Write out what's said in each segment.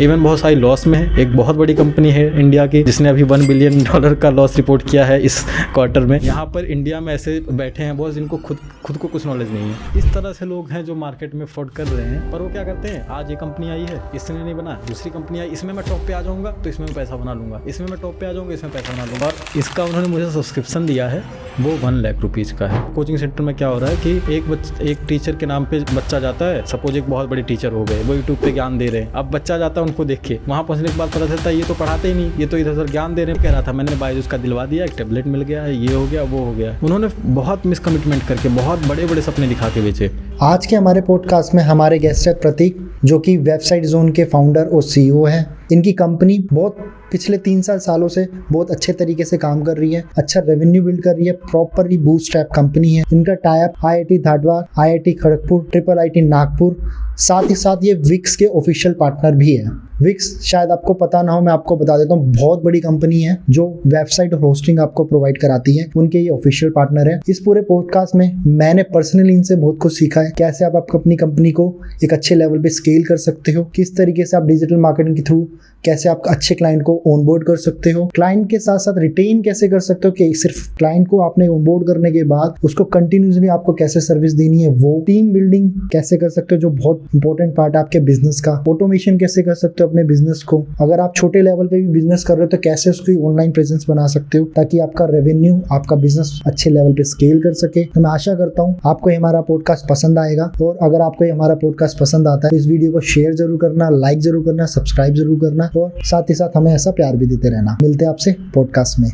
Even बहुत सारी loss में है। एक बहुत बड़ी कंपनी है इंडिया की जिसने अभी $1 बिलियन का लॉस रिपोर्ट किया है इस क्वार्टर में। यहाँ पर इंडिया में ऐसे बैठे हैं बहुत जिनको खुद को कुछ नॉलेज नहीं है। इस तरह से लोग हैं जो मार्केट में फ्रॉड कर रहे हैं। पर वो क्या करते हैं, आज ये कंपनी आई है इसने नहीं बना, दूसरी कंपनी आई इसमें मैं टॉप पे आ जाऊँगा तो इसमें मैं पैसा बना लूँगा, इसमें मैं टॉप पे आ जाऊँगा इसमें पैसा बना लूँगा। और इसका उन्होंने मुझे सब्सक्रिप्शन दिया है वो 1 लाख रुपीज़ का है। कोचिंग सेंटर में क्या हो रहा है कि एक टीचर के नाम पे बच्चा जाता है, सपोज एक बहुत बड़ी टीचर हो गए, वो यूट्यूब पे ज्ञान दे रहे हैं। अब बच्चा जाता है उनको देख के, वहाँ पहुँचने के बाद पता चलता है ये तो पढ़ाते ही नहीं, ये तो इधर ज्ञान दे रहे हैं। कह रहा था मैंने बायजूस का दिलवा दिया, एक टेबलेट मिल गया है, ये हो गया वो हो गया। उन्होंने बहुत मिसकमिटमेंट करके बहुत बड़े बड़े सपने दिखा के बेचे। आज के हमारे पॉडकास्ट में हमारे गेस्ट है प्रतीक, जो कि वेबसाइट जोन के फाउंडर और सीईओ हैं। इनकी कंपनी बहुत पिछले 3 सालों से बहुत अच्छे तरीके से काम कर रही है, अच्छा रेवेन्यू बिल्ड कर रही है, प्रॉपरली बूटस्ट्रैप कंपनी है। इनका tie up IIT Dharwad, IIT Kharagpur, IIT Nagpur, साथ ही साथ ये विक्स के ऑफिशियल पार्टनर भी है। विक्स शायद आपको पता ना हो, मैं आपको बता देता हूँ, बहुत बड़ी कंपनी है जो वेबसाइट और होस्टिंग आपको प्रोवाइड कराती है, उनके ये ऑफिशियल पार्टनर है। इस पूरे पॉडकास्ट में मैंने पर्सनली इनसे बहुत कुछ सीखा है, कैसे आप अपनी कंपनी को एक अच्छे लेवल पे स्केल कर सकते हो, किस तरीके से आप डिजिटल मार्केटिंग के थ्रू कैसे आप अच्छे क्लाइंट को ऑनबोर्ड कर सकते हो, क्लाइंट के साथ साथ रिटेन कैसे कर सकते हो कि सिर्फ क्लाइंट को आपने ऑनबोर्ड करने के बाद उसको कंटिन्यूसली आपको कैसे सर्विस देनी है, वो टीम बिल्डिंग कैसे कर सकते हो जो बहुत इंपॉर्टेंट पार्ट है आपके बिजनेस का, ऑटोमेशन कैसे कर सकते हो अपने बिजनेस को, अगर आप छोटे लेवल पे भी बिजनेस कर रहे हो तो कैसे उसकी ऑनलाइन प्रेजेंस बना सकते हो ताकि आपका रेवेन्यू, आपका बिजनेस अच्छे लेवल पे स्केल कर सके। तो मैं आशा करता हूँ आपको हमारा पॉडकास्ट पसंद आएगा, और अगर आपको हमारा पॉडकास्ट पसंद आता है तो इस वीडियो को शेयर जरूर करना, लाइक जरूर करना, सब्सक्राइब जरूर करना, और साथ ही साथ हमें ऐसा प्यार भी देते रहना। मिलते हैं आपसे पॉडकास्ट में।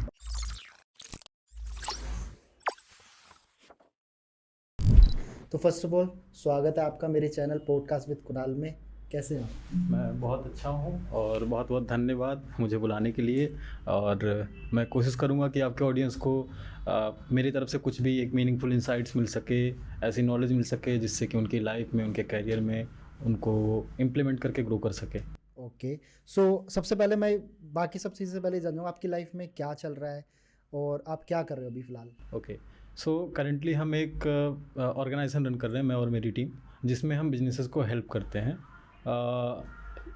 तो फर्स्ट ऑफ ऑल स्वागत है आपका मेरे चैनल पॉडकास्ट विद कुणाल में। कैसे हैं? मैं बहुत अच्छा हूँ और बहुत बहुत धन्यवाद मुझे बुलाने के लिए। और मैं कोशिश करूँगा कि आपके ऑडियंस को मेरी तरफ से कुछ भी एक मीनिंगफुल इंसाइट्स मिल सके, ऐसी नॉलेज मिल सके जिससे कि उनकी लाइफ में, उनके करियर में उनको इम्प्लीमेंट करके ग्रो कर सके। ओके, सो सबसे पहले मैं बाकी सब चीज़ से पहले जानूँगा आपकी लाइफ में क्या चल रहा है और आप क्या कर रहे हो अभी फ़िलहाल। ओके, सो करेंटली हम एक ऑर्गेनाइजेशन रन कर रहे हैं, मैं और मेरी टीम, जिसमें हम बिजनेसेस को हेल्प करते हैं।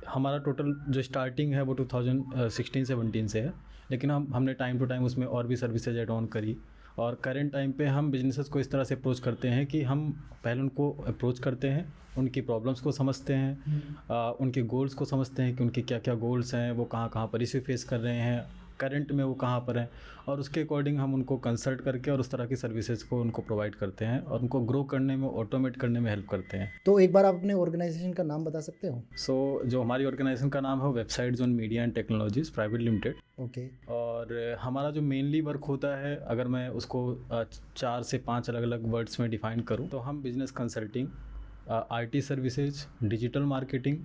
हमारा टोटल जो स्टार्टिंग है वो 2016-17 से है, लेकिन हमने टाइम टू टाइम उसमें और भी सर्विसेज ऐड ऑन करी। और करेंट टाइम पे हम बिजनेसेस को इस तरह से अप्रोच करते हैं कि हम पहले उनको अप्रोच करते हैं, उनकी प्रॉब्लम्स को समझते हैं, उनके गोल्स को समझते हैं कि उनके क्या क्या गोल्स हैं, वो कहाँ कहाँ पर इश्यू फेस कर रहे हैं, करंट में वो कहाँ पर हैं, और उसके अकॉर्डिंग हम उनको कंसल्ट करके और उस तरह की सर्विसेज को उनको प्रोवाइड करते हैं और उनको ग्रो करने में, ऑटोमेट करने में हेल्प करते हैं। तो एक बार आप अपने ऑर्गेनाइजेशन का नाम बता सकते हो? जो हमारी ऑर्गेनाइजेशन का नाम है website zone media and technologies private limited. Okay. और हमारा जो मेनली वर्क होता है, अगर मैं उसको 4 से 5 अलग अलग वर्ड्स में डिफाइन करूँ तो हम business consulting, IT services, digital marketing,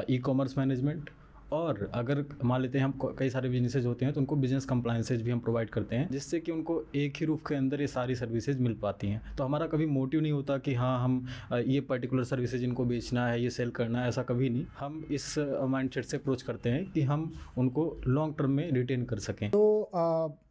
e-commerce management, और अगर मान लेते हैं हम कई सारे बिजनेसेज होते हैं तो उनको बिजनेस कंप्लायंसेज भी हम प्रोवाइड करते हैं, जिससे कि उनको एक ही रूफ के अंदर ये सारी सर्विसेज मिल पाती हैं। तो हमारा कभी मोटिव नहीं होता कि हाँ हम ये पर्टिकुलर सर्विसेज इनको बेचना है, ये सेल करना है, ऐसा कभी नहीं। हम इस माइंडसेट से अप्रोच करते हैं कि हम उनको लॉन्ग टर्म में रिटेन कर सकें। तो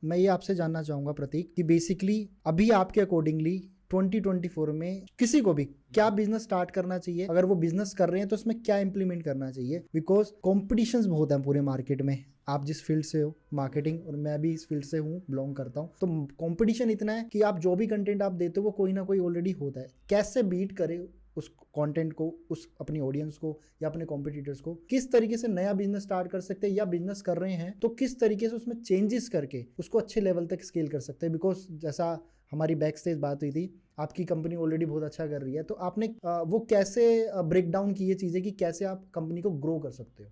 मैं ये आपसे जानना चाहूँगा प्रतीक कि बेसिकली अभी आपके अकॉर्डिंगली 2024 में किसी को भी क्या बिजनेस स्टार्ट करना चाहिए, अगर वो बिजनेस कर रहे हैं तो उसमें क्या इंप्लीमेंट करना चाहिए, बिकॉज कॉम्पिटिशन्स बहुत हैं पूरे मार्केट में। आप जिस फील्ड से हो मार्केटिंग, और मैं भी इस फील्ड से हूँ, बिलोंग करता हूँ, तो कंपटीशन इतना है कि आप जो भी कंटेंट आप देते हो वो कोई ना कोई ऑलरेडी होता है। कैसे बीट करे उस कंटेंट को, उस अपनी ऑडियंस को या अपने कॉम्पिटिटर्स को, किस तरीके से नया बिजनेस स्टार्ट कर सकते हैं, या बिजनेस कर रहे हैं तो किस तरीके से उसमें चेंजेस करके उसको अच्छे लेवल तक स्केल कर सकते हैं। बिकॉज जैसा हमारी बैक स्टेज बात हुई थी, आपकी कंपनी ऑलरेडी बहुत अच्छा कर रही है, तो आपने वो कैसे ब्रेक डाउन की ये चीज़ें कि कैसे आप कंपनी को ग्रो कर सकते हो?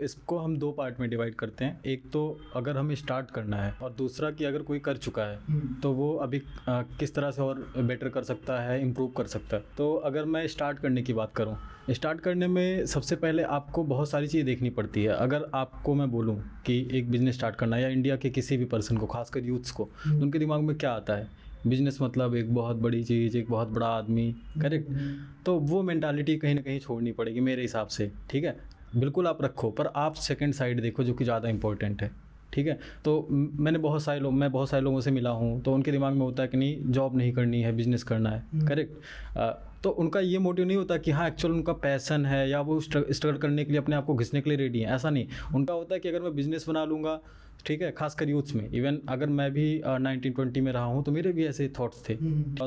इसको हम 2 पार्ट में डिवाइड करते हैं। एक तो अगर हमें स्टार्ट करना है, और दूसरा कि अगर कोई कर चुका है तो वो अभी किस तरह से और बेटर कर सकता है, इम्प्रूव कर सकता है। तो अगर मैं स्टार्ट करने की बात करूं, स्टार्ट करने में सबसे पहले आपको बहुत सारी चीज़ें देखनी पड़ती है। अगर आपको मैं बोलूं कि एक बिज़नेस स्टार्ट करना है, या इंडिया के किसी भी पर्सन को, खासकर यूथ्स को, तो उनके दिमाग में क्या आता है, बिजनेस मतलब एक बहुत बड़ी चीज़, एक बहुत बड़ा आदमी, करेक्ट। तो वो मेंटालिटी कहीं ना कहीं छोड़नी पड़ेगी मेरे हिसाब से, ठीक है। बिल्कुल आप रखो, पर आप सेकंड साइड देखो जो कि ज़्यादा इंपॉर्टेंट है, ठीक है। तो मैं बहुत सारे लोगों से मिला हूँ, तो उनके दिमाग में होता है कि नहीं, जॉब नहीं करनी है, बिजनेस करना है, करेक्ट। तो उनका ये मोटिव नहीं होता कि हाँ एक्चुअल उनका पैसन है या वो स्ट्रगल करने के लिए अपने आप को घिसने के लिए रेडी है, ऐसा नहीं। उनका होता है कि अगर मैं बिज़नेस बना लूँगा, ठीक है, खासकर यूथ्स में, इवन अगर मैं भी 1920 में रहा हूँ तो मेरे भी ऐसे थॉट्स थे।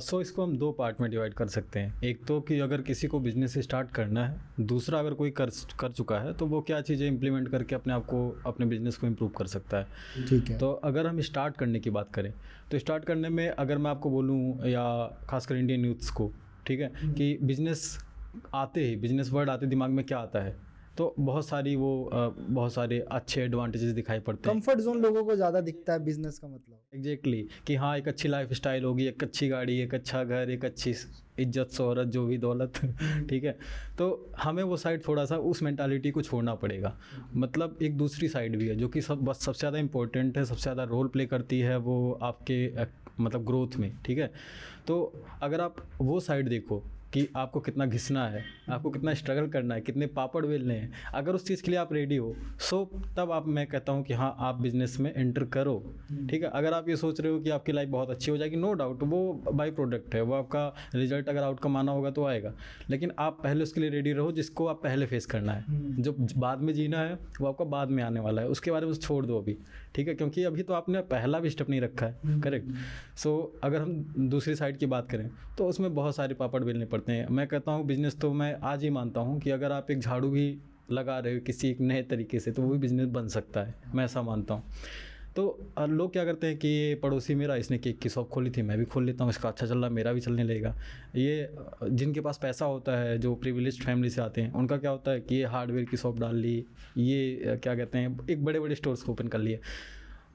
सो इसको हम 2 पार्ट में डिवाइड कर सकते हैं। एक तो कि अगर किसी को बिजनेस स्टार्ट करना है, दूसरा अगर कोई कर चुका है तो वो क्या चीज़ें इंप्लीमेंट करके अपने आप को, अपने बिजनेस को इम्प्रूव कर सकता है। ठीक है। तो अगर हम स्टार्ट करने की बात करें तो स्टार्ट करने में अगर मैं आपको बोलूँ, या खासकर इंडियन यूथ्स को, ठीक है, कि बिजनेस आते ही, बिजनेस वर्ड आते दिमाग में क्या आता है, तो बहुत सारे अच्छे एडवांटेजेस दिखाई पड़ते हैं। कंफर्ट जोन लोगों को ज़्यादा दिखता है बिजनेस का मतलब। एग्जैक्टली कि हाँ एक अच्छी लाइफ स्टाइल होगी, एक अच्छी गाड़ी, एक अच्छा घर, एक अच्छी इज्जत शोहरत, जो भी दौलत ठीक है। तो हमें वो साइड थोड़ा सा उस मेंटालिटी को छोड़ना पड़ेगा। मतलब एक दूसरी साइड भी है जो कि सबसे ज़्यादा इंपॉर्टेंट है, सबसे ज़्यादा रोल प्ले करती है वो आपके मतलब ग्रोथ में, ठीक है। तो अगर आप वो साइड देखो कि आपको कितना घिसना है, आपको कितना स्ट्रगल करना है, कितने पापड़ बेलने हैं, अगर उस चीज़ के लिए आप रेडी हो, सो तब मैं कहता हूँ कि हाँ आप बिज़नेस में एंटर करो, ठीक है। अगर आप ये सोच रहे हो कि आपकी लाइफ बहुत अच्छी हो जाएगी, नो डाउट वो बाई प्रोडक्ट है, वो आपका रिजल्ट अगर आउटकम आना होगा तो आएगा, लेकिन आप पहले उसके लिए रेडी रहो जिसको आप पहले फेस करना है। जो बाद में जीना है वो आपका बाद में आने वाला है, उसके बारे में छोड़ दो अभी, ठीक है, क्योंकि अभी तो आपने पहला भी स्टेप नहीं रखा है, करेक्ट। सो अगर हम दूसरी साइड की बात करें तो उसमें बहुत सारे पापड़ बेलने पड़ते हैं। मैं कहता हूँ बिज़नेस तो मैं आज ही मानता हूँ कि अगर आप एक झाड़ू भी लगा रहे हो किसी एक नए तरीके से तो वो भी बिज़नेस बन सकता है, मैं ऐसा मानता हूँ। तो लोग क्या करते हैं कि ये पड़ोसी मेरा, इसने केक की शॉप खोली थी, मैं भी खोल लेता हूँ, इसका अच्छा चल रहा, मेरा भी चलने लगेगा। ये जिनके पास पैसा होता है, जो प्रिविलेज्ड फैमिली से आते हैं, उनका क्या होता है कि ये हार्डवेयर की शॉप डाल ली, ये क्या कहते हैं एक बड़े बड़े स्टोर्स को ओपन कर लिए,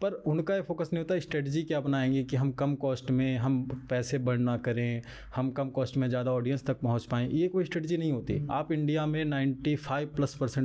पर उनका ये फोकस नहीं होता स्ट्रेटजी क्या अपनाएंगे कि हम कम कॉस्ट में हम पैसे बर्न ना करें, हम कम कॉस्ट में ज़्यादा ऑडियंस तक पहुंच पाएँ। ये कोई स्ट्रेटजी नहीं होती। आप इंडिया में 95+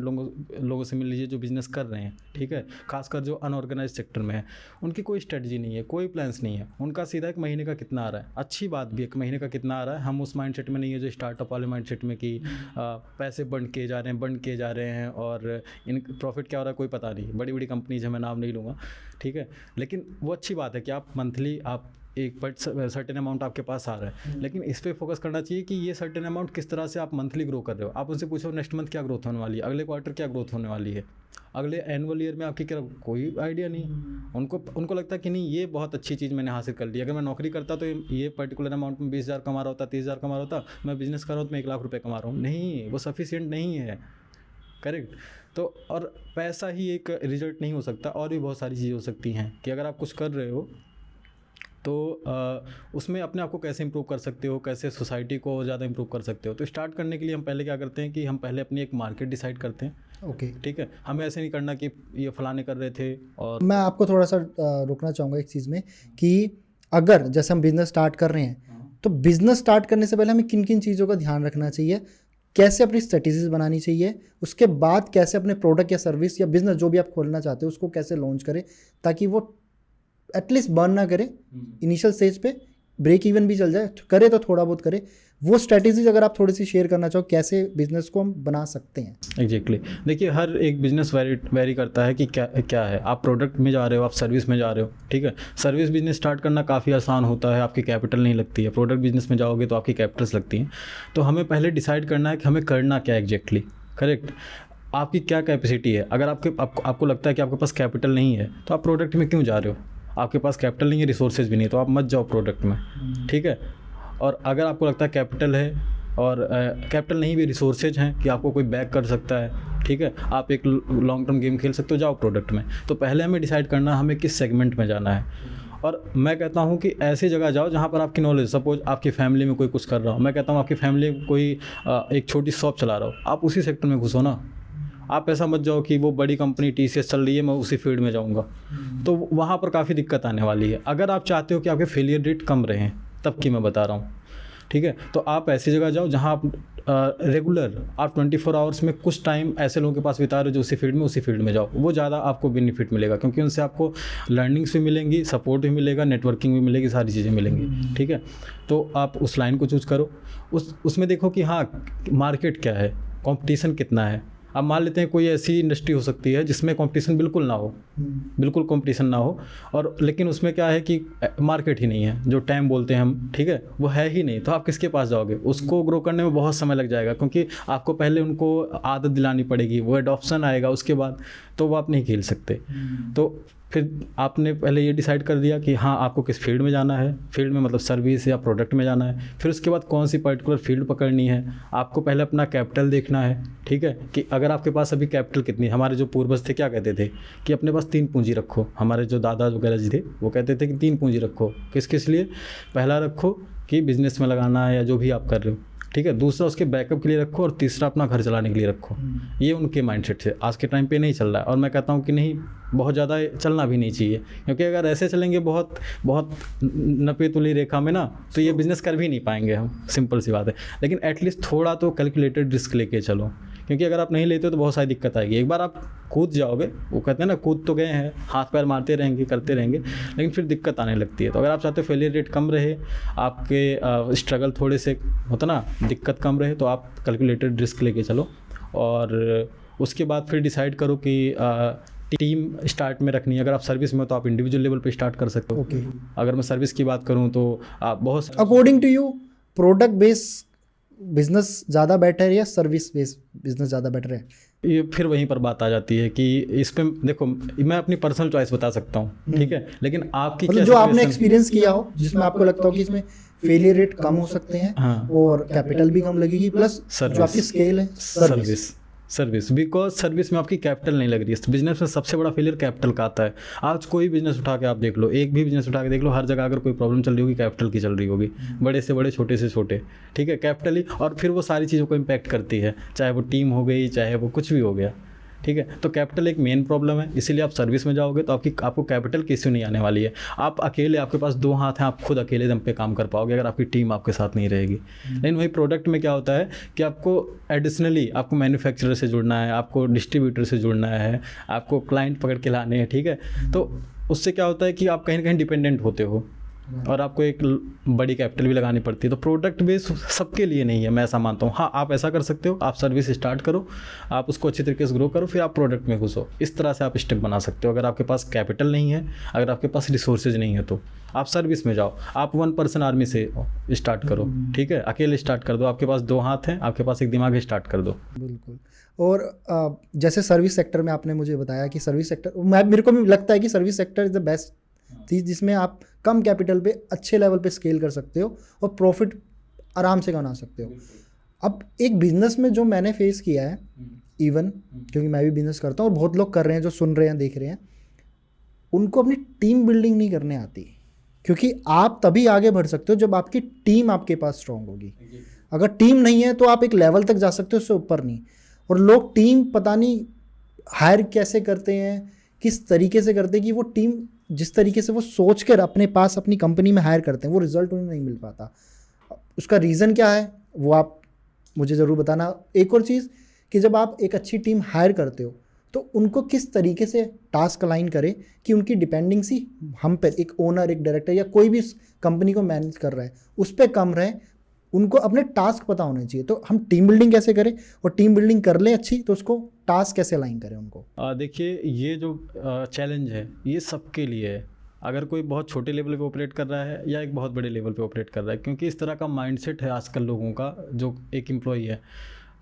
लोगों से मिल लीजिए जो बिज़नेस कर रहे हैं, ठीक है, खासकर जो अनऑर्गेनाइज सेक्टर में है, उनकी कोई स्ट्रेटजी नहीं है, कोई प्लान्स नहीं है। उनका सीधा एक महीने का कितना आ रहा है, अच्छी बात भी, एक महीने का कितना आ रहा है। हम उस माइंडसेट में नहीं है जो स्टार्टअप वाले माइंडसेट में कि पैसे बंड किए जा रहे हैं और इन प्रॉफिट क्या हो रहा है कोई पता नहीं। बड़ी बड़ी कंपनीज है, मैं नाम नहीं लूँगा, ठीक है, लेकिन वो अच्छी बात है कि आप मंथली आप एक सर्टेन अमाउंट आपके पास आ रहा है, लेकिन इस पर फोकस करना चाहिए कि ये सर्टेन अमाउंट किस तरह से आप मंथली ग्रो कर रहे हो। आप उनसे पूछो नेक्स्ट मंथ क्या ग्रोथ होने वाली है, अगले क्वार्टर क्या ग्रोथ होने वाली है, अगले एनुअल ईयर में आपकी क्या, कोई आइडिया नहीं। उनको लगता है कि नहीं ये बहुत अच्छी चीज़ मैंने हासिल कर ली। अगर मैं नौकरी करता तो ये पर्टिकुलर अमाउंट में 20,000 कमा रहा होता, 30,000 कमा रहा होता, मैं बिज़नेस कर रहा हूँ तो मैं 1 लाख रुपये कमा रहा हूँ। नहीं, वो सफिशिएंट नहीं है, करेक्ट। तो और पैसा ही एक रिजल्ट नहीं हो सकता, और भी बहुत सारी चीज़ें हो सकती हैं कि अगर आप कुछ कर रहे हो तो उसमें अपने आप को कैसे इंप्रूव कर सकते हो, कैसे सोसाइटी को ज़्यादा इंप्रूव कर सकते हो। तो स्टार्ट करने के लिए हम पहले क्या करते हैं कि हम पहले अपनी एक मार्केट डिसाइड करते हैं। ओके, ठीक है, हमें ऐसे नहीं करना कि ये फलाने कर रहे थे। और मैं आपको थोड़ा सा रोकना चाहूँगा एक चीज़ में कि अगर जैसे हम बिज़नेस स्टार्ट कर रहे हैं तो बिज़नेस स्टार्ट करने से पहले हमें किन किन चीज़ों का ध्यान रखना चाहिए, कैसे अपनी स्ट्रेटेजीज बनानी चाहिए, उसके बाद कैसे अपने प्रोडक्ट या सर्विस या बिजनेस जो भी आप खोलना चाहते हो उसको कैसे लॉन्च करें ताकि वो एटलीस्ट बर्न ना करे, इनिशियल स्टेज पे ब्रेक इवन भी चल जाए, करे तो थोड़ा बहुत करे। वो स्ट्रेटेजीज अगर आप थोड़ी सी शेयर करना चाहो कैसे बिजनेस को हम बना सकते हैं। एग्जैक्टली, देखिए हर एक बिजनेस वेरी करता है कि क्या है। आप प्रोडक्ट में जा रहे हो, आप सर्विस में जा रहे हो, ठीक है। सर्विस बिजनेस स्टार्ट करना काफ़ी आसान होता है, आपकी कैपिटल नहीं लगती है। प्रोडक्ट बिजनेस में जाओगे तो आपकी कैपिटल्स लगती हैं। तो हमें पहले डिसाइड करना है कि हमें करना क्या एग्जैक्टली, करेक्ट। आपकी क्या कैपेसिटी है। अगर आपको लगता है कि आपके पास कैपिटल नहीं है तो आप प्रोडक्ट में क्यों जा रहे हो। आपके पास कैपिटल नहीं है, रिसोर्सेज भी नहीं है, तो आप मत जाओ प्रोडक्ट में, ठीक है। और अगर आपको लगता है कैपिटल है और कैपिटल नहीं भी रिसोर्सेज हैं कि आपको कोई बैक कर सकता है, ठीक है, आप एक लॉन्ग टर्म गेम खेल सकते हो, जाओ प्रोडक्ट में। तो पहले हमें डिसाइड करना है हमें किस सेगमेंट में जाना है। और मैं कहता हूँ कि ऐसी जगह जाओ जहाँ पर आपकी नॉलेज, सपोज आपकी फैमिली में कोई कुछ कर रहा हो, मैं कहता हूँ आपकी फैमिली में कोई एक छोटी शॉप चला रहा हो, आप उसी सेक्टर में घुसो ना। आप ऐसा मत जाओ कि वो बड़ी कंपनी TCS चल रही है मैं उसी फील्ड में जाऊंगा, तो वहाँ पर काफ़ी दिक्कत आने वाली है। अगर आप चाहते हो कि आपके फेलियर रेट कम रहें, तब की मैं बता रहा हूँ, ठीक है। तो आप ऐसी जगह जाओ जहाँ आप रेगुलर आप 24 आवर्स में कुछ टाइम ऐसे लोगों के पास बिता रहे हो जो उसी फील्ड में जाओ। वो ज़्यादा आपको बेनिफिट मिलेगा क्योंकि उनसे आपको लर्निंग्स भी मिलेंगी, सपोर्ट भी मिलेगा, नेटवर्किंग भी मिलेगी, सारी चीज़ें मिलेंगी, ठीक है। तो आप उस लाइन को चूज़ करो, उसमें देखो कि हाँ मार्केट क्या है, कंपटीशन कितना है, अब मान लेते हैं कोई ऐसी इंडस्ट्री हो सकती है जिसमें कंपटीशन बिल्कुल ना हो, बिल्कुल कंपटीशन ना हो, और लेकिन उसमें क्या है कि मार्केट ही नहीं है, जो टाइम बोलते हैं हम, ठीक है, वो है ही नहीं, तो आप किसके पास जाओगे? उसको ग्रो करने में बहुत समय लग जाएगा, क्योंकि आपको पहले उनको आदत दिलानी पड़ेगी, वो एडॉप्शन आएगा, उसके बाद तो वो आप नहीं खेल सकते। तो फिर आपने पहले ये डिसाइड कर दिया कि हाँ आपको किस फील्ड में जाना है, फील्ड में मतलब सर्विस या प्रोडक्ट में जाना है, फिर उसके बाद कौन सी पर्टिकुलर फील्ड पकड़नी है, आपको पहले अपना कैपिटल देखना है, ठीक है, कि अगर आपके पास अभी कैपिटल कितनी है। हमारे जो पूर्वज थे क्या कहते थे कि अपने पास 3 पूंजी रखो, हमारे जो दादा वगैरह जी थे वो कहते थे कि 3 पूंजी रखो। किस किस लिए? पहला रखो कि बिजनेस में लगाना है या जो भी आप कर रहे हो, ठीक है, दूसरा उसके बैकअप के लिए रखो, और तीसरा अपना घर चलाने के लिए रखो। ये उनके माइंडसेट से आज के टाइम पे नहीं चल रहा है, और मैं कहता हूँ कि नहीं, बहुत ज़्यादा चलना भी नहीं चाहिए, क्योंकि अगर ऐसे चलेंगे बहुत बहुत नपे तुली रेखा में ना, तो ये बिज़नेस कर भी नहीं पाएंगे हम, सिंपल सी बात है। लेकिन एटलीस्ट थोड़ा तो कैलकुलेटेड रिस्क लेके चलो, क्योंकि अगर आप नहीं लेते हो तो बहुत सारी दिक्कत आएगी। एक बार आप कूद जाओगे, वो कहते हैं ना, कूद तो गए हैं, हाथ पैर मारते रहेंगे, करते रहेंगे, लेकिन फिर दिक्कत आने लगती है। तो अगर आप चाहते हो फेलियर रेट कम रहे, आपके स्ट्रगल थोड़े से होता ना, दिक्कत कम रहे, तो आप कैलकुलेटेड रिस्क लेके चलो, और उसके बाद फिर डिसाइड करो कि टीम स्टार्ट में रखनी है। अगर आप सर्विस में हो तो आप इंडिविजुअल लेवल पे स्टार्ट कर सकते हो। अगर मैं सर्विस की बात करूँ तो आप बहुत, according to you product base business ज़्यादा बेटर है या सर्विस बेस बिजनेस ज़्यादा बेटर है? ये फिर वहीं पर बात आ जाती है कि इस पे देखो, मैं अपनी पर्सनल चॉइस बता सकता हूँ, ठीक है, लेकिन आपकी मतलब जो आपने एक्सपीरियंस किया हो, जिसमें आपको लगता हो कि इसमें फेलियर रेट कम हो सकते हैं, हाँ, और कैपिटल भी कम लगेगी, प्लस जो आपकी स्केल है सर्विस, बिकॉज सर्विस में आपकी कैपिटल नहीं लग रही है। बिजनेस में सबसे बड़ा फेलियर कैपिटल का आता है। आज कोई बिजनेस उठा के आप देख लो, एक भी बिजनेस उठा के देख लो, हर जगह अगर कोई प्रॉब्लम चल रही होगी, कैपिटल की चल रही होगी, बड़े से बड़े, छोटे से छोटे, ठीक है, कैपिटल ही, और फिर वो सारी चीज़ों को इम्पैक्ट करती है, चाहे वो टीम हो गई, चाहे वो कुछ भी हो गया, ठीक है। तो कैपिटल एक मेन प्रॉब्लम है, इसीलिए आप सर्विस में जाओगे तो आपको कैपिटल की इश्यू नहीं आने वाली है। आप अकेले, आपके पास 2 हाथ हैं, आप खुद अकेले दम पे काम कर पाओगे अगर आपकी टीम आपके साथ नहीं रहेगी। लेकिन वही प्रोडक्ट में क्या होता है कि आपको एडिशनली आपको मैन्युफैक्चरर से जुड़ना है, आपको डिस्ट्रीब्यूटर से जुड़ना है, आपको क्लाइंट पकड़ के लाने हैं, ठीक है। तो उससे क्या होता है कि आप कहीं ना कहीं डिपेंडेंट होते हो, और आपको एक बड़ी कैपिटल भी लगानी पड़ती है। तो प्रोडक्ट बेस सबके लिए नहीं है, मैं ऐसा मानता हूँ। हाँ, आप ऐसा कर सकते हो, आप सर्विस स्टार्ट करो, आप उसको अच्छी तरीके से ग्रो करो, फिर आप प्रोडक्ट में घुसो। इस तरह से आप स्टेप बना सकते हो। अगर आपके पास कैपिटल नहीं है, अगर आपके पास रिसोर्सेज नहीं है, तो आप सर्विस में जाओ। आप 1 पर्सन आर्मी से स्टार्ट करो, ठीक है, अकेले स्टार्ट कर दो। आपके पास 2 हाथ हैं, आपके पास एक दिमाग है, स्टार्ट कर दो। बिल्कुल। और जैसे सर्विस सेक्टर में आपने मुझे बताया कि सर्विस सेक्टर, मेरे को भी लगता है कि service sector is the best चीज़, जिसमें आप कम कैपिटल पे अच्छे लेवल पे स्केल कर सकते हो और प्रॉफिट आराम से कमा सकते हो। अब एक बिजनेस में जो मैंने फेस किया है, इवन क्योंकि मैं भी बिजनेस करता हूँ और बहुत लोग कर रहे हैं, जो सुन रहे हैं, देख रहे हैं, उनको अपनी टीम बिल्डिंग नहीं करने आती, क्योंकि आप तभी आगे बढ़ सकते हो जब आपकी टीम आपके पास स्ट्रांग होगी। अगर टीम नहीं है तो आप एक लेवल तक जा सकते हो, उससे ऊपर नहीं। और लोग टीम पता नहीं हायर कैसे करते हैं, किस तरीके से करते हैं कि वो टीम जिस तरीके से वो सोच कर अपने पास अपनी कंपनी में हायर करते हैं, वो रिजल्ट उन्हें नहीं मिल पाता। उसका रीज़न क्या है वो आप मुझे ज़रूर बताना। एक और चीज़ कि जब आप एक अच्छी टीम हायर करते हो तो उनको किस तरीके से टास्क अलाइन करें कि उनकी डिपेंडेंसी हम पर, एक ओनर, एक डायरेक्टर या कोई भी कंपनी को मैनेज कर रहा है, उस पर कम रहे। उनको अपने टास्क पता होने चाहिए। तो हम टीम बिल्डिंग कैसे करें, और टीम बिल्डिंग कर लें अच्छी तो उसको टास्क कैसे अलाइन करें उनको? देखिए, ये जो चैलेंज है ये सबके लिए है, अगर कोई बहुत छोटे लेवल पे ऑपरेट कर रहा है या एक बहुत बड़े लेवल पे ऑपरेट कर रहा है, क्योंकि इस तरह का माइंडसेट है आजकल लोगों का। जो एक एम्प्लॉई है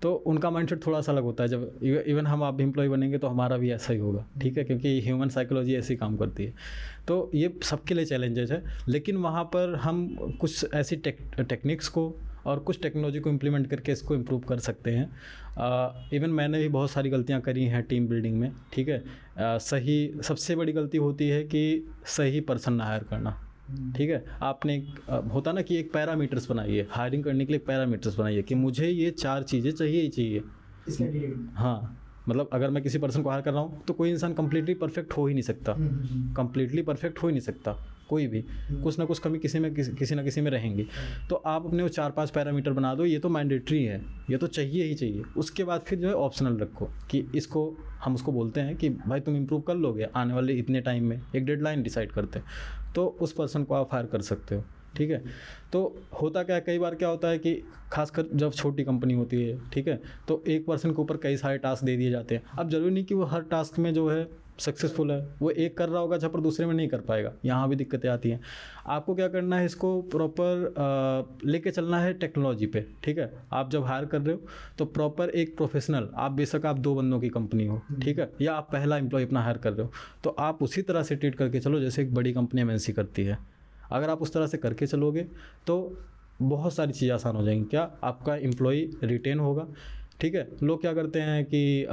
तो उनका माइंडसेट थोड़ा सा अलग होता है। जब इवन हम आप भी एम्प्लॉय बनेंगे तो हमारा भी ऐसा ही होगा, ठीक है, क्योंकि ह्यूमन साइकोलॉजी ऐसी काम करती है। तो ये सबके लिए चैलेंजेस है, लेकिन वहाँ पर हम कुछ ऐसी टेक्निक्स को और कुछ टेक्नोलॉजी को इम्प्लीमेंट करके इसको इम्प्रूव कर सकते हैं। इवन मैंने भी बहुत सारी गलतियाँ करी हैं टीम बिल्डिंग में, ठीक है। सही सबसे बड़ी गलती होती है कि सही पर्सन ना हायर करना, ठीक है। आपने होता ना कि एक पैरामीटर्स बनाइए, हायरिंग करने के लिए पैरामीटर्स बनाइए कि मुझे ये 4 चीज़ें चाहिए ही चाहिए। हाँ, मतलब अगर मैं किसी पर्सन को हायर कर रहा हूँ तो कोई इंसान कम्प्लीटली परफेक्ट हो ही नहीं सकता, कम्प्लीटली परफेक्ट हो ही नहीं सकता, कोई भी कुछ ना कुछ कमी किसी ना किसी में रहेंगी। तो आप अपने वो 4-5 पैरामीटर बना दो, ये तो मैंडेटरी है, ये तो चाहिए ही चाहिए। उसके बाद फिर जो है ऑप्शनल रखो कि इसको हम उसको बोलते हैं कि भाई तुम इम्प्रूव कर लोगे आने वाले इतने टाइम में, एक डेडलाइन डिसाइड करते हैं, तो उस पर्सन को आप हायर कर सकते हो, ठीक है। तो होता क्या है, कई बार क्या होता है कि खासकर जब छोटी कंपनी होती है, ठीक है, तो एक पर्सन के ऊपर कई सारे टास्क दे दिए जाते हैं। अब ज़रूरी नहीं कि वो हर टास्क में जो है सक्सेसफुल है, वो एक कर रहा होगा जहाँ पर दूसरे में नहीं कर पाएगा, यहाँ भी दिक्कतें आती हैं। आपको क्या करना है, इसको प्रॉपर लेके चलना है टेक्नोलॉजी पे, ठीक है। आप जब हायर कर रहे हो तो प्रॉपर एक प्रोफेशनल, आप बेशक आप 2 बंदों की कंपनी हो, ठीक है, या आप पहला एम्प्लॉय अपना हायर कर रहे हो, तो आप उसी तरह से ट्रीट करके चलो जैसे एक बड़ी कंपनी एमएनसी करती है। अगर आप उस तरह से करके चलोगे तो बहुत सारी चीज़ें आसान हो जाएंगी। क्या आपका एम्प्लॉय रिटेन होगा, ठीक है। लोग क्या करते हैं कि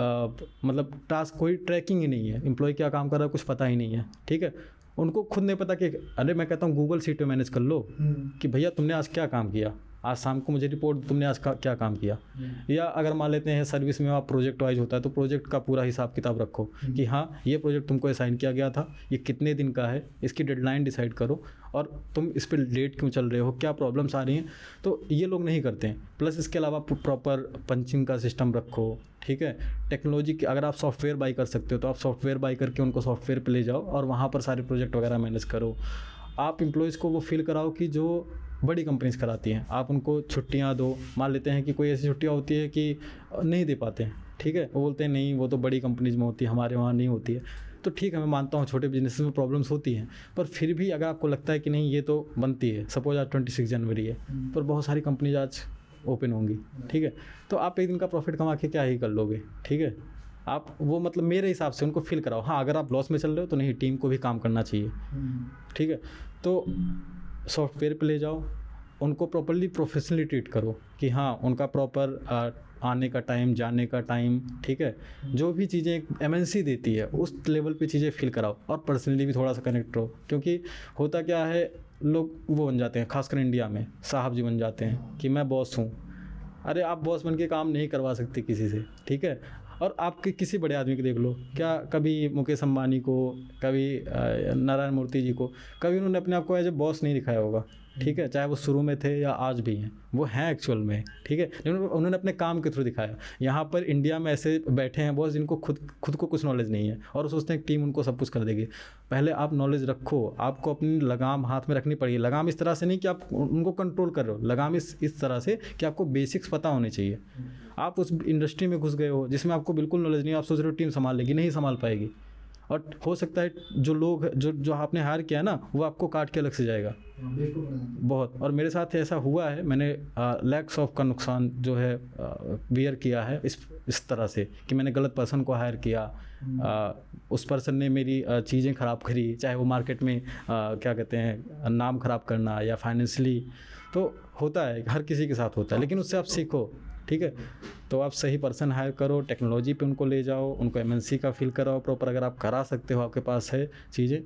मतलब टास्क कोई ट्रैकिंग ही नहीं है, एम्प्लॉय क्या काम कर रहा है कुछ पता ही नहीं है, ठीक है। उनको खुद नहीं पता कि अरे मैं कहता हूँ गूगल शीट पे मैनेज कर लो कि भैया तुमने आज क्या काम किया, आज शाम को मुझे रिपोर्ट तुमने आज क्या काम किया। या अगर मान लेते हैं सर्विस में आप प्रोजेक्ट वाइज होता है तो प्रोजेक्ट का पूरा हिसाब किताब रखो कि हाँ ये प्रोजेक्ट तुमको असाइन किया गया था, ये कितने दिन का है, इसकी डेडलाइन डिसाइड करो और तुम इस पर लेट क्यों चल रहे हो, क्या प्रॉब्लम्स आ रही हैं। तो ये लोग नहीं करते हैं। प्लस इसके अलावा प्रॉपर पंचिंग का सिस्टम रखो, ठीक है। टेक्नोलॉजी की अगर आप सॉफ्टवेयर बाई कर सकते हो तो आप सॉफ्टवेयर बाई करके उनको सॉफ्टवेयर पे ले जाओ और वहाँ पर सारे प्रोजेक्ट वगैरह मैनेज करो। आप एम्प्लॉयज़ को वो फील कराओ कि जो बड़ी कंपनीज कराती हैं। आप उनको छुट्टियां दो। मान लेते हैं कि कोई ऐसी छुट्टियां होती है कि नहीं दे पाते हैं, ठीक है, वो बोलते हैं नहीं वो तो बड़ी कंपनीज में होती है, हमारे वहाँ नहीं होती है। तो ठीक है, मैं मानता हूँ छोटे बिजनेस में प्रॉब्लम्स होती हैं, पर फिर भी अगर आपको लगता है कि नहीं ये तो बनती है, सपोज आज 26 जनवरी है पर बहुत सारी कंपनीज आज ओपन होंगी, ठीक है, तो आप एक दिन का प्रॉफिट कमा के क्या ही कर लोगे, ठीक है। आप वो मतलब मेरे हिसाब से उनको फील कराओ। हाँ, अगर आप लॉस में चल रहे हो तो नहीं, टीम को भी काम करना चाहिए, ठीक है। तो सॉफ्टवेयर पे ले जाओ, उनको प्रॉपरली प्रोफेशनली ट्रीट करो कि हाँ उनका प्रॉपर आने का टाइम, जाने का टाइम, ठीक है, जो भी चीज़ें एमएनसी देती है उस लेवल पे चीज़ें फील कराओ और पर्सनली भी थोड़ा सा कनेक्ट रहो। क्योंकि होता क्या है, लोग वो बन जाते हैं, खासकर इंडिया में साहब जी बन जाते हैं कि मैं बॉस हूँ। अरे आप बॉस बन के काम नहीं करवा सकते किसी से, ठीक है। और आपके किसी बड़े आदमी को देख लो, क्या कभी मुकेश अंबानी को, कभी नारायण मूर्ति जी को, कभी उन्होंने अपने आप को एज ए बॉस नहीं दिखाया होगा, ठीक है, चाहे वो शुरू में थे या आज भी हैं, वो हैं एक्चुअल में, ठीक है, लेकिन उन्होंने अपने काम के थ्रू दिखाया। यहाँ पर इंडिया में ऐसे बैठे हैं बॉस जिनको खुद को कुछ नॉलेज नहीं है और सोचते हैं टीम उनको सब कुछ कर देगी। पहले आप नॉलेज रखो, आपको अपनी लगाम हाथ में रखनी पड़ेगी। लगाम इस तरह से नहीं कि आप उनको कंट्रोल कर रहे हो, लगाम इस तरह से कि आपको बेसिक्स पता होने चाहिए। आप उस इंडस्ट्री में घुस गए हो जिसमें आपको बिल्कुल नॉलेज नहीं, आप सोच रहे हो टीम संभाल लेगी, नहीं संभाल पाएगी। और हो सकता है जो लोग जो आपने हायर किया ना वो आपको काट के अलग से जाएगा बहुत। और मेरे साथ ऐसा हुआ है, मैंने लैक्स ऑफ का नुकसान जो है बियर किया है इस तरह से कि मैंने गलत पर्सन को हायर किया, उस पर्सन ने मेरी चीज़ें ख़राब करी, चाहे वो मार्केट में क्या कहते हैं नाम ख़राब करना या फाइनेंशियली। तो होता है, हर किसी के साथ होता है, लेकिन उससे आप सीखो, ठीक है। तो आप सही पर्सन हायर करो, टेक्नोलॉजी पे उनको ले जाओ, उनको एमएनसी का फील कराओ प्रॉपर। अगर आप करा सकते हो, आपके पास है चीज़ें,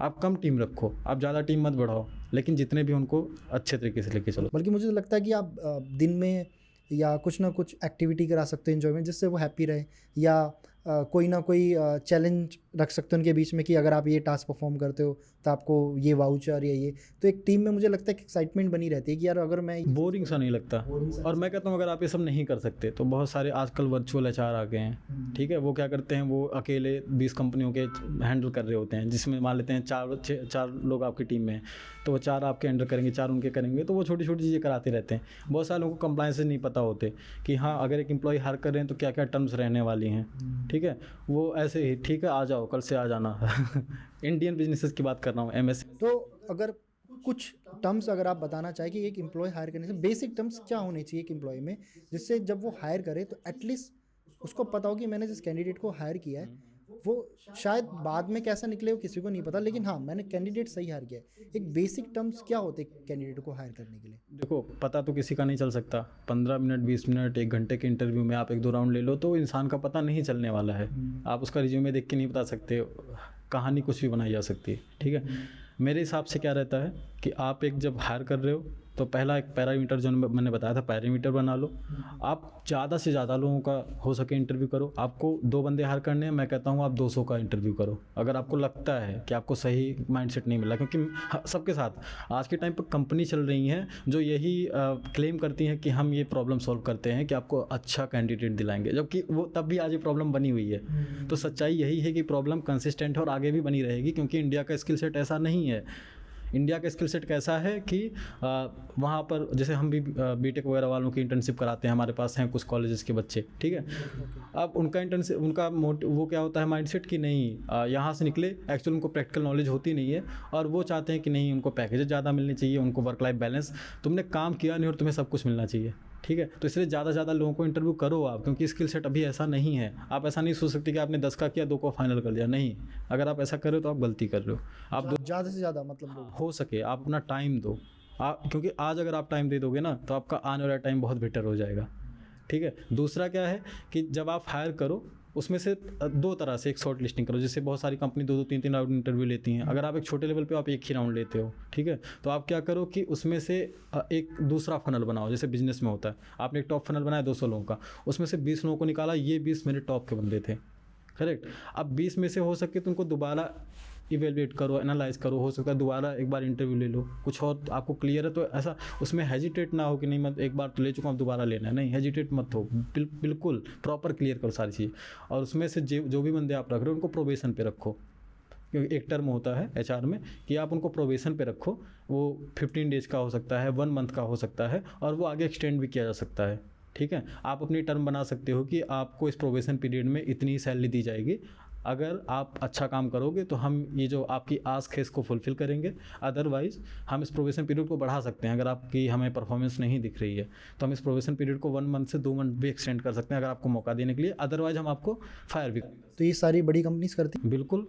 आप कम टीम रखो, आप ज़्यादा टीम मत बढ़ाओ, लेकिन जितने भी उनको अच्छे तरीके से लेके चलो। बल्कि मुझे लगता है कि आप दिन में या कुछ ना कुछ एक्टिविटी करा सकते हो एंजॉयमेंट, जिससे वो हैप्पी रहे, या कोई ना कोई चैलेंज रख सकते हो उनके बीच में कि अगर आप ये टास्क परफॉर्म करते हो तो आपको ये वाउचर या ये, तो एक टीम में मुझे लगता है कि एक्साइटमेंट बनी रहती है कि यार अगर मैं बोरिंग सा नहीं लगता। और मैं कहता हूँ अगर आप ये सब नहीं कर सकते तो बहुत सारे आजकल वर्चुअल एचआर आ गए हैं, ठीक है। वो क्या करते हैं, वो अकेले 20 कंपनियों के हैंडल कर रहे होते हैं, जिसमें मान लेते हैं चार लोग आपकी टीम में, तो वो 4 आपके हैंडल करेंगे, 4 उनके करेंगे, तो वो छोटी छोटी चीज़ें कराते रहते हैं। बहुत सारे लोगों को कंप्लायंस नहीं पता होते कि हाँ अगर एक एम्प्लॉय हायर कर रहे हैं तो क्या क्या टर्म्स रहने वाली हैं, ठीक है। वो ऐसे ही ठीक है आ जाओ, कल से आ जाना इंडियन बिजनेसेस की बात कर रहा हूँ, एमएस। तो अगर कुछ टर्म्स अगर आप बताना चाहें कि एक एम्प्लॉय हायर करने से बेसिक टर्म्स क्या होने चाहिए एक एम्प्लॉय में, जिससे जब वो हायर करे तो एटलीस्ट उसको पता हो कि मैंने जिस कैंडिडेट को हायर किया है वो शायद बाद में कैसा निकले वो किसी को नहीं पता, लेकिन हाँ मैंने कैंडिडेट सही हायर किया है। एक बेसिक टर्म्स क्या होते हैं कैंडिडेट को हायर करने के लिए? देखो, पता तो किसी का नहीं चल सकता। 15 मिनट 20 मिनट 1 घंटे के इंटरव्यू में आप 1-2 राउंड ले लो तो इंसान का पता नहीं चलने वाला है। आप उसका रिज्यूमे देख के नहीं बता सकते, कहानी कुछ भी बनाई जा सकती है, ठीक है। मेरे हिसाब से क्या रहता है कि आप एक जब हायर कर रहे हो तो पहला एक पैरामीटर जो मैंने बताया था, पैरामीटर बना लो। आप ज़्यादा से ज़्यादा लोगों का हो सके इंटरव्यू करो। आपको 2 बंदे हायर करने हैं, मैं कहता हूँ आप 200 का इंटरव्यू करो। अगर आपको लगता है कि आपको सही माइंडसेट नहीं मिला, क्योंकि सबके साथ आज के टाइम पर कंपनी चल रही हैं जो यही क्लेम करती हैं कि हम ये प्रॉब्लम सॉल्व करते हैं कि आपको अच्छा कैंडिडेट दिलाएंगे, जबकि वो तब भी आज ये प्रॉब्लम बनी हुई है। तो सच्चाई यही है कि प्रॉब्लम कंसिस्टेंट है और आगे भी बनी रहेगी, क्योंकि इंडिया का स्किल सेट ऐसा नहीं है। इंडिया का स्किल सेट कैसा है कि वहाँ पर जैसे हम भी बीटेक वगैरह वालों की इंटर्नशिप कराते हैं, हमारे पास हैं कुछ कॉलेजेस के बच्चे, ठीक है। अब उनका इंटर्नशिप, उनका वो क्या होता है माइंडसेट कि नहीं यहाँ से निकले, एक्चुअली उनको प्रैक्टिकल नॉलेज होती नहीं है और वो चाहते हैं कि नहीं उनको पैकेजेस ज़्यादा मिलने चाहिए, उनको वर्क लाइफ बैलेंस, तुमने काम किया नहीं और तुम्हें सब कुछ मिलना चाहिए, ठीक है। तो इसलिए ज़्यादा से ज़्यादा लोगों को इंटरव्यू करो आप, क्योंकि स्किल सेट अभी ऐसा नहीं है। आप ऐसा नहीं सोच सकते कि आपने 10 का किया 2 को फाइनल कर लिया, नहीं। अगर आप ऐसा कर रहे हो तो आप गलती कर रहे हो। आप ज़्यादा से ज़्यादा मतलब हो सके आप अपना टाइम दो, क्योंकि आज अगर आप टाइम दे दोगे ना तो आपका आने वाला टाइम बहुत बेटर हो जाएगा, ठीक है। दूसरा क्या है कि जब आप हायर करो उसमें से 2 तरह से एक शॉर्ट लिस्टिंग करो, जिससे बहुत सारी कंपनी 2-2 3-3 राउंड इंटरव्यू लेती हैं। अगर आप एक छोटे लेवल पे आप एक ही राउंड लेते हो, ठीक है, तो आप क्या करो कि उसमें से एक दूसरा फनल बनाओ, जैसे बिजनेस में होता है। आपने एक टॉप फनल बनाया 200 लोगों का, उसमें से 20 लोगों को निकाला, ये 20 मेरे टॉप के बंदे थे, करेक्ट। अब 20 में से हो सके तो उनको दोबारा इवेलुएट करो, एनालाइज करो, हो सकता है दोबारा एक बार इंटरव्यू ले लो, कुछ और आपको क्लियर है तो ऐसा उसमें हेजिटेट ना हो कि नहीं मैं एक बार तो ले चुका हूँ दोबारा लेना है, नहीं हेजिटेट मत हो, बिल्कुल प्रॉपर क्लियर करो सारी चीज़। और उसमें से जो भी बंदे आप रख रहे हो उनको प्रोबेशन पे रखो, क्योंकि एक टर्म होता है एचआर में कि आप उनको प्रोबेशन पे रखो। वो 15 डेज का हो सकता है, 1 मंथ का हो सकता है, और वो आगे एक्सटेंड भी किया जा सकता है, ठीक है। आप अपनी टर्म बना सकते हो कि आपको इस प्रोबेशन पीरियड में इतनी सैलरी दी जाएगी, अगर आप अच्छा काम करोगे तो हम ये जो आपकी आस्क है इसको फुलफ़िल करेंगे, अदरवाइज़ हम इस प्रोबेशन पीरियड को बढ़ा सकते हैं। अगर आपकी हमें परफॉर्मेंस नहीं दिख रही है तो हम इस प्रोबेशन पीरियड को 1 मंथ से 2 मंथ भी एक्सटेंड कर सकते हैं अगर आपको मौका देने के लिए, अदरवाइज़ हम आपको फायर भी। तो ये सारी बड़ी कंपनीज करती हैं? बिल्कुल,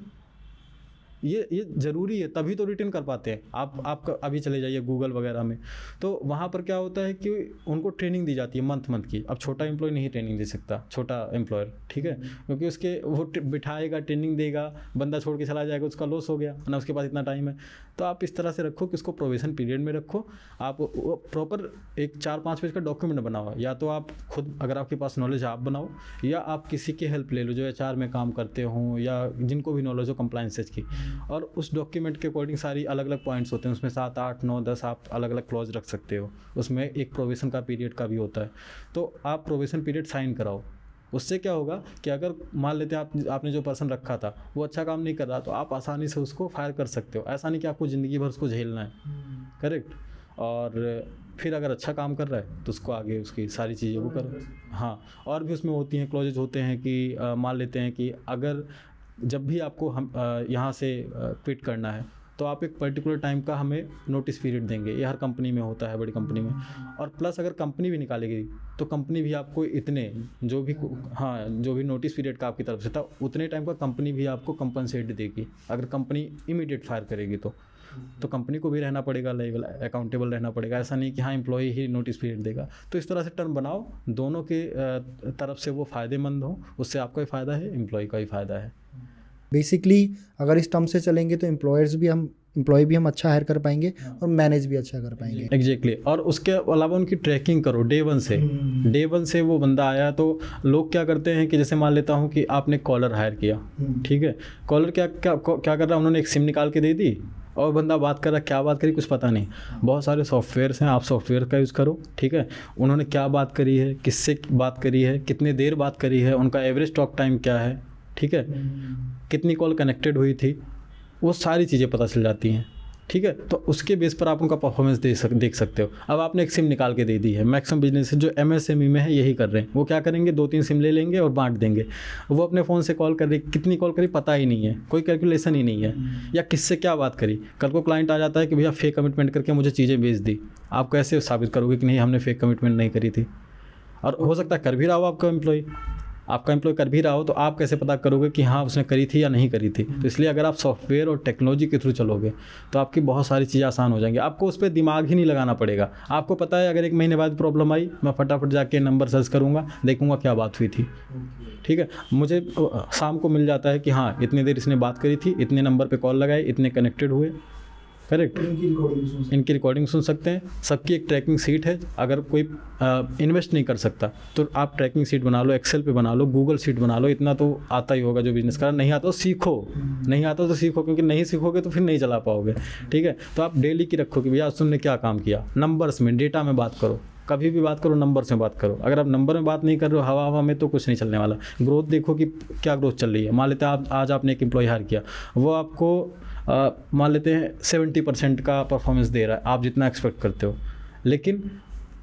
ये ज़रूरी है, तभी तो रिटेन कर पाते हैं। आप अभी चले जाइए गूगल वगैरह में, तो वहाँ पर क्या होता है कि उनको ट्रेनिंग दी जाती है मंथ की। अब छोटा एम्प्लॉय नहीं ट्रेनिंग दे सकता, छोटा एम्प्लॉयर, ठीक है, क्योंकि उसके वो बिठाएगा, ट्रेनिंग देगा, बंदा छोड़ के चला जाएगा, उसका लॉस हो गया ना, उसके पास इतना टाइम है। तो आप इस तरह से रखो कि उसको प्रोबेशन पीरियड में रखो। आप प्रॉपर एक 4-5 पेज का डॉक्यूमेंट बनाओ, या तो आप खुद अगर आपके पास नॉलेज आप बनाओ, या आप किसी की हेल्प ले लो जो एचआर में काम करते हों या जिनको भी नॉलेज हो कंप्लायंसेस की, और उस डॉक्यूमेंट के अकॉर्डिंग सारी अलग अलग पॉइंट्स होते हैं, उसमें 7, 8, 9, 10 आप अलग अलग क्लॉज रख सकते हो। उसमें एक प्रोबेशन का पीरियड का भी होता है, तो आप प्रोबेशन पीरियड साइन कराओ। उससे क्या होगा कि अगर मान लेते हैं आपने जो पर्सन रखा था वो अच्छा काम नहीं कर रहा, तो आप आसानी से उसको फायर कर सकते हो। ऐसा नहीं कि आपको ज़िंदगी भर उसको झेलना है, करेक्ट। और फिर अगर अच्छा काम कर रहा है तो उसको आगे उसकी सारी चीज़ें वो करो। हाँ, और भी उसमें होती हैं क्लॉजेज होते हैं कि मान लेते हैं कि अगर जब भी आपको हम यहाँ से क्विट करना है तो आप एक पर्टिकुलर टाइम का हमें नोटिस पीरियड देंगे। ये हर कंपनी में होता है, बड़ी कंपनी में। और प्लस अगर कंपनी भी निकालेगी तो कंपनी भी आपको इतने जो भी नोटिस पीरियड का आपकी तरफ से था उतने टाइम का कंपनी भी आपको कंपनसेट देगी। अगर कंपनी इमीडिएट फायर करेगी तो कंपनी को भी रहना पड़ेगा, लेवल अकाउंटेबल रहना पड़ेगा। ऐसा नहीं कि हाँ एम्प्लॉय ही नोटिस पीरियड देगा। तो इस तरह से टर्म बनाओ, दोनों के तरफ से वो फ़ायदेमंद हो, उससे आपका भी फ़ायदा है, एम्प्लॉय का भी फ़ायदा है। बेसिकली अगर इस टर्म से चलेंगे तो एम्प्लॉय भी हम अच्छा हायर कर पाएंगे और मैनेज भी अच्छा कर पाएंगे। एग्जैक्टली। और उसके अलावा उनकी ट्रैकिंग करो डे वन से वो बंदा आया। तो लोग क्या करते हैं कि जैसे मान लेता हूँ कि आपने कॉलर हायर किया, ठीक है, कॉलर क्या कर रहा है, उन्होंने एक सिम निकाल के दे दी और बंदा बात कर रहा है, क्या बात करी कुछ पता नहीं। बहुत सारे सॉफ्टवेयर्स हैं, आप सॉफ्टवेयर का यूज़ करो, ठीक है। उन्होंने क्या बात करी है, किससे बात करी है, कितने देर बात करी है, उनका एवरेज टॉक टाइम क्या है, ठीक है, कितनी कॉल कनेक्टेड हुई थी, वो सारी चीज़ें पता चल जाती हैं, ठीक है। तो उसके बेस पर आप उनका परफॉर्मेंस देख सकते हो। अब आपने एक सिम निकाल के दे दी है, मैक्सिमम बिजनेस जो MSME में है यही कर रहे हैं। वो क्या करेंगे, 2-3 सिम ले लेंगे और बांट देंगे। वो अपने फ़ोन से कॉल कर रही, कितनी कॉल करी पता ही नहीं है, कोई कैलकुलेशन ही नहीं है, या किससे क्या बात करी। कल को क्लाइंट आ जाता है कि भैया फेक कमिटमेंट करके मुझे चीज़ें भेज दी, आप कैसे साबित करोगे कि नहीं हमने फेक कमिटमेंट नहीं करी थी। और हो सकता है कर भी रहा हो आपका एम्प्लॉय कर भी रहा हो, तो आप कैसे पता करोगे कि हाँ उसने करी थी या नहीं करी थी। तो इसलिए अगर आप सॉफ्टवेयर और टेक्नोलॉजी के थ्रू चलोगे तो आपकी बहुत सारी चीज़ें आसान हो जाएंगी। आपको उस पर दिमाग ही नहीं लगाना पड़ेगा। आपको पता है अगर 1 महीने बाद प्रॉब्लम आई, मैं फटाफट जाके नंबर सर्च करूँगा, देखूँगा क्या बात हुई थी, ठीक है। मुझे शाम को मिल जाता है कि हाँ इतनी देर इसने बात करी थी, इतने नंबर पर कॉल लगाए, इतने कनेक्टेड हुए, करेक्ट। इनकी रिकॉर्डिंग सुन सकते हैं। सबकी एक ट्रैकिंग सीट है। अगर कोई इन्वेस्ट नहीं कर सकता तो आप ट्रैकिंग सीट बना लो, एक्सेल पे बना लो, गूगल सीट बना लो। इतना तो आता ही होगा जो बिजनेस कर। नहीं आता तो सीखो, क्योंकि नहीं सीखोगे तो फिर नहीं चला पाओगे, ठीक है। तो आप डेली की रखो कि भैया आज तुमने क्या काम किया, नंबर्स में, डेटा में बात करो। कभी भी बात करो नंबर से बात करो। अगर आप नंबर में बात नहीं कर रहे हो हवा में, तो कुछ नहीं चलने वाला। ग्रोथ देखो कि क्या ग्रोथ चल रही है। मान लेते हैं आज आपने एक एम्प्लॉय हायर किया, वो आपको मान लेते हैं 70% का परफॉर्मेंस दे रहा है, आप जितना एक्सपेक्ट करते हो, लेकिन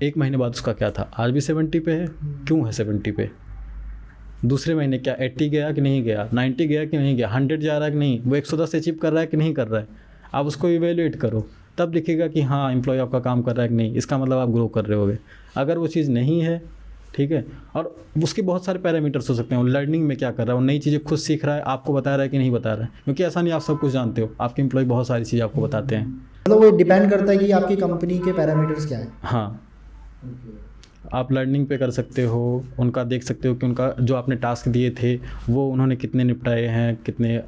एक महीने बाद उसका क्या था, आज भी 70 पे है। क्यों है 70 पे? दूसरे महीने क्या 80 गया कि नहीं गया, 90 गया कि नहीं गया, 100 जा रहा है कि नहीं, वो 110 अचीव कर रहा है कि नहीं कर रहा है। आप उसको इवेल्युएट करो, तब दिखेगा कि हाँ एम्प्लॉय आपका काम कर रहा है कि नहीं, इसका मतलब आप ग्रो कर रहे होगे। अगर वो चीज़ नहीं है, ठीक है, और उसके बहुत सारे पैरामीटर्स हो सकते हैं। वो लर्निंग में क्या कर रहा है, वो नई चीज़ें खुद सीख रहा है, आपको बता रहा है कि नहीं बता रहा है, क्योंकि ऐसा नहीं आप सब कुछ जानते हो, आपके एम्प्लॉय बहुत सारी चीज़ें आपको बताते हैं। मतलब वो डिपेंड करता है कि आपकी कंपनी के पैरामीटर्स क्या है। हाँ, आप लर्निंग पे कर सकते हो, उनका देख सकते हो कि उनका जो आपने टास्क दिए थे वो उन्होंने कितने निपटाए हैं, कितने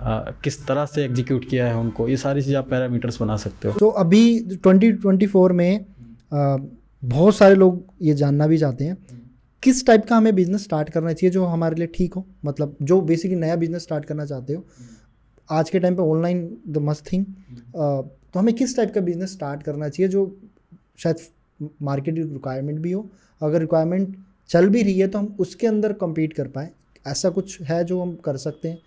किस तरह से एग्जीक्यूट किया है उनको, ये सारी चीज़ आप पैरामीटर्स बना सकते हो। तो अभी 2024 में बहुत सारे लोग ये जानना भी चाहते हैं किस टाइप का हमें बिजनेस स्टार्ट करना चाहिए जो हमारे लिए ठीक हो, मतलब जो बेसिकली नया बिजनेस स्टार्ट करना चाहते हो। आज के टाइम पे ऑनलाइन द मस्ट थिंग, तो हमें किस टाइप का बिजनेस स्टार्ट करना चाहिए जो शायद मार्केट रिक्वायरमेंट भी हो, अगर रिक्वायरमेंट चल भी रही है तो हम उसके अंदर compete कर पाएँ। ऐसा कुछ है जो हम कर सकते हैं,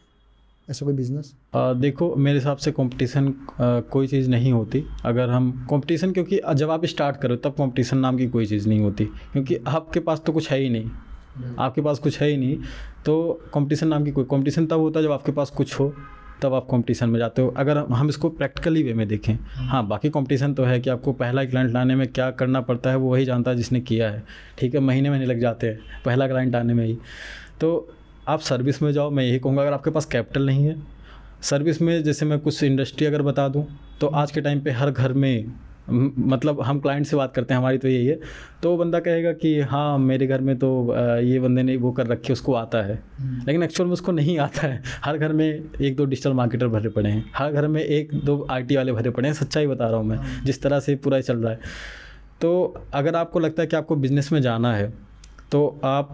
ऐसा कोई बिजनेस? देखो मेरे हिसाब से कंपटीशन कोई चीज़ नहीं होती। अगर हम कंपटीशन, क्योंकि जब आप स्टार्ट करो तब कंपटीशन नाम की कोई चीज़ नहीं होती, क्योंकि आपके पास तो कुछ है ही नहीं, आपके पास कुछ है ही नहीं, तो कंपटीशन नाम की कोई, कंपटीशन तब होता है जब आपके पास कुछ हो, तब आप कंपटीशन में जाते हो। अगर हम इसको प्रैक्टिकली वे में देखें, हाँ बाकी कंपटीशन तो है कि आपको पहला क्लाइंट लाने में क्या करना पड़ता है वो वही जानता है जिसने किया है, ठीक है, महीने लग जाते हैं पहला क्लाइंट आने में ही। तो आप सर्विस में जाओ, मैं यही कहूँगा। अगर आपके पास कैपिटल नहीं है सर्विस में, जैसे मैं कुछ इंडस्ट्री अगर बता दूं, तो आज के टाइम पे हर घर में, मतलब हम क्लाइंट से बात करते हैं, हमारी तो यही है, तो वो बंदा कहेगा कि हाँ मेरे घर में तो ये बंदे ने वो कर रखी है, उसको आता है, लेकिन एक्चुअल में उसको नहीं आता है। हर घर में 1-2 डिजिटल मार्केटर भरे पड़े हैं, हर घर में 1-2 IT वाले भरे पड़े हैं, सच्चाई बता रहा हूँ मैं, जिस तरह से पूरा चल रहा है। तो अगर आपको लगता है कि आपको बिज़नेस में जाना है तो आप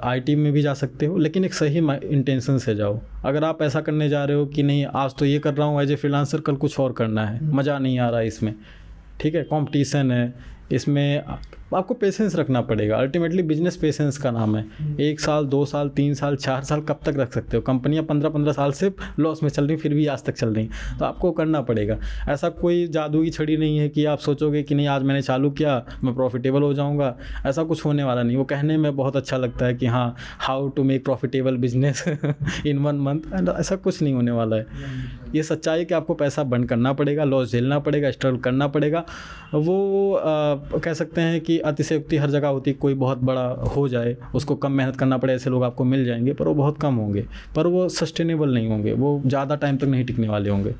IT में भी जा सकते हो, लेकिन एक सही इंटेंशन से जाओ। अगर आप ऐसा करने जा रहे हो कि नहीं आज तो ये कर रहा हूँ एज ए फ्रीलांसर, कल कुछ और करना है, मज़ा नहीं आ रहा है इसमें, ठीक है, कंपटीशन है, इसमें आपको पेशेंस रखना पड़ेगा। अल्टीमेटली बिजनेस पेशेंस का नाम है। 1 साल 2 साल 3 साल 4 साल कब तक रख सकते हो? कंपनियां 15-15 साल से लॉस में चल रही फिर भी आज तक चल रही, तो आपको करना पड़ेगा। ऐसा कोई जादू की छड़ी नहीं है कि आप सोचोगे कि नहीं आज मैंने चालू किया मैं प्रॉफिटेबल हो जाऊँगा, ऐसा कुछ होने वाला नहीं। वो कहने में बहुत अच्छा लगता है कि हाँ how to make profitable business in 1 month, and ऐसा कुछ नहीं होने वाला है। ये सच्चाई है कि आपको पैसा बर्न करना पड़ेगा, लॉस झेलना पड़ेगा, स्ट्रगल करना पड़ेगा। वो कह सकते हैं कि अतिशयोक्ति हर जगह होती, कोई बहुत बड़ा हो जाए उसको कम मेहनत करना पड़े, ऐसे लोग आपको मिल जाएंगे, पर वो बहुत कम होंगे, पर वो सस्टेनेबल नहीं होंगे, वो ज़्यादा टाइम तक नहीं टिकने वाले होंगे।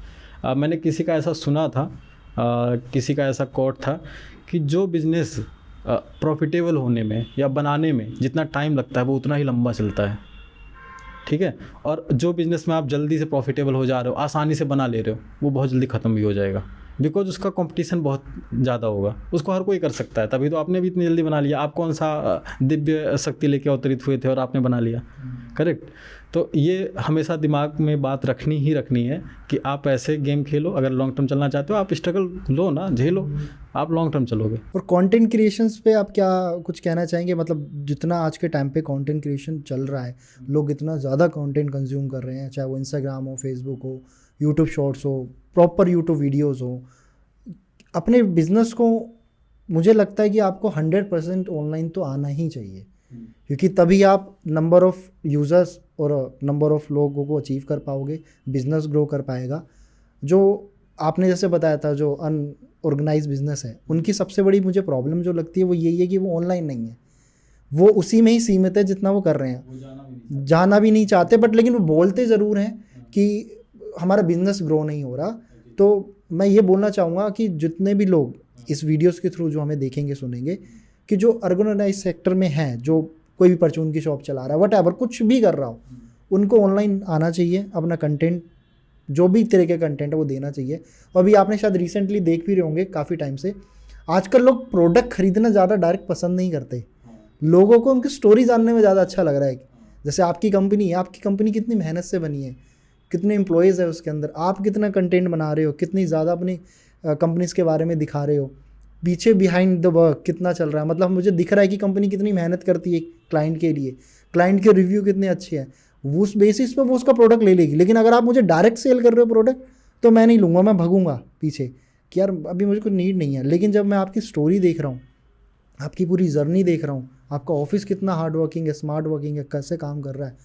मैंने किसी का ऐसा सुना था, किसी का ऐसा कोट था कि जो बिज़नेस प्रॉफिटेबल होने में या बनाने में जितना टाइम लगता है वो उतना ही लंबा चलता है, ठीक है, और जो बिज़नेस में आप जल्दी से प्रॉफिटेबल हो जा रहे हो, आसानी से बना ले रहे हो, वो बहुत जल्दी ख़त्म भी हो जाएगा, बिकॉज उसका कंपटीशन बहुत ज़्यादा होगा। उसको हर कोई कर सकता है, तभी तो आपने भी इतनी जल्दी बना लिया। आप कौन सा दिव्य शक्ति लेके अवतरित हुए थे और आपने बना लिया, करेक्ट। तो ये हमेशा दिमाग में बात रखनी ही रखनी है कि आप ऐसे गेम खेलो, अगर लॉन्ग टर्म चलना चाहते हो आप स्ट्रगल लो ना, झेलो, आप लॉन्ग टर्म चलोगे। और कंटेंट क्रिएशंस पे आप क्या कुछ कहना चाहेंगे? मतलब जितना आज के टाइम पे कंटेंट क्रिएशन चल रहा है, लोग इतना ज़्यादा कंटेंट कंज्यूम कर रहे हैं, चाहे वो इंस्टाग्राम हो, फेसबुक हो, यूट्यूब शॉर्ट्स हो, प्रॉपर यूट्यूब वीडियोज़ हो। अपने बिजनेस को मुझे लगता है कि आपको 100% ऑनलाइन तो आना ही चाहिए, क्योंकि तभी आप नंबर ऑफ़ यूज़र्स और नंबर ऑफ़ लोगों को अचीव कर पाओगे, बिज़नेस ग्रो कर पाएगा। जो आपने जैसे बताया था जो अनऑर्गेनाइज बिज़नेस है, उनकी सबसे बड़ी मुझे प्रॉब्लम जो लगती है वो यही है कि वो ऑनलाइन नहीं है, वो उसी में ही सीमित है जितना वो कर रहे हैं, जाना भी नहीं चाहते, बट लेकिन वो बोलते ज़रूर हैं कि हमारा बिज़नेस ग्रो नहीं हो रहा। तो मैं ये बोलना चाहूँगा कि जितने भी लोग इस वीडियोस के थ्रू जो हमें देखेंगे सुनेंगे, कि जो ऑर्गेनाइज सेक्टर में हैं, जो कोई भी परचून की शॉप चला रहा है, व्हाटएवर कुछ भी कर रहा हो, उनको ऑनलाइन आना चाहिए, अपना कंटेंट जो भी तरह के कंटेंट है वो देना चाहिए। और अभी आपने शायद रिसेंटली देख भी रहे होंगे, काफ़ी टाइम से आजकल लोग प्रोडक्ट खरीदना ज़्यादा डायरेक्ट पसंद नहीं करते, लोगों को उनकी स्टोरी जानने में ज़्यादा अच्छा लग रहा है। जैसे आपकी कंपनी है, आपकी कंपनी कितनी मेहनत से बनी है, कितने एम्प्लॉयज़ है उसके अंदर, आप कितना कंटेंट बना रहे हो, कितनी ज़्यादा अपनी कंपनीज़ के बारे में दिखा रहे हो, पीछे बिहाइंड द वर्क कितना चल रहा है। मतलब मुझे दिख रहा है कि कंपनी कितनी मेहनत करती है क्लाइंट के लिए, क्लाइंट के रिव्यू कितने अच्छे हैं, उस बेसिस पे वो उसका प्रोडक्ट ले लेगी। लेकिन अगर आप मुझे डायरेक्ट सेल कर रहे हो प्रोडक्ट, तो मैं नहीं लूँगा, मैं भगूंगा पीछे कि यार अभी मुझे कोई नीड नहीं है। लेकिन जब मैं आपकी स्टोरी देख रहा हूँ, आपकी पूरी जर्नी देख रहा हूँ, आपका ऑफिस कितना हार्ड वर्किंग है, स्मार्ट वर्किंग है, कैसे काम कर रहा है,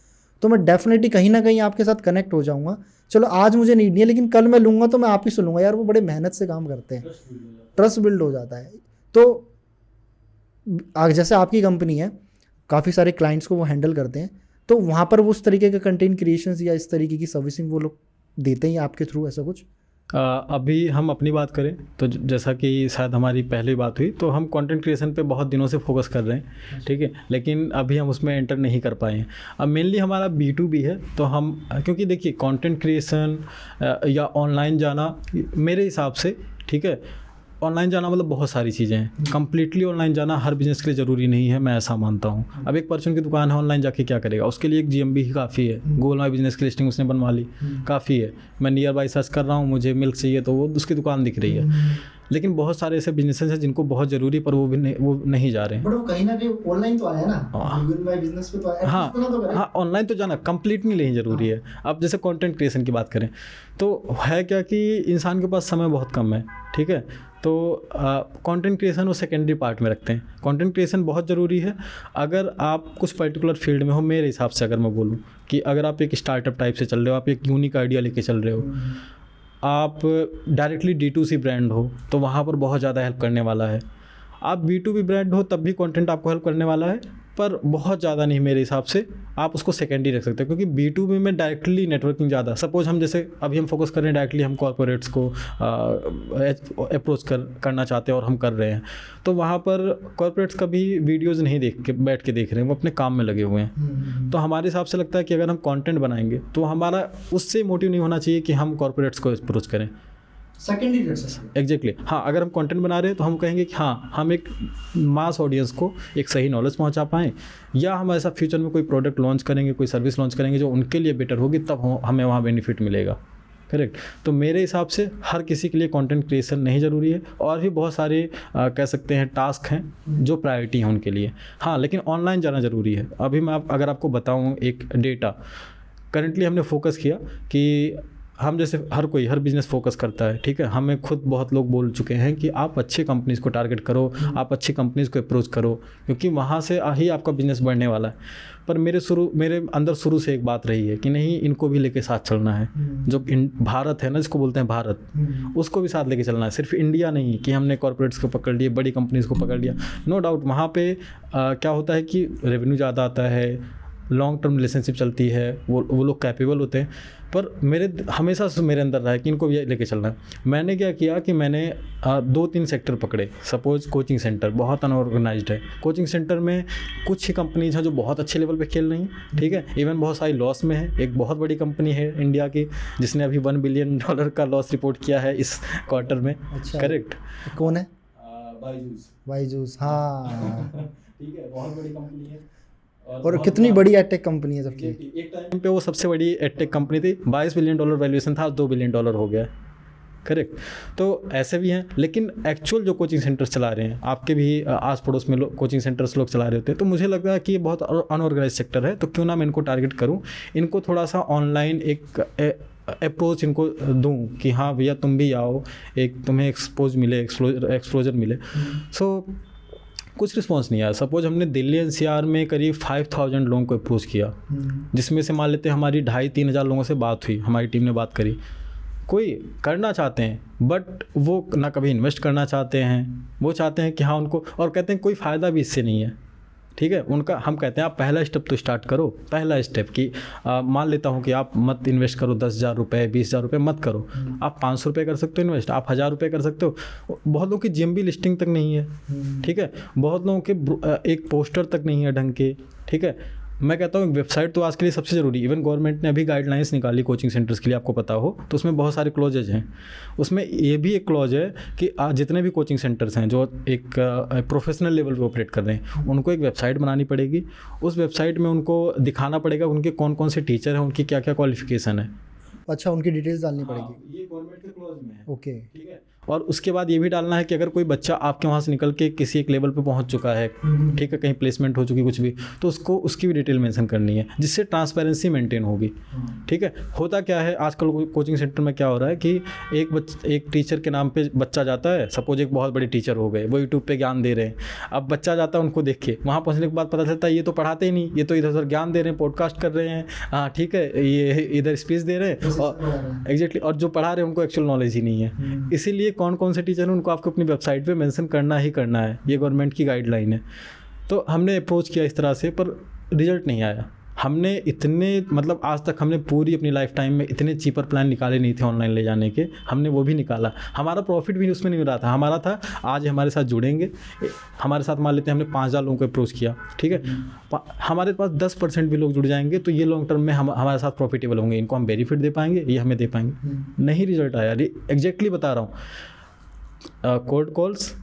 तो मैं डेफिनेटली कहीं ना कहीं आपके साथ कनेक्ट हो जाऊँगा। चलो आज मुझे नीड नहीं है, लेकिन कल मैं लूँगा तो मैं आप ही से लूँगा, यार वो बड़े मेहनत से काम करते हैं, ट्रस्ट बिल्ड हो जाता है। तो जैसे आपकी कंपनी है, काफ़ी सारे क्लाइंट्स को वो हैंडल करते हैं, तो वहाँ पर वो उस तरीके का कंटेंट क्रिएशंस या इस तरीके की सर्विसिंग वो लोग देते हैं आपके थ्रू, ऐसा कुछ? अभी हम अपनी बात करें तो जैसा कि शायद हमारी पहली बात हुई, तो हम कंटेंट क्रिएशन पे बहुत दिनों से फोकस कर रहे हैं, ठीक है, लेकिन अभी हम उसमें एंटर नहीं कर पाए हैं। अब मेनली हमारा B2B है, तो हम क्योंकि देखिए कंटेंट क्रिएशन या ऑनलाइन जाना मेरे हिसाब से, ठीक है, ऑनलाइन जाना मतलब बहुत सारी चीज़ें हैं। कंप्लीटली ऑनलाइन जाना हर बिज़नेस के लिए ज़रूरी नहीं है, मैं ऐसा मानता हूँ। अब एक पर्सन की दुकान है, ऑनलाइन जाके क्या करेगा? उसके लिए एक GMB ही काफ़ी है। गूगल माई बिजनेस की लिस्टिंग उसने बनवा ली, काफ़ी है। मैं नियर बाई सर्च कर रहा हूँ, मुझे मिल्क चाहिए, तो वो उसकी दुकान दिख रही है। लेकिन बहुत सारे ऐसे बिजनेसेस हैं जिनको बहुत ज़रूरी, पर वो नहीं जा रहे हैं। बट वो कहीं ना कहीं ऑनलाइन तो आया ना, गूगल माई बिजनेस पे तो आया। हाँ हाँ, ऑनलाइन तो जाना कंप्लीटली नहीं ज़रूरी है। अब जैसे कंटेंट क्रिएशन की बात करें तो है क्या कि इंसान के पास समय बहुत कम है, ठीक है, तो कंटेंट क्रिएशन वो सेकेंडरी पार्ट में रखते हैं। कंटेंट क्रिएशन बहुत ज़रूरी है अगर आप कुछ पर्टिकुलर फील्ड में हो। मेरे हिसाब से अगर मैं बोलूँ कि अगर आप एक स्टार्टअप टाइप से चल रहे हो, आप एक यूनिक आइडिया लेके चल रहे हो, आप डायरेक्टली D2C ब्रांड हो, तो वहाँ पर बहुत ज़्यादा हेल्प करने वाला है। आप B2B ब्रांड हो तब भी कंटेंट आपको हेल्प करने वाला है, पर बहुत ज़्यादा नहीं मेरे हिसाब से। आप उसको सेकेंडरी रख सकते हो, क्योंकि B2B में डायरेक्टली नेटवर्किंग ज़्यादा। सपोज हम जैसे अभी हम फोकस कर रहे हैं डायरेक्टली, हम कॉर्पोरेट्स को अप्रोच करना चाहते हैं और हम कर रहे हैं, तो वहाँ पर कॉर्पोरेट्स कभी वीडियोज़ नहीं बैठ के देख रहे हैं, वो अपने काम में लगे हुए हैं। तो हमारे हिसाब से लगता है कि अगर हम कंटेंट बनाएंगे तो हमारा उससे मोटिव नहीं होना चाहिए कि हम कॉर्पोरेट्स को अप्रोच करें। सेकेंडरी रख सकते हैं। एग्जैक्टली हाँ, अगर हम कंटेंट बना रहे हैं तो हम कहेंगे कि हाँ, हम एक मास ऑडियंस को एक सही नॉलेज पहुंचा पाएँ, या हम ऐसा फ्यूचर में कोई प्रोडक्ट लॉन्च करेंगे, कोई सर्विस लॉन्च करेंगे जो उनके लिए बेटर होगी, तब हमें वहाँ बेनिफिट मिलेगा। करेक्ट। तो मेरे हिसाब से हर किसी के लिए कंटेंट क्रिएशन नहीं ज़रूरी है, और भी बहुत सारे कह सकते हैं टास्क हैं जो प्रायोरिटी हैं उनके लिए। हाँ, लेकिन ऑनलाइन जाना ज़रूरी है। अभी मैं अगर आपको बताऊँ एक डेटा, करंटली हमने फोकस किया कि हम जैसे हर बिज़नेस फोकस करता है, ठीक है, हमें खुद बहुत लोग बोल चुके हैं कि आप अच्छे कंपनीज़ को टारगेट करो, आप अच्छी कंपनीज़ को अप्रोच करो, क्योंकि वहाँ से ही आपका बिज़नेस बढ़ने वाला है। पर मेरे अंदर शुरू से एक बात रही है कि नहीं, इनको भी लेके साथ चलना है। जो भारत है ना, जिसको बोलते हैं भारत, उसको भी साथ लेके चलना है। सिर्फ इंडिया नहीं कि हमने कॉर्पोरेट्स को पकड़ लिए, बड़ी कंपनीज़ को पकड़ लिया। नो डाउट वहाँ पे क्या होता है कि रेवेन्यू ज़्यादा आता है, लॉन्ग टर्म रिलेशनशिप चलती है, वो लोग कैपेबल होते हैं। पर हमेशा से मेरे अंदर रहा है कि इनको भी लेके चलना है। मैंने क्या किया कि मैंने 2-3 सेक्टर पकड़े। सपोज कोचिंग सेंटर बहुत अनऑर्गेनाइज्ड है, कोचिंग सेंटर में कुछ ही कंपनीज हैं जो बहुत अच्छे लेवल पे खेल रही हैं, ठीक है, इवन बहुत सारी लॉस में है। एक बहुत बड़ी कंपनी है इंडिया की जिसने अभी $1 बिलियन का लॉस रिपोर्ट किया है इस क्वार्टर में। अच्छा, करेक्ट। कौन है? बायजूस, हाँ। ठीक है, बहुत बड़ी कंपनी है। और कितनी बड़ी एडटेक कंपनी है सबकी। एक टाइम पे वो सबसे बड़ी एडटेक कंपनी थी, $22 बिलियन वैल्यूएशन था, $2 बिलियन हो गया। करेक्ट। तो ऐसे भी हैं, लेकिन एक्चुअल जो कोचिंग सेंटर्स चला रहे हैं, आपके भी आस पड़ोस में कोचिंग सेंटर्स लोग चला रहे होते हैं, तो मुझे लगता है कि ये बहुत अनऑर्गेनाइज सेक्टर है, तो क्यों ना मैं इनको टारगेट करूँ, इनको थोड़ा सा ऑनलाइन एक अप्रोच इनको दूँ कि हाँ भैया तुम भी आओ, एक तुम्हें एक्सपोजर मिले। सो कुछ रिस्पॉन्स नहीं आया। सपोज हमने दिल्ली NCR में करीब 5000 लोगों को अप्रोच किया, जिसमें से मान लेते हैं हमारी 2500-3000 हज़ार लोगों से बात हुई, हमारी टीम ने बात करी। कोई करना चाहते हैं बट वो ना कभी इन्वेस्ट करना चाहते हैं, वो चाहते हैं कि हाँ उनको, और कहते हैं कोई फ़ायदा भी इससे नहीं है, ठीक है उनका। हम कहते हैं आप पहला स्टेप तो स्टार्ट करो, पहला स्टेप कि मान लेता हूँ कि आप मत इन्वेस्ट करो 10,000 रुपये 20,000 रुपये मत करो, आप 500 रुपये कर सकते हो इन्वेस्ट, आप 1,000 रुपये कर सकते हो। बहुत लोगों की GMB लिस्टिंग तक नहीं है, ठीक है, बहुत लोगों के एक पोस्टर तक नहीं है ढंग के, ठीक है। मैं कहता हूँ वेबसाइट तो आज के लिए सबसे ज़रूरी। इवन गवर्नमेंट ने अभी गाइडलाइंस निकाली कोचिंग सेंटर्स के लिए, आपको पता हो, तो उसमें बहुत सारे क्लॉजेज हैं। उसमें ये भी एक क्लॉज है कि जितने भी कोचिंग सेंटर्स हैं जो एक प्रोफेशनल लेवल पे ऑपरेट कर रहे हैं, उनको एक वेबसाइट बनानी पड़ेगी। उस वेबसाइट में उनको दिखाना पड़ेगा उनके कौन कौन से टीचर हैं, उनकी क्या क्या क्वालिफिकेशन है। अच्छा, उनकी डिटेल्स डालनी पड़ेगी। ये गवर्नमेंट के क्लॉज में है। ओके, ठीक है। और उसके बाद ये भी डालना है कि अगर कोई बच्चा आपके वहाँ से निकल के किसी एक लेवल पे पहुँच चुका है, ठीक है, कहीं प्लेसमेंट हो चुकी कुछ भी, तो उसको उसकी भी डिटेल मेंशन करनी है, जिससे ट्रांसपेरेंसी मेंटेन होगी। ठीक है, होता क्या है आजकल कोचिंग सेंटर में क्या हो रहा है कि एक टीचर के नाम पे बच्चा जाता है, सपोज एक बहुत बड़े टीचर हो गए, वो यूट्यूब पे ज्ञान दे रहे हैं, अब बच्चा जाता है उनको देख के, वहाँ पहुँचने के बाद पता चलता है ये तो पढ़ाते ही नहीं, ये तो इधर उधर ज्ञान दे रहे हैं, पॉडकास्ट कर रहे हैं, हाँ ठीक है, ये इधर स्पीच दे रहे हैं, और एग्जैक्टली, और जो पढ़ा रहे हैं उनको एक्चुअल नॉलेज ही नहीं है। इसीलिए कौन कौन से टीचर हैं उनको आपको अपनी वेबसाइट पे मेंशन करना ही करना है, ये गवर्नमेंट की गाइडलाइन है। तो हमने अप्रोच किया इस तरह से, पर रिजल्ट नहीं आया। हमने इतने मतलब आज तक हमने पूरी अपनी लाइफ टाइम में इतने चीपर प्लान निकाले नहीं थे ऑनलाइन ले जाने के, हमने वो भी निकाला, हमारा प्रॉफिट भी उसमें नहीं हो रहा था। हमारा था आज हमारे साथ जुड़ेंगे, हमारे साथ मान लेते हैं हमने 5000 लोगों को अप्रोच किया, ठीक है, हमारे पास 10% भी लोग जुड़ जाएंगे तो ये लॉन्ग टर्म में हमारे साथ प्रॉफिटेबल होंगे, इनको हम बेनिफिट दे पाएंगे, ये हमें दे पाएंगे। नहीं रिजल्ट आया, एग्जैक्टली बता रहा हूँ। कोल्ड कॉल्स,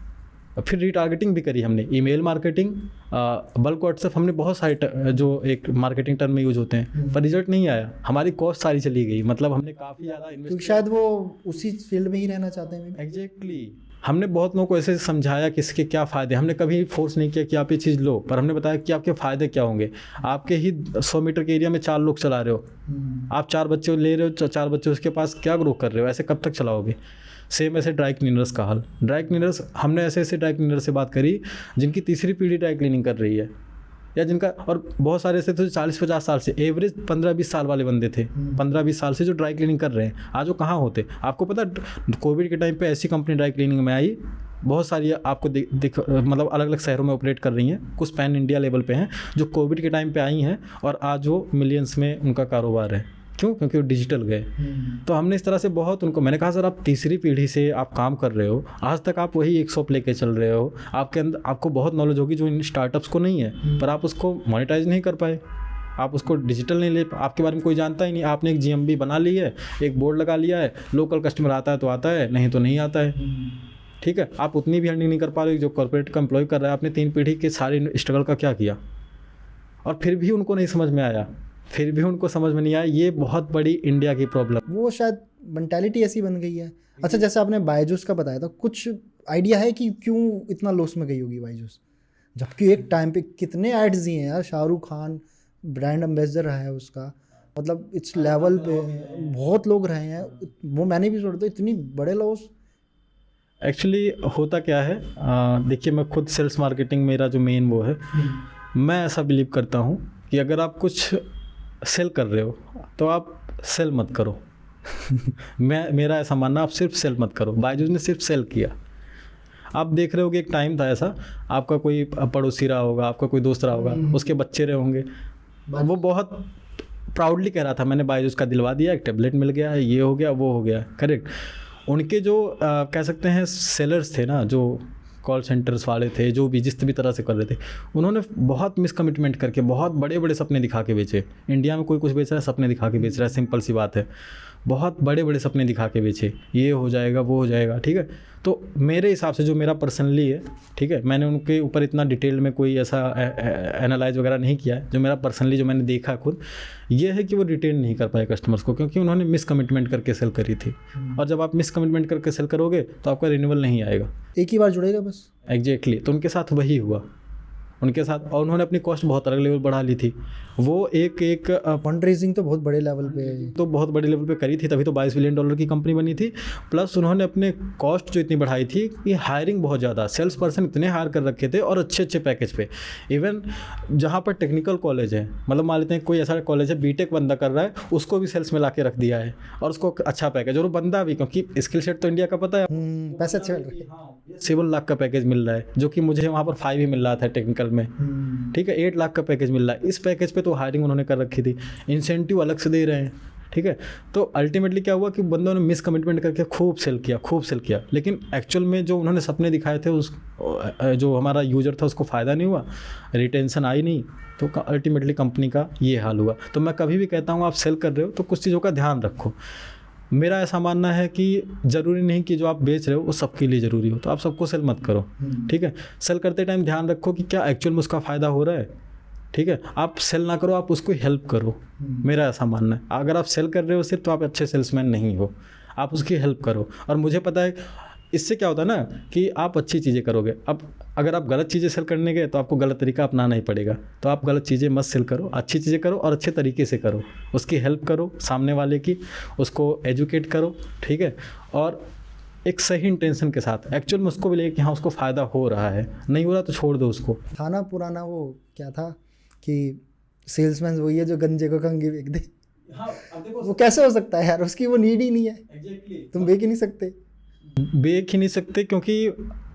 फिर रीटारगेटिंग भी करी हमने, ईमेल मार्केटिंग, बल्क व्हाट्सएप, हमने बहुत सारे जो एक मार्केटिंग टर्म में यूज होते हैं, पर रिजल्ट नहीं आया, हमारी कॉस्ट सारी चली गई, मतलब हमने काफ़ी ज़्यादा क्योंकि शायद वो उसी फील्ड में ही रहना चाहते हैं। एग्जैक्टली हमने बहुत लोगों को ऐसे समझाया कि इसके क्या फ़ायदे, हमने कभी फोर्स नहीं किया कि आप ये चीज़ लो, पर हमने बताया कि आपके फ़ायदे क्या होंगे। आपके ही 100 मीटर के एरिया में 4 लोग चला रहे हो, आप 4 बच्चे ले रहे हो, 4 बच्चे उसके पास क्या ग्रो कर रहे हो, ऐसे कब तक चलाओगे। सेम ऐसे ड्राई क्लीनर्स का हाल, ड्राई क्लीनर्स, हमने ऐसे ड्राई क्लीनर से बात करी जिनकी तीसरी पीढ़ी ड्राई क्लीनिंग कर रही है, या जिनका, और बहुत सारे ऐसे थे 40-50 साल से, एवरेज 15-20 साल वाले बंदे थे, 15-20 साल से जो ड्राई क्लीनिंग कर रहे हैं। आज वो कहाँ होते, आपको पता, कोविड के टाइम पे ऐसी कंपनी ड्राई क्लीनिंग में आई, बहुत सारी आपको मतलब अलग अलग शहरों में ऑपरेट कर रही हैं, कुछ पैन इंडिया लेवल पे हैं जो कोविड के टाइम पे आई हैं, और आज वो मिलियंस में उनका कारोबार है। क्यों? क्योंकि वो डिजिटल गए। तो हमने इस तरह से बहुत उनको, मैंने कहा सर आप तीसरी पीढ़ी से आप काम कर रहे हो, आज तक आप वही एक शॉप लेके चल रहे हो, आपके अंदर आपको बहुत नॉलेज होगी जो इन स्टार्टअप्स को नहीं है, पर आप उसको मोनेटाइज नहीं कर पाए, आप उसको डिजिटल नहीं ले, आपके बारे में कोई जानता ही नहीं, आपने एक GMB बना ली है, एक बोर्ड लगा लिया है, लोकल कस्टमर आता है तो आता है, नहीं तो नहीं आता है, ठीक है, आप उतनी भी अर्निंग नहीं कर पा रहे जो कॉर्पोरेट का एम्प्लॉय कर रहा है। आपने 3 पीढ़ी के सारे स्ट्रगल का क्या किया, और फिर भी उनको नहीं समझ में आया, फिर भी उनको समझ में नहीं आया। ये बहुत बड़ी इंडिया की प्रॉब्लम, वो शायद मेंटालिटी ऐसी बन गई है। अच्छा, जैसे आपने बायजूस का बताया था, कुछ आइडिया है कि क्यों इतना लॉस में गई होगी बायजूस, जबकि एक टाइम पे कितने एड्स दिए हैं यार, शाहरुख खान ब्रांड एम्बेसडर रहा है उसका, मतलब इस लेवल पे बहुत लोग रहे हैं, वो मैंने भी सुना था, इतनी बड़े लॉस। एक्चुअली होता क्या है, देखिए मैं खुद सेल्स मार्केटिंग मेरा जो मेन वो है, मैं ऐसा बिलीव करता हूँ कि अगर आप कुछ सेल कर रहे हो तो आप सेल मत करो मेरा ऐसा मानना, आप सिर्फ सेल मत करो। बायजूस ने सिर्फ सेल किया। आप देख रहे हो कि एक टाइम था ऐसा, आपका कोई पड़ोसी रहा होगा, आपका कोई दोस्त रहा होगा, उसके बच्चे रहे होंगे, वो बहुत प्राउडली कह रहा था मैंने बायजूस का दिलवा दिया, एक टेबलेट मिल गया है, ये हो गया वो हो गया, करेक्ट। उनके जो कह सकते हैं सेलर्स थे ना, जो कॉल सेंटर्स वाले थे, जो भी जिस भी तरह से कर रहे थे, उन्होंने बहुत मिसकमिटमेंट करके बहुत बड़े बड़े सपने दिखा के बेचे। इंडिया में कोई कुछ बेच रहा है, सपने दिखा के बेच रहा है, सिंपल सी बात है, बहुत बड़े बड़े सपने दिखा के बेचे, ये हो जाएगा वो हो जाएगा, ठीक है। तो मेरे हिसाब से जो मेरा पर्सनली है, ठीक है, मैंने उनके ऊपर इतना डिटेल में कोई ऐसा एनालाइज वगैरह नहीं किया है, जो मेरा पर्सनली जो मैंने देखा खुद, ये है कि वो रिटेन नहीं कर पाए कस्टमर्स को, क्योंकि उन्होंने मिसकमिटमेंट करके सेल करी थी, और जब आप मिसकमिटमेंट करके सेल करोगे तो आपका रिन्यूअल नहीं आएगा, एक ही बार जुड़ेगा बस। एग्जैक्टली, तो उनके साथ वही हुआ उनके साथ, और उन्होंने अपनी कॉस्ट बहुत अलग लेवल बढ़ा ली थी। वो एक फंड रेजिंग तो बहुत बड़े लेवल पे, तो बहुत बड़े लेवल पे करी थी, तभी तो $22 बिलियन की कंपनी बनी थी। प्लस उन्होंने अपने कॉस्ट जो इतनी बढ़ाई थी कि हायरिंग बहुत ज़्यादा, सेल्स पर्सन इतने हायर कर रखे थे, और अच्छे अच्छे पैकेज पे। इवन जहाँ पर टेक्निकल कॉलेज है, मतलब मान लेते हैं कोई ऐसा कॉलेज है, बीटेक बंदा कर रहा है, उसको भी सेल्स में ला के रख दिया है, और उसको अच्छा पैकेज, और वो बंदा भी, क्योंकि स्किल सेट तो इंडिया का पता है, पैसे अच्छे मिल रहे हैं, 7 लाख का पैकेज मिल रहा है, जो कि मुझे वहाँ पर 5 ही मिल रहा था टेक्निकल में, ठीक है, 8 लाख का पैकेज मिल रहा है। इस पैकेज पे तो हायरिंग उन्होंने कर रखी थी, इंसेंटिव अलग से दे रहे हैं, ठीक है। तो अल्टीमेटली क्या हुआ कि बंदों ने मिस कमिटमेंट करके खूब सेल किया, लेकिन एक्चुअल में जो उन्होंने सपने दिखाए थे, उस जो हमारा यूजर था उसको फ़ायदा नहीं हुआ, रिटेंशन आई नहीं, तो अल्टीमेटली कंपनी का ये हाल हुआ। तो मैं कभी भी कहता हूँ आप सेल कर रहे हो तो कुछ चीज़ों का ध्यान रखो। मेरा ऐसा मानना है कि ज़रूरी नहीं कि जो आप बेच रहे हो वो सबके लिए ज़रूरी हो, तो आप सबको सेल मत करो, ठीक है। सेल करते टाइम ध्यान रखो कि क्या एक्चुअल में उसका फ़ायदा हो रहा है, ठीक है। आप सेल ना करो, आप उसको हेल्प करो, मेरा ऐसा मानना है। अगर आप सेल कर रहे हो सिर्फ, तो आप अच्छे सेल्समैन नहीं हो, आप उसकी हेल्प करो। और मुझे पता है इससे क्या होता है ना कि आप अच्छी चीज़ें करोगे। अब अगर आप गलत चीज़ें सेल करने गए तो आपको गलत तरीका अपनाना ही पड़ेगा। तो आप गलत चीज़ें मत सेल करो, अच्छी चीज़ें करो और अच्छे तरीके से करो, उसकी हेल्प करो सामने वाले की, उसको एजुकेट करो, ठीक है। और एक सही इंटेंशन के साथ एक्चुअल में उसको भी लगे कि हाँ उसको फ़ायदा हो रहा है, नहीं हो रहा तो छोड़ दो उसको। था ना पुराना वो क्या था कि सेल्समैन वही है जो गंजे को कंघी बेच दे। हाँ, अब देखो वो कैसे हो सकता है यार, उसकी वो नीड ही नहीं है, तुम बेच ही नहीं सकते। बेच ही नहीं सकते क्योंकि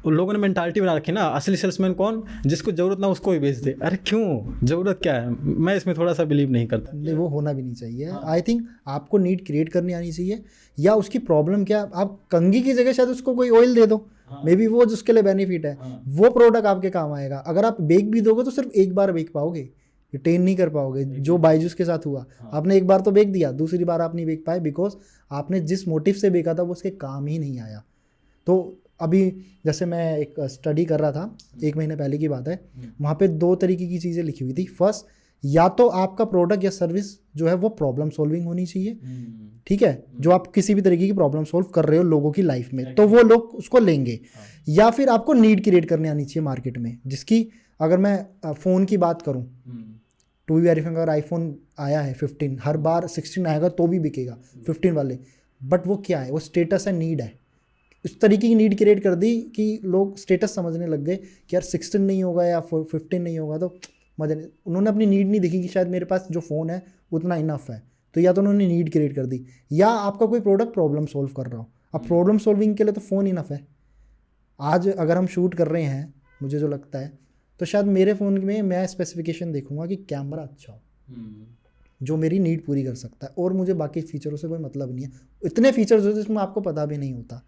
उन लोगों ने मेंटालिटी बना रखी ना, असली सेल्समैन कौन, जिसको ज़रूरत ना उसको ही बेच दे। अरे क्यों, ज़रूरत क्या है? मैं इसमें थोड़ा सा बिलीव नहीं करता। नहीं, वो होना भी नहीं चाहिए। आई थिंक आपको नीड क्रिएट करनी आनी चाहिए, या उसकी प्रॉब्लम क्या, आप कंघी की जगह शायद उसको कोई ऑयल दे दो, मे बी वो जिसके लिए बेनिफिट है, वो प्रोडक्ट आपके काम आएगा। अगर आप बेच भी दोगे तो सिर्फ एक बार बेच पाओगे, रिटेन नहीं कर पाओगे, जो बायजूस के साथ हुआ। आपने एक बार तो बेच दिया, दूसरी बार आप नहीं बेच पाए बिकॉज आपने जिस मोटिव से बेचा था वो उसके काम ही नहीं आया। तो अभी जैसे मैं एक स्टडी कर रहा था, 1 महीने पहले की बात है, वहाँ पे 2 तरीके की चीज़ें लिखी हुई थी। फर्स्ट, या तो आपका प्रोडक्ट या सर्विस जो है वो प्रॉब्लम सॉल्विंग होनी चाहिए, ठीक है, जो आप किसी भी तरीके की प्रॉब्लम सॉल्व कर रहे हो लोगों की लाइफ में, तो वो लोग उसको लेंगे। या फिर आपको नीड क्रिएट करने आनी चाहिए मार्केट में, जिसकी अगर मैं फ़ोन की बात करूँ, टू बी वेरीफाई, अगर आईफोन आया है 15, हर बार 16 आएगा तो भी बिकेगा 15 वाले, बट वो क्या है, वो स्टेटस है, नीड है। उस तरीके की नीड क्रिएट कर दी कि लोग स्टेटस समझने लग गए कि यार 16 नहीं होगा या 15 नहीं होगा तो मजा नहीं। उन्होंने अपनी नीड नहीं देखी कि शायद मेरे पास जो फ़ोन है उतना इनफ है, तो या तो उन्होंने नीड क्रिएट कर दी, या आपका कोई प्रोडक्ट प्रॉब्लम सॉल्व कर रहा हो। अब प्रॉब्लम सॉल्विंग के लिए तो फ़ोन इनफ है। आज अगर हम शूट कर रहे हैं, मुझे जो लगता है, तो शायद मेरे फ़ोन में मैं स्पेसिफिकेशन देखूंगा कि कैमरा अच्छा हो, जो मेरी नीड पूरी कर सकता है, और मुझे बाकी फीचरों से कोई मतलब नहीं है। इतने फीचर्स होते हैं जिसमें आपको पता भी नहीं होता।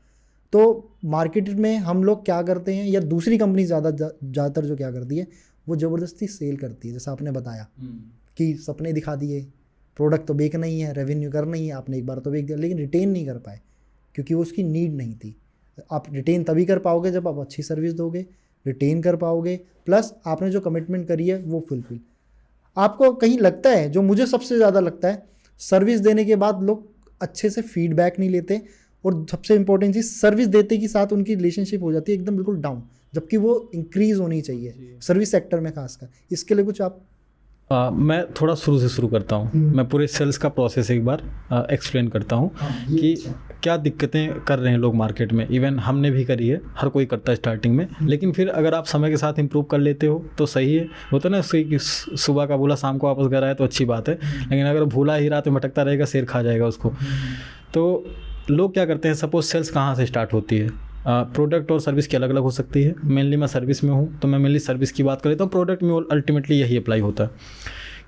तो मार्केट में हम लोग क्या करते हैं, या दूसरी कंपनी ज़्यादातर जो क्या करती है, वो ज़बरदस्ती सेल करती है। जैसा आपने बताया कि सपने दिखा दिए, प्रोडक्ट तो बेचना ही है, रेवेन्यू करना ही है, आपने एक बार तो बेच दिया, लेकिन रिटेन नहीं कर पाए क्योंकि वो उसकी नीड नहीं थी। आप रिटेन तभी कर पाओगे जब आप अच्छी सर्विस दोगे, रिटेन कर पाओगे, प्लस आपने जो कमिटमेंट करी है वो फुलफिल। आपको कहीं लगता है, जो मुझे सबसे ज़्यादा लगता है, सर्विस देने के बाद लोग अच्छे से फीडबैक नहीं लेते, और सबसे इंपॉर्टेंट चीज़, सर्विस देते के साथ उनकी रिलेशनशिप हो जाती है एकदम बिल्कुल डाउन, जबकि वो इंक्रीज होनी चाहिए सर्विस सेक्टर में खासकर। इसके लिए कुछ आप मैं थोड़ा शुरू से शुरू करता हूँ। मैं पूरे सेल्स का प्रोसेस एक बार एक्सप्लेन करता हूँ कि क्या दिक्कतें कर रहे हैं लोग मार्केट में। इवन हमने भी करी है, हर कोई करता है स्टार्टिंग में, लेकिन फिर अगर आप समय के साथ इम्प्रूव कर लेते हो तो सही है। वो तो ना कि सुबह का बोला शाम को वापस घर आए तो अच्छी बात है, लेकिन अगर भूला ही रात में भटकता रहेगा, शेर खा जाएगा उसको। तो लोग क्या करते हैं, सपोज सेल्स कहाँ से स्टार्ट होती है, प्रोडक्ट और सर्विस की अलग अलग हो सकती है। मेनली मैं सर्विस में हूँ तो मैं मेनली सर्विस की बात कर लेता हूँ। प्रोडक्ट में अल्टीमेटली यही अप्लाई होता है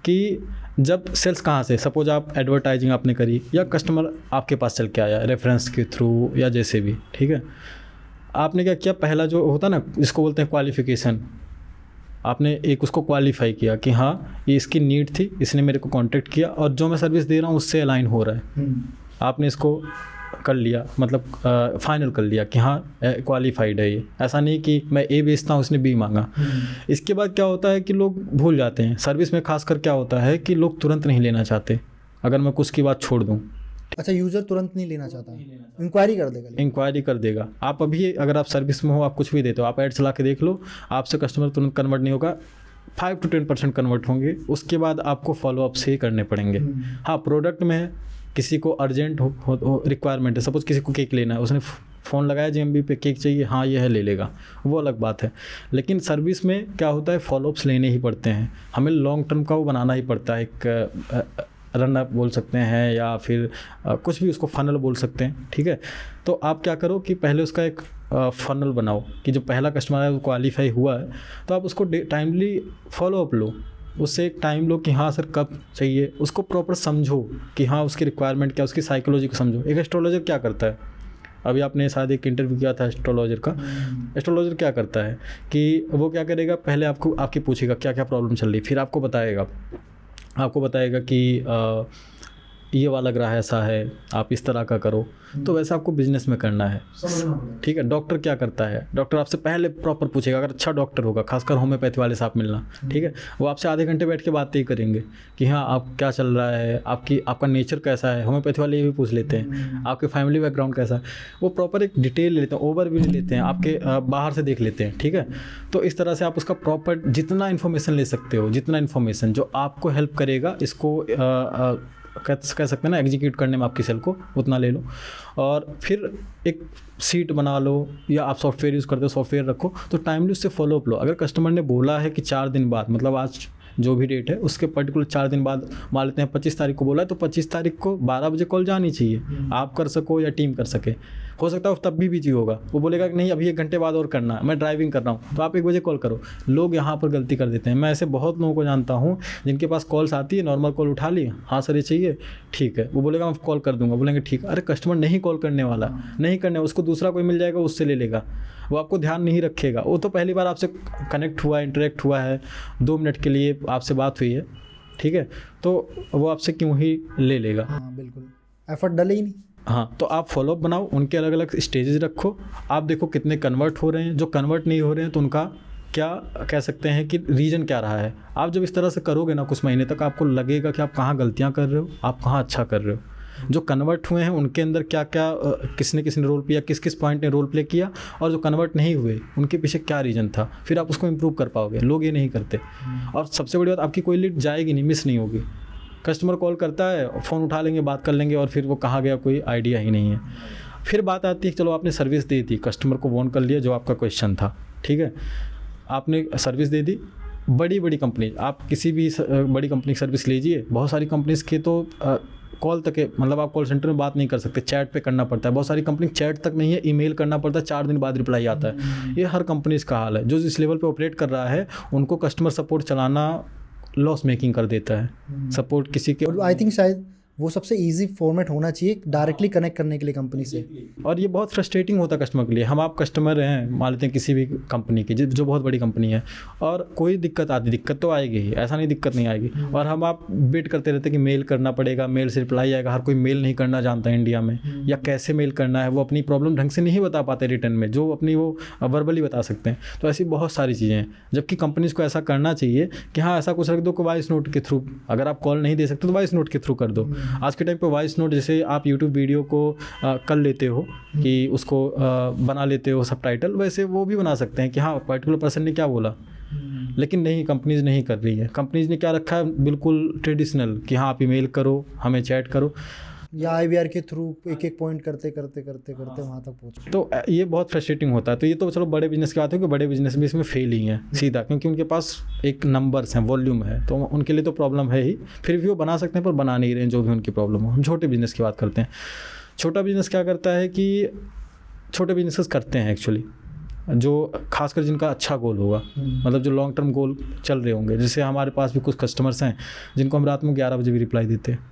कि जब सेल्स कहाँ से, सपोज आप एडवर्टाइजिंग आपने करी या कस्टमर आपके पास चल के आया रेफरेंस के थ्रू या जैसे भी, ठीक है, आपने क्या किया, पहला जो होता है ना, इसको बोलते हैं क्वालिफिकेशन। आपने एक उसको क्वालिफाई किया कि हाँ ये इसकी नीड थी, इसने मेरे को कॉन्टेक्ट किया और जो मैं सर्विस दे रहा हूँ उससे अलाइन हो रहा है। आपने इसको कर लिया, मतलब फाइनल कर लिया कि हाँ क्वालिफाइड है ये। ऐसा नहीं कि मैं ए बेचता हूँ, उसने बी मांगा। इसके बाद क्या होता है कि लोग भूल जाते हैं। सर्विस में खासकर क्या होता है कि लोग तुरंत नहीं लेना चाहते। अगर मैं कुछ की बात छोड़ दूँ, अच्छा, यूज़र तुरंत नहीं लेना चाहता, इंक्वायरी कर देगा, इंक्वायरी कर देगा। आप अभी अगर आप सर्विस में हो, आप कुछ भी देते हो, आप ऐड चला के देख लो, आपसे कस्टमर तुरंत कन्वर्ट नहीं होगा, 5 to 10% कन्वर्ट होंगे। उसके बाद आपको फॉलोअप से ही करने पड़ेंगे। हाँ, प्रोडक्ट में किसी को अर्जेंट हो रिक्वायरमेंट है, सपोज किसी को केक लेना है, उसने फ़ोन लगाया JMB पे केक चाहिए, हाँ ये है, ले लेगा, वो अलग बात है। लेकिन सर्विस में क्या होता है, फॉलोअप्स लेने ही पड़ते हैं, हमें लॉन्ग टर्म का वो बनाना ही पड़ता है। एक रन अप बोल सकते हैं या फिर कुछ भी उसको फनल बोल सकते हैं, ठीक है। तो आप क्या करो कि पहले उसका एक फनल बनाओ कि जो पहला कस्टमर है वो क्वालिफाई हुआ है तो आप उसको टाइमली फॉलोअप लो, उससे एक टाइम लो कि हाँ सर कब चाहिए, उसको प्रॉपर समझो कि हाँ उसकी रिक्वायरमेंट क्या, उसकी साइकोलॉजी को समझो। एक एस्ट्रोलॉजर क्या करता है, अभी आपने शायद एक इंटरव्यू किया था एस्ट्रोलॉजर का। एस्ट्रोलॉजर क्या करता है कि वो क्या करेगा, पहले आपकी पूछेगा क्या क्या प्रॉब्लम चल रही, फिर आपको बताएगा कि ये वाला ग्राह ऐसा है, आप इस तरह का करो। तो वैसा आपको बिजनेस में करना है। ठीक है। डॉक्टर क्या करता है, डॉक्टर आपसे पहले प्रॉपर पूछेगा, अगर अच्छा डॉक्टर होगा, खासकर होम्योपैथी वाले से आप मिलना, ठीक है, वो आपसे आधे घंटे बैठ के बातें ही करेंगे कि हाँ आप क्या चल रहा है, आपका नेचर कैसा है। होम्योपैथी वाले ये भी पूछ लेते हैं आपके फैमिली बैकग्राउंड कैसा है। वो प्रॉपर एक डिटेल लेते हैं, ओवरव्यू लेते हैं, आपके बाहर से देख लेते हैं। ठीक है। तो इस तरह से आप उसका प्रॉपर जितना इन्फॉर्मेशन ले सकते हो, जितना इन्फॉर्मेशन जो आपको हेल्प करेगा इसको कह सकते हैं ना एग्जीक्यूट करने में आपकी सेल को, उतना ले लो। और फिर एक सीट बना लो, या आप सॉफ्टवेयर यूज़ करते हो सॉफ्टवेयर रखो, तो टाइमली उससे फॉलोअप लो। अगर कस्टमर ने बोला है कि 4 दिन बाद, मतलब आज जो भी डेट है उसके पर्टिकुलर 4 दिन बाद, मान लेते हैं 25 तारीख को बोला है, तो 25 तारीख को 12 बजे कॉल जानी चाहिए। आप कर सको या टीम कर सके, हो सकता है तब भी बिजी होगा, वो बोलेगा कि नहीं अभी 1 घंटे बाद और करना है, मैं ड्राइविंग कर रहा हूँ, तो आप 1 बजे कॉल करो। लोग यहाँ पर गलती कर देते हैं। मैं ऐसे बहुत लोगों को जानता हूँ जिनके पास कॉल्स आती है, नॉर्मल कॉल उठा ली, हाँ सर ये चाहिए, ठीक है, वो बोलेगा मैं कॉल कर दूंगा, बोलेंगे ठीक है। अरे कस्टमर नहीं कॉल करने वाला, नहीं करने, उसको दूसरा कोई मिल जाएगा, उससे ले लेगा, वो आपको ध्यान नहीं रखेगा। वो तो पहली बार आपसे कनेक्ट हुआ, इंटरेक्ट हुआ है, 2 मिनट के लिए आपसे बात हुई है, ठीक है, तो वो आपसे क्यों ही ले लेगा। हाँ बिल्कुल, एफर्ट डले ही नहीं। हाँ, तो आप फॉलोअप बनाओ, उनके अलग अलग स्टेजेस रखो, आप देखो कितने कन्वर्ट हो रहे हैं, जो कन्वर्ट नहीं हो रहे हैं तो उनका क्या कह सकते हैं कि रीज़न क्या रहा है। आप जब इस तरह से करोगे ना कुछ महीने तक, आपको लगेगा कि आप कहाँ गलतियाँ कर रहे हो, आप कहाँ अच्छा कर रहे हो। जो कन्वर्ट हुए हैं उनके अंदर क्या क्या किसने किसने रोल किया, किस किस पॉइंट ने रोल प्ले किया, और जो कन्वर्ट नहीं हुए उनके पीछे क्या रीज़न था, फिर आप उसको इम्प्रूव कर पाओगे। लोग ये नहीं करते। और सबसे बड़ी बात, आपकी कोई लीड जाएगी नहीं, मिस नहीं होगी। कस्टमर कॉल करता है, फ़ोन उठा लेंगे, बात कर लेंगे, और फिर वो कहाँ गया कोई आइडिया ही नहीं है। फिर बात आती है, चलो आपने सर्विस दे दी, कस्टमर को वॉर्न कर लिया जो आपका क्वेश्चन था, ठीक है, आपने सर्विस दे दी। बड़ी कंपनी, आप किसी भी बड़ी कंपनी की सर्विस लीजिए, बहुत सारी कंपनीज़ के तो कॉल तक है, मतलब आप कॉल सेंटर में बात नहीं कर सकते, चैट पे करना पड़ता है। बहुत सारी कंपनी चैट तक नहीं है, ईमेल करना पड़ता है, 4 दिन बाद रिप्लाई आता है। ये हर कंपनी का हाल है। जो जिस लेवल पे ऑपरेट कर रहा है उनको कस्टमर सपोर्ट चलाना लॉस मेकिंग कर देता है। सपोर्ट किसी के, आई थिंक शायद वो सबसे इजी फॉर्मेट होना चाहिए डायरेक्टली कनेक्ट करने के लिए कंपनी से। और ये बहुत फ्रस्ट्रेटिंग होता है कस्टमर के लिए। आप कस्टमर हैं, मान लेते हैं किसी भी कंपनी की जो बहुत बड़ी कंपनी है, और कोई दिक्कत तो आएगी ही, ऐसा नहीं दिक्कत नहीं आएगी। और आप वेट करते रहते कि मेल करना पड़ेगा, मेल से रिप्लाई आएगा। हर कोई मेल नहीं करना जानता है इंडिया में, या कैसे मेल करना है, वो अपनी प्रॉब्लम ढंग से नहीं बता पाते रिटर्न में, जो अपनी वो वर्बली बता सकते हैं। तो ऐसी बहुत सारी चीज़ें हैं, जबकि कंपनीज़ को ऐसा करना चाहिए कि हाँ ऐसा कुछ रख दो कि वॉइस नोट के थ्रू, अगर आप कॉल नहीं दे सकते तो वॉइस नोट के थ्रू कर दो। आज के टाइम पे वॉइस नोट, जैसे आप यूट्यूब वीडियो को कर लेते हो कि उसको बना लेते हो सबटाइटल, वैसे वो भी बना सकते हैं कि हाँ पर्टिकुलर पर्सन ने क्या बोला। लेकिन नहीं, कंपनीज़ नहीं कर रही है। कंपनीज़ ने क्या रखा है, बिल्कुल ट्रेडिशनल, कि हाँ आप ईमेल करो, हमें चैट करो, या IVR के थ्रू एक पॉइंट करते वहाँ तक पहुँच। तो ये बहुत फ्रस्ट्रेटिंग होता है। तो ये तो चलो बड़े बिजनेस की बात है कि बड़े बिजनेस भी इसमें फेल ही हैं सीधा, क्योंकि उनके पास एक नंबर्स हैं, वॉल्यूम है, तो उनके लिए तो प्रॉब्लम है ही। फिर भी वो बना सकते हैं पर बना नहीं रहे हैं, जो भी उनकी प्रॉब्लम हो। हम छोटे बिजनेस की बात करते हैं। छोटा बिजनेस क्या करता है कि छोटे बिजनेसेस करते हैं एक्चुअली, जो खासकर जिनका अच्छा गोल होगा, मतलब जो लॉन्ग टर्म गोल चल रहे होंगे। जैसे हमारे पास भी कुछ कस्टमर्स हैं जिनको हम रात में 11 बजे भी रिप्लाई देते हैं,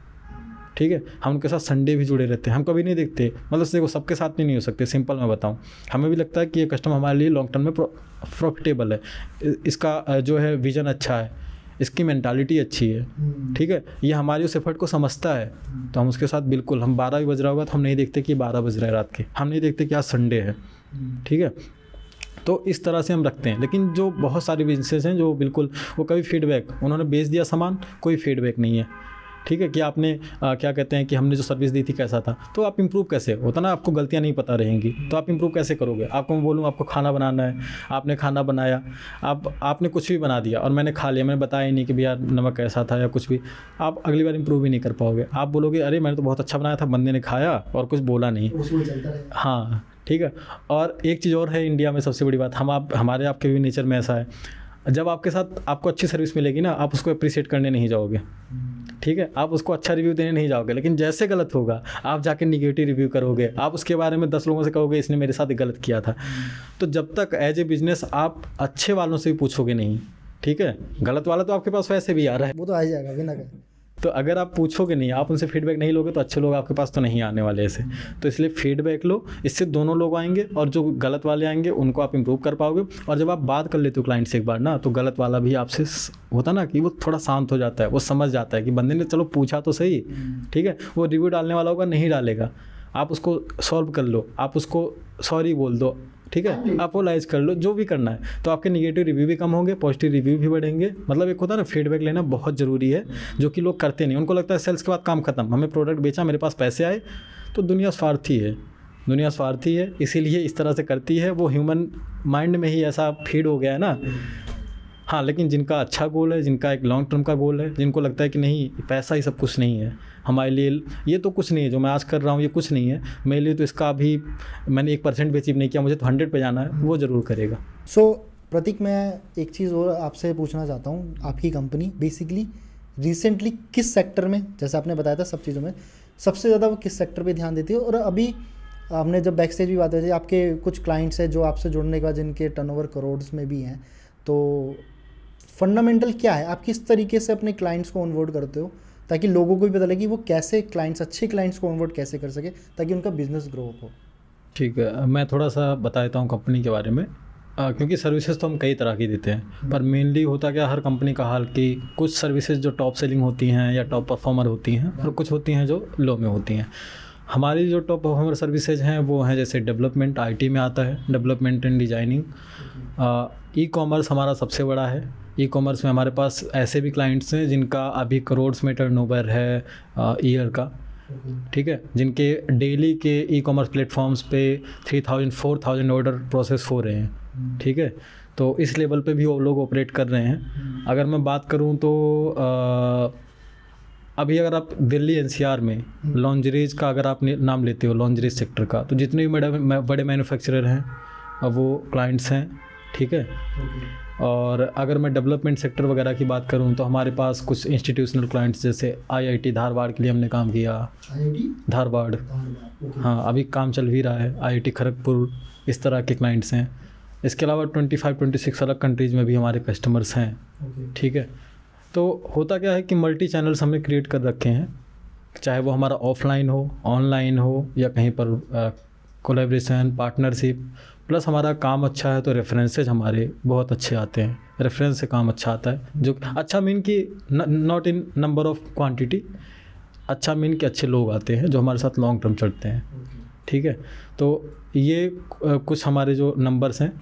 ठीक है, हम उनके साथ संडे भी जुड़े रहते हैं। हम कभी नहीं देखते, मतलब देखो सबके साथ नहीं हो सकते, सिंपल मैं बताऊं। हमें भी लगता है कि ये कस्टमर हमारे लिए लॉन्ग टर्म में प्रॉफिटेबल है, इसका जो है विजन अच्छा है, इसकी मेंटालिटी अच्छी है, ठीक है, ये हमारी उस एफर्ट को समझता है, तो हम उसके साथ बिल्कुल, हम 12 भी बज रहा होगा तो हम नहीं देखते कि 12 बज रहा है रात के, हम नहीं देखते कि आज संडे है, ठीक है। तो इस तरह से हम रखते हैं। लेकिन जो बहुत सारे बिजनेसेस हैं जो बिल्कुल, वो कभी फीडबैक, उन्होंने बेच दिया सामान, कोई फीडबैक नहीं है, ठीक है, कि आपने क्या कहते हैं कि हमने जो सर्विस दी थी कैसा था। तो आप इंप्रूव कैसे होता ना, आपको गलतियां नहीं पता रहेंगी तो आप इंप्रूव कैसे करोगे। आपको मैं बोलूँ आपको खाना बनाना है, आपने खाना बनाया, आपने कुछ भी बना दिया और मैंने खा लिया, मैंने बताया ही नहीं कि भैया नमक कैसा था या कुछ भी, आप अगली बार इंप्रूव भी नहीं कर पाओगे। आप बोलोगे अरे मैंने तो बहुत अच्छा बनाया था, बंदे ने खाया और कुछ बोला नहीं। हाँ ठीक है। और एक चीज़ और है इंडिया में सबसे बड़ी बात, हमारे आपके भी नेचर में ऐसा है, जब आपके साथ आपको अच्छी सर्विस मिलेगी ना, आप उसको अप्रिशिएट करने नहीं जाओगे, ठीक है, आप उसको अच्छा रिव्यू देने नहीं जाओगे। लेकिन जैसे गलत होगा आप जाके निगेटिव रिव्यू करोगे, आप उसके बारे में 10 लोगों से कहोगे इसने मेरे साथ गलत किया था। तो जब तक एज ए बिजनेस आप अच्छे वालों से भी पूछोगे नहीं, ठीक है, गलत वाला तो आपके पास वैसे भी आ रहा है, वो तो आ जाएगा बिना कहे। तो अगर आप पूछोगे नहीं, आप उनसे फीडबैक नहीं लोगे तो अच्छे लोग आपके पास तो नहीं आने वाले ऐसे। तो इसलिए फीडबैक लो, इससे दोनों लोग आएंगे और जो गलत वाले आएंगे उनको आप इम्प्रूव कर पाओगे। और जब आप बात कर लेते हो क्लाइंट से एक बार ना, तो गलत वाला भी आपसे होता ना कि वो थोड़ा शांत हो जाता है, वो समझ जाता है कि बंदे ने चलो पूछा तो सही, ठीक है। वो रिव्यू डालने वाला होगा, नहीं डालेगा, आप उसको सॉल्व कर लो, आप उसको सॉरी बोल दो, ठीक है, अपोलाइज कर लो, जो भी करना है। तो आपके नेगेटिव रिव्यू भी कम होंगे, पॉजिटिव रिव्यू भी बढ़ेंगे। मतलब एक होता है ना, फीडबैक लेना बहुत ज़रूरी है, जो कि लोग करते नहीं। उनको लगता है सेल्स के बाद काम खत्म, हमें प्रोडक्ट बेचा, मेरे पास पैसे आए। तो दुनिया स्वार्थी है, दुनिया स्वार्थी है, इसीलिए इस तरह से करती है। वो ह्यूमन माइंड में ही ऐसा फीड हो गया है ना। हाँ, लेकिन जिनका अच्छा गोल है, जिनका एक लॉन्ग टर्म का गोल है, जिनको लगता है कि नहीं पैसा ही सब कुछ नहीं है हमारे लिए, ये तो कुछ नहीं है, जो मैं आज कर रहा हूँ ये कुछ नहीं है मेरे लिए, तो इसका अभी मैंने 1% भी अचीव नहीं किया, मुझे तो 100 पे जाना है, वो ज़रूर करेगा। प्रतीक, मैं एक चीज़ और आपसे पूछना चाहता हूँ। आपकी कंपनी बेसिकली रिसेंटली किस सेक्टर में, जैसे आपने बताया था सब चीज़ों में, सबसे ज़्यादा वो किस सेक्टर पे ध्यान देती है? और अभी हमने जब बैक स्टेज भी बात की, आपके कुछ क्लाइंट्स हैं जो आपसे जुड़ने के बाद जिनके टर्नओवर करोड़ में भी हैं, तो फंडामेंटल क्या है? आप किस तरीके से अपने क्लाइंट्स को ऑनबोर्ड करते हो ताकि लोगों को भी पता लगे कि वो कैसे क्लाइंट्स, अच्छे क्लाइंट्स को ऑनबोर्ड कैसे कर सके ताकि उनका बिजनेस ग्रो हो? ठीक है, मैं थोड़ा सा बता देता हूँ कंपनी के बारे में। क्योंकि सर्विसेज तो हम कई तरह की देते हैं, पर मेनली होता क्या, हर कंपनी का हाल कि कुछ सर्विसेज जो टॉप सेलिंग होती हैं या टॉप परफॉर्मर होती हैं, और कुछ होती हैं जो लो में होती हैं। हमारी जो टॉप परफॉर्मर सर्विसेज हैं वो हैं जैसे डेवलपमेंट, आईटी में आता है, development and designing. E commerce हमारा सबसे बड़ा है। ई कॉमर्स में हमारे पास ऐसे भी क्लाइंट्स हैं जिनका अभी करोड़ में टर्नओवर है ईयर का, ठीक है, जिनके डेली के ई कॉमर्स प्लेटफॉर्म्स पे 3000-4000 ऑर्डर प्रोसेस हो रहे हैं, ठीक है। तो इस लेवल पे भी वो लोग ऑपरेट कर रहे हैं। अगर मैं बात करूं तो अभी अगर आप दिल्ली एनसीआर में लॉन्जरीज का अगर आप नाम लेते हो, लॉन्जरीज सेक्टर का, तो जितने भी बड़े मैन्युफैक्चरर हैं अब वो क्लाइंट्स हैं, ठीक है। और अगर मैं डेवलपमेंट सेक्टर वगैरह की बात करूं तो हमारे पास कुछ इंस्टीट्यूशनल क्लाइंट्स जैसे आईआईटी धारवाड़ के लिए हमने काम किया। आईआईटी धारवाड़, हाँ, अभी काम चल भी रहा है। आईआईटी खड़गपुर, इस तरह के क्लाइंट्स हैं। इसके अलावा 25-26 अलग कंट्रीज़ में भी हमारे कस्टमर्स हैं, ठीक है। तो होता क्या है कि मल्टी चैनल्स हमने क्रिएट कर रखे हैं, चाहे वो हमारा ऑफलाइन हो, ऑनलाइन हो, या कहीं पर कोलैबोरेशन, पार्टनरशिप। प्लस हमारा काम अच्छा है तो रेफरेंसेज हमारे बहुत अच्छे आते हैं, रेफरेंस से काम अच्छा आता है। जो अच्छा मीन कि not in number of quantity, अच्छा मीन कि अच्छे लोग आते हैं जो हमारे साथ लॉन्ग टर्म चलते हैं, ठीक है। तो ये कुछ हमारे जो नंबर्स हैं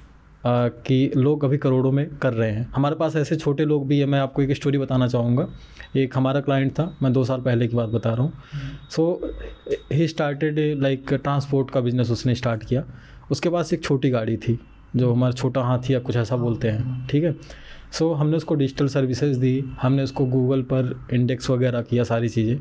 कि लोग अभी करोड़ों में कर रहे हैं। हमारे पास ऐसे छोटे लोग भी हैं। मैं आपको एक स्टोरी बताना चाहूँगा। एक हमारा क्लाइंट था, मैं 2 साल पहले की बात बता रहा हूँ। सो ही स्टार्टेड लाइक ट्रांसपोर्ट का बिज़नेस उसने स्टार्ट किया। उसके पास एक छोटी गाड़ी थी जो हमारा छोटा हाथी या कुछ ऐसा बोलते हैं, ठीक है। सो हमने उसको डिजिटल सर्विसेज दी, हमने उसको गूगल पर इंडेक्स वगैरह किया सारी चीज़ें,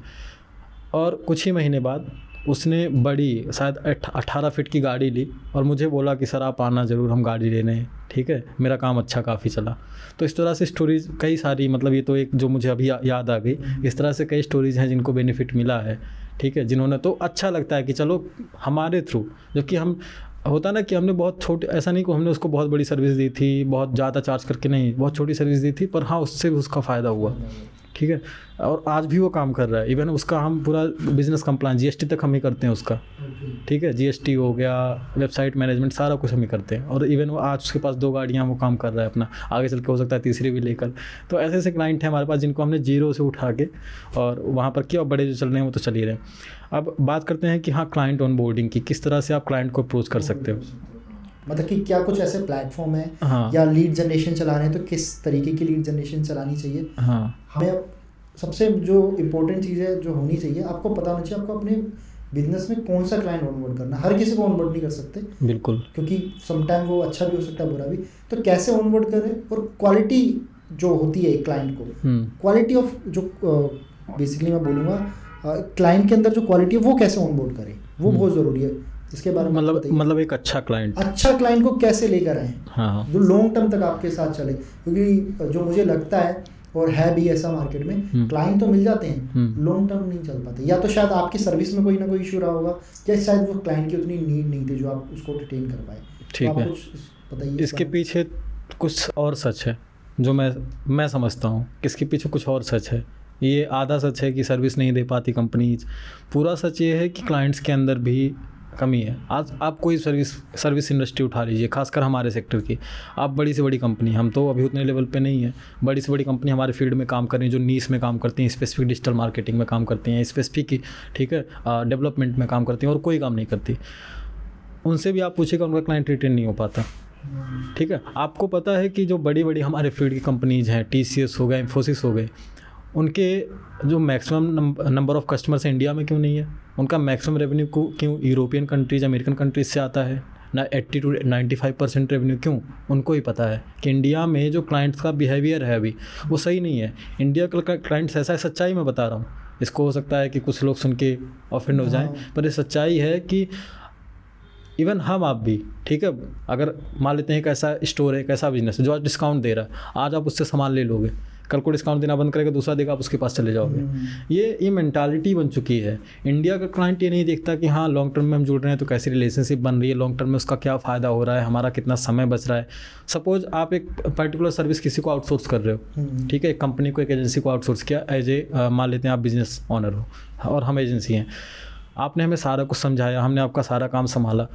और कुछ ही महीने बाद उसने बड़ी शायद 18 फीट की गाड़ी ली और मुझे बोला कि सर आप आना ज़रूर, हम गाड़ी लेने, ठीक है। मेरा काम अच्छा काफ़ी चला। तो इस तरह से स्टोरीज़ कई सारी, मतलब ये तो एक जो मुझे अभी याद आ गई। इस तरह से कई स्टोरीज़ हैं जिनको बेनिफिट मिला है, ठीक है, जिन्होंने, तो अच्छा लगता है कि चलो हमारे थ्रू, जबकि हम होता ना कि हमने बहुत छोटे, ऐसा नहीं कि हमने उसको बहुत बड़ी सर्विस दी थी, बहुत ज़्यादा चार्ज करके नहीं, बहुत छोटी सर्विस दी थी, पर हाँ उससे भी उसका फ़ायदा हुआ, ठीक है। और आज भी वो काम कर रहा है। इवन उसका हम पूरा बिजनेस कंप्लायंस, जीएसटी तक हम ही करते हैं उसका, ठीक है। जीएसटी हो गया, वेबसाइट मैनेजमेंट, सारा कुछ हम ही करते हैं। और इवन वो आज उसके पास 2 गाड़ियाँ वो काम कर रहा है अपना, आगे चल के हो सकता है तीसरी भी लेकर। तो ऐसे ऐसे क्लाइंट हैं हमारे पास जिनको हमने जीरो से उठा के और वहाँ पर किया, और बड़े जो चल रहे हैं वो तो चल ही रहे हैं। अब बात करते हैं कि हाँ, क्लाइंट ऑनबोर्डिंग की किस तरह से आप क्लाइंट को अप्रोच कर सकते हो। मतलब कि क्या कुछ ऐसे प्लेटफॉर्म है, हाँ, या लीड जनरेशन चला रहे हैं तो किस तरीके की लीड जनरेशन चलानी चाहिए? हाँ, हमें सबसे जो इम्पोर्टेंट चीज़ है जो होनी चाहिए, आपको पता होना चाहिए आपको अपने बिजनेस में कौन सा क्लाइंट ऑनबोर्ड करना है। हर किसी को ऑनबोर्ड नहीं कर सकते, बिल्कुल, क्योंकि समटाइम वो अच्छा भी हो सकता है, बुरा भी। तो कैसे ऑनबोर्ड करें, और क्वालिटी जो होती है एक क्लाइंट को, क्वालिटी ऑफ जो बेसिकली मैं बोलूँगा क्लाइंट के अंदर जो क्वालिटी है वो कैसे ऑनबोर्ड करें, वो बहुत ज़रूरी है। इसके बारे में मतलब एक अच्छा क्लाइंट को कैसे लेकर आएँ, हाँ, जो लॉन्ग टर्म तक आपके साथ चले। क्योंकि जो मुझे लगता है, और है भी ऐसा मार्केट में, क्लाइंट तो मिल जाते हैं, लॉन्ग टर्म नहीं चल पाते। या तो शायद आपकी सर्विस में कोई ना कोई इशू रहा होगा, या शायद वो क्लाइंट की उतनी नीड नहीं थी जो आप उसको रिटेन कर पाए। ठीक तो है, बताइए इसके पीछे कुछ और सच है जो मैं समझता हूँ कि इसके पीछे कुछ और सच है ये आधा सच है कि सर्विस नहीं दे पाती कंपनीज, पूरा सच ये है कि क्लाइंट्स के अंदर भी कमी है। आज आप कोई सर्विस इंडस्ट्री उठा लीजिए, खासकर हमारे सेक्टर की, आप बड़ी से बड़ी कंपनी, हम तो अभी उतने लेवल पे नहीं है, बड़ी से बड़ी कंपनी हमारे फील्ड में काम कर रही हैं, जो नीश में काम करती हैं, स्पेसिफिक डिजिटल मार्केटिंग में काम करती हैं, स्पेसिफिक, ठीक है, डेवलपमेंट में काम करती हैं और कोई काम नहीं करती, उनसे भी आप पूछिएगा उनका क्लाइंट रिटेन नहीं हो पाता। ठीक है, आपको पता है कि जो बड़ी बड़ी हमारे फील्ड की कंपनीज हैं, TCS हो गए, इन्फोसिस हो गए, उनके जो maximum number of customers India में क्यों नहीं है? उनका मैक्सिमम रेवेन्यू को क्यों यूरोपियन कंट्रीज, अमेरिकन कंट्रीज से आता है ना? 80 to 95% रेवेन्यू क्यों? उनको ही पता है कि इंडिया में जो क्लाइंट्स का बिहेवियर है अभी वो सही नहीं है। इंडिया का क्लाइंट्स ऐसा है, सच्चाई मैं बता रहा हूँ, इसको हो सकता है कि कुछ लोग सुन के ऑफेंड हो जाएं, पर ये सच्चाई है कि इवन हम आप भी, ठीक है, अगर मान लेते हैं एक ऐसा स्टोर है, एक ऐसा बिजनेस है जो आज डिस्काउंट दे रहा है, आज आप उससे सामान ले लोगे, कल को डिस्काउंट देना बंद करेगा, दूसरा देगा, आप उसके पास चले जाओगे। ये मेंटालिटी बन चुकी है। इंडिया का क्लाइंट ये नहीं देखता कि हाँ लॉन्ग टर्म में हम जुड़ रहे हैं तो कैसी रिलेशनशिप बन रही है, लॉन्ग टर्म में उसका क्या फ़ायदा हो रहा है, हमारा कितना समय बच रहा है। सपोज आप एक पर्टिकुलर सर्विस किसी को आउटसोर्स कर रहे हो, ठीक है, एक कंपनी को, एक एजेंसी को आउटसोर्स किया, एज ए मान लेते हैं आप बिजनेस ऑनर हो और हम एजेंसी हैं, आपने हमें सारा कुछ समझाया, हमने आपका सारा काम संभाला।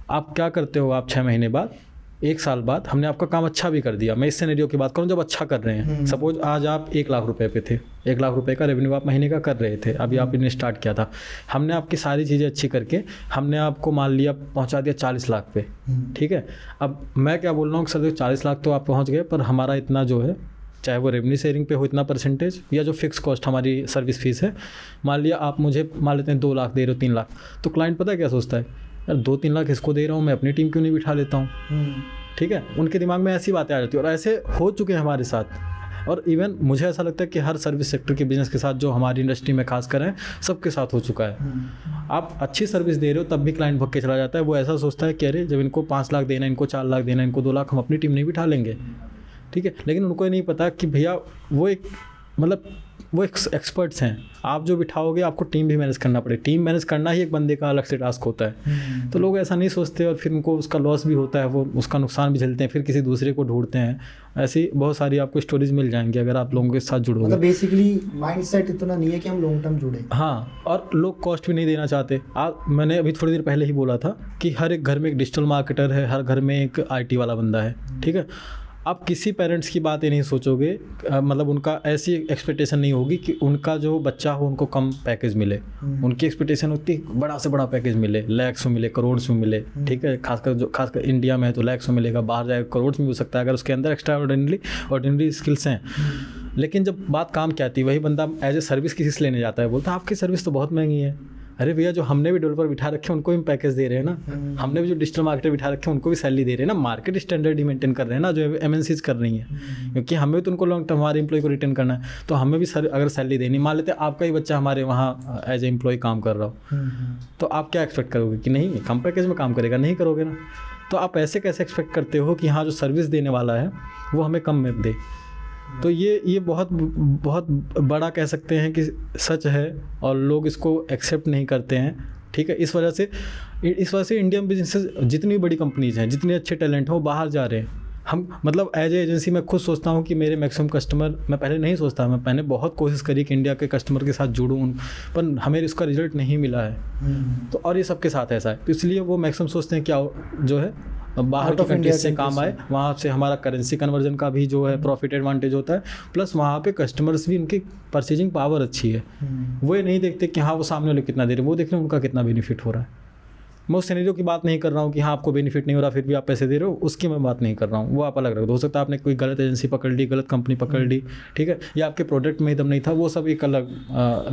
आप क्या करते हो, आप 6 महीने बाद, 1 साल बाद हमने आपका काम अच्छा भी कर दिया। मैं इस सिनेरियो की बात करूं जब अच्छा कर रहे हैं। सपोज आज आप 1 लाख रुपए पे थे, 1 लाख रुपए का रेवेन्यू आप महीने का कर रहे थे, अभी आपने स्टार्ट किया था, हमने आपकी सारी चीज़ें अच्छी करके हमने आपको मान लिया पहुंचा दिया 40 लाख पे, ठीक है। अब मैं क्या बोल रहा हूँ कि सर 40 लाख तो आप पहुँच गए, पर हमारा इतना जो है, चाहे वो रेवेन्यू शेयरिंग पे हो इतना परसेंटेज, या जो फिक्स कॉस्ट हमारी सर्विस फीस है, मान लिया आप मुझे मान लेते हैं 2 लाख दे रहे हो, 3 लाख, तो क्लाइंट पता है क्या सोचता है, यार 2-3 लाख इसको दे रहा हूँ, मैं अपनी टीम क्यों नहीं बिठा लेता हूँ। ठीक है, उनके दिमाग में ऐसी बातें आ जाती है, और ऐसे हो चुके हैं हमारे साथ। और इवन मुझे ऐसा लगता है कि हर सर्विस सेक्टर के बिजनेस के साथ, जो हमारी इंडस्ट्री में खास कर है, सबके साथ हो चुका है। आप अच्छी सर्विस दे रहे हो तब भी क्लाइंट भग के चला जाता है। वो ऐसा सोचता है कि अरे जब इनको 5 लाख देना, इनको 4 लाख देना, इनको 2 लाख, हम अपनी टीम नहीं बिठा लेंगे। ठीक है, लेकिन उनको ये नहीं पता कि भैया वो एक एक्सपर्ट्स हैं, आप जो बिठाओगे आपको टीम भी मैनेज करना पड़ेगा। टीम मैनेज करना ही एक बंदे का अलग से टास्क होता है। तो लोग ऐसा नहीं सोचते और फिर उनको उसका लॉस भी होता है, वो उसका नुकसान भी झेलते हैं, फिर किसी दूसरे को ढूंढते हैं। ऐसी बहुत सारी आपको स्टोरीज मिल जाएंगी अगर आप लोगों के साथ जुड़ोगे। मतलब बेसिकली माइंडसेट इतना नहीं है कि हम लॉन्ग टर्म जुड़े। हाँ, और लोग कॉस्ट भी नहीं देना चाहते। मैंने अभी थोड़ी देर पहले ही बोला था कि हर एक घर में एक डिजिटल मार्केटर है, हर घर में एक IT वाला बंदा है। ठीक है, आप किसी पेरेंट्स की बात ये नहीं सोचोगे, मतलब उनका ऐसी एक्सपेक्टेशन नहीं होगी कि उनका जो बच्चा हो उनको कम पैकेज मिले। उनकी एक्सपेक्टेशन होती है बड़ा से बड़ा पैकेज मिले, लैक्स में मिले, करोड़ में मिले। ठीक है, खासकर इंडिया में है तो लैक्स में मिलेगा, बाहर जाएगा करोड़ में हो सकता है अगर उसके अंदर एक्स्ट्रा ऑर्डिनरी स्किल्स हैं। लेकिन जब बात काम की आती है, वही बंदा एज ए सर्विस किसी से लेने जाता है, बोलता है आपकी सर्विस तो बहुत महंगी है। अरे भैया, जो हमने भी डेवलपर बिठा रखे हैं उनको भी पैकेज दे रहे हैं ना, हमने भी जो डिजिटल मार्केटर बिठा रखे हैं उनको भी सैलरी दे रहे हैं ना, मार्केट स्टैंडर्ड ही मेंटेन कर रहे हैं ना, जो MNCs कर रही हैं। क्योंकि हमें तो उनको लॉन्ग टर्म हमारे एम्प्लॉय को रिटेन करना है, तो हमें भी अगर सैलरी देनी, मान लेते हैं आपका ही बच्चा हमारे वहाँ एज ए एम्प्लॉय काम कर रहा हो, तो आप क्या एक्सपेक्ट करोगे कि नहीं कम पैकेज में काम करेगा? नहीं करोगे ना। तो आप ऐसे कैसे एक्सपेक्ट करते हो कि हाँ जो सर्विस देने वाला है वो हमें कम में दे? तो ये बहुत बड़ा कह सकते हैं कि सच है, और लोग इसको एक्सेप्ट नहीं करते हैं। ठीक है, इस वजह से इंडियन बिजनेसेस, जितनी बड़ी कंपनीज हैं, जितने अच्छे टैलेंट हैं, वो बाहर जा रहे हैं। हम मतलब एज ए एजेंसी मैं खुद सोचता हूँ कि मेरे मैक्सिमम कस्टमर, मैं पहले नहीं सोचता, मैंने बहुत कोशिश करी कि इंडिया के कस्टमर के साथ जुड़ूँ, पर हमें इसका रिजल्ट नहीं मिला है। तो और ये सबके साथ ऐसा है, तो इसलिए वो मैक्सिमम सोचते हैं क्या जो है बाहर की कंट्रीज से काम आए, वहाँ से हमारा करेंसी कन्वर्जन का भी जो है प्रॉफिट एडवांटेज होता है, प्लस वहाँ पे कस्टमर्स भी, उनकी परचेजिंग पावर अच्छी है। वो ये नहीं देखते कि हाँ वो सामने वाले कितना दे रहे हैं, वो देख रहे हैं उनका कितना बेनिफिट हो रहा है। मैं उस सिनेरियो की बात नहीं कर रहा हूँ कि हाँ आपको बेनिफिट नहीं हो रहा फिर भी आप पैसे दे रहे हो, उसकी मैं बात नहीं कर रहा हूँ। वो आप अलग रख दो, हो सकता है आपने कोई गलत एजेंसी पकड़ ली, गलत कंपनी पकड़ ली, ठीक है, या आपके प्रोडक्ट में एकदम नहीं था, वो सब एक अलग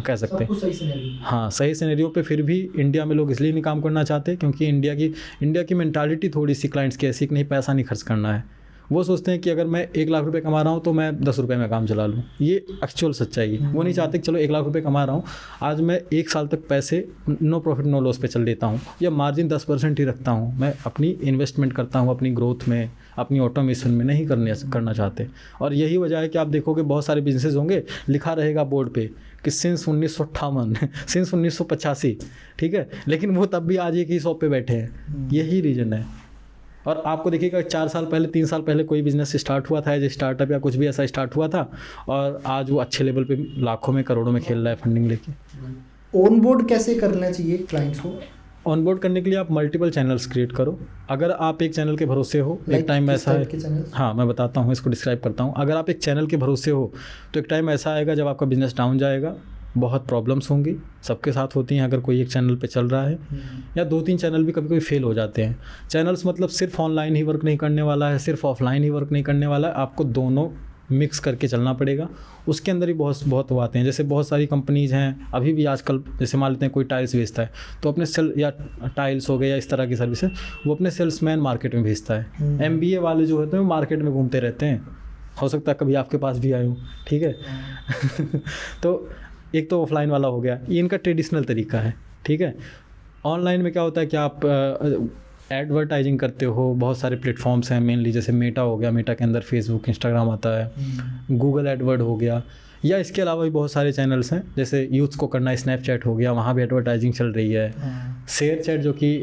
कह सकते हैं। हाँ, सही सिनेरियो पे फिर भी इंडिया में लोग इसलिए नहीं काम करना चाहते क्योंकि इंडिया की मेंटालिटी थोड़ी सी क्लाइंट्स की ऐसी कि नहीं, पैसा नहीं खर्च करना है। वो सोचते हैं कि अगर मैं 1 लाख रुपए कमा रहा हूँ तो मैं 10 रुपये में काम चला लूँ। ये एक्चुअल सच्चाई है। वो नहीं चाहते कि चलो 1 लाख रुपए कमा रहा हूँ, आज मैं 1 साल तक पैसे नो प्रॉफिट नो लॉस पे चल देता हूँ, या मार्जिन 10% ही रखता हूँ, मैं अपनी इन्वेस्टमेंट करता हूँ अपनी ग्रोथ में, अपनी ऑटोमेशन में, नहीं करना चाहते। और यही वजह है कि आप देखोगे बहुत सारे बिजनेसेस होंगे, लिखा रहेगा बोर्ड पे कि सिंस 1958 सिंस 1985, ठीक है, लेकिन वो तब भी आज एक ही शॉप पे बैठे हैं। यही रीज़न है। और आपको देखिएगा 4 साल पहले 3 साल पहले कोई बिजनेस स्टार्ट हुआ था एज ए स्टार्टअप या कुछ भी ऐसा स्टार्ट हुआ था, और आज वो अच्छे लेवल पे लाखों में करोड़ों में खेल रहा है फंडिंग लेके। ऑन बोर्ड कैसे करना चाहिए क्लाइंट्स को? ऑनबोर्ड करने के लिए आप मल्टीपल चैनल्स क्रिएट करो। अगर आप एक चैनल के भरोसे हो, एक टाइम ऐसा है, हाँ मैं बताता हूँ, इसको डिस्क्राइब करता हूँ। अगर आप एक चैनल के भरोसे हो तो एक टाइम ऐसा आएगा जब आपका बिजनेस डाउन जाएगा, बहुत प्रॉब्लम्स होंगी, सबके साथ होती हैं अगर कोई एक चैनल पे चल रहा है, या 2-3 चैनल भी कभी कभी फेल हो जाते हैं। चैनल्स मतलब सिर्फ ऑनलाइन ही वर्क नहीं करने वाला है, सिर्फ ऑफलाइन ही वर्क नहीं करने वाला है, आपको दोनों मिक्स करके चलना पड़ेगा। उसके अंदर ही बहुत वो आते हैं, जैसे बहुत सारी कंपनीज़ हैं अभी भी आजकल, जैसे मान लेते हैं कोई टाइल्स बेचता है तो अपने सेल या टाइल्स हो गए या इस तरह की सर्विसेज वो अपने सेल्समैन मार्केट में भेजता है। MBA वाले जो होते हैं वो मार्केट में घूमते रहते हैं, हो सकता है कभी आपके पास भी आए हो, ठीक है। तो एक तो ऑफलाइन वाला हो गया, ये इनका ट्रेडिशनल तरीका है, ठीक है। ऑनलाइन में क्या होता है कि आप एडवर्टाइजिंग करते हो, बहुत सारे प्लेटफॉर्म्स हैं मेनली, जैसे मेटा हो गया, मेटा के अंदर फेसबुक, इंस्टाग्राम आता है, गूगल एडवर्ड हो गया, या इसके अलावा भी बहुत सारे चैनल्स हैं, जैसे यूथ्स को करना है स्नैपचैट हो गया, वहाँ भी एडवर्टाइजिंग चल रही है। शेयर चैट जो कि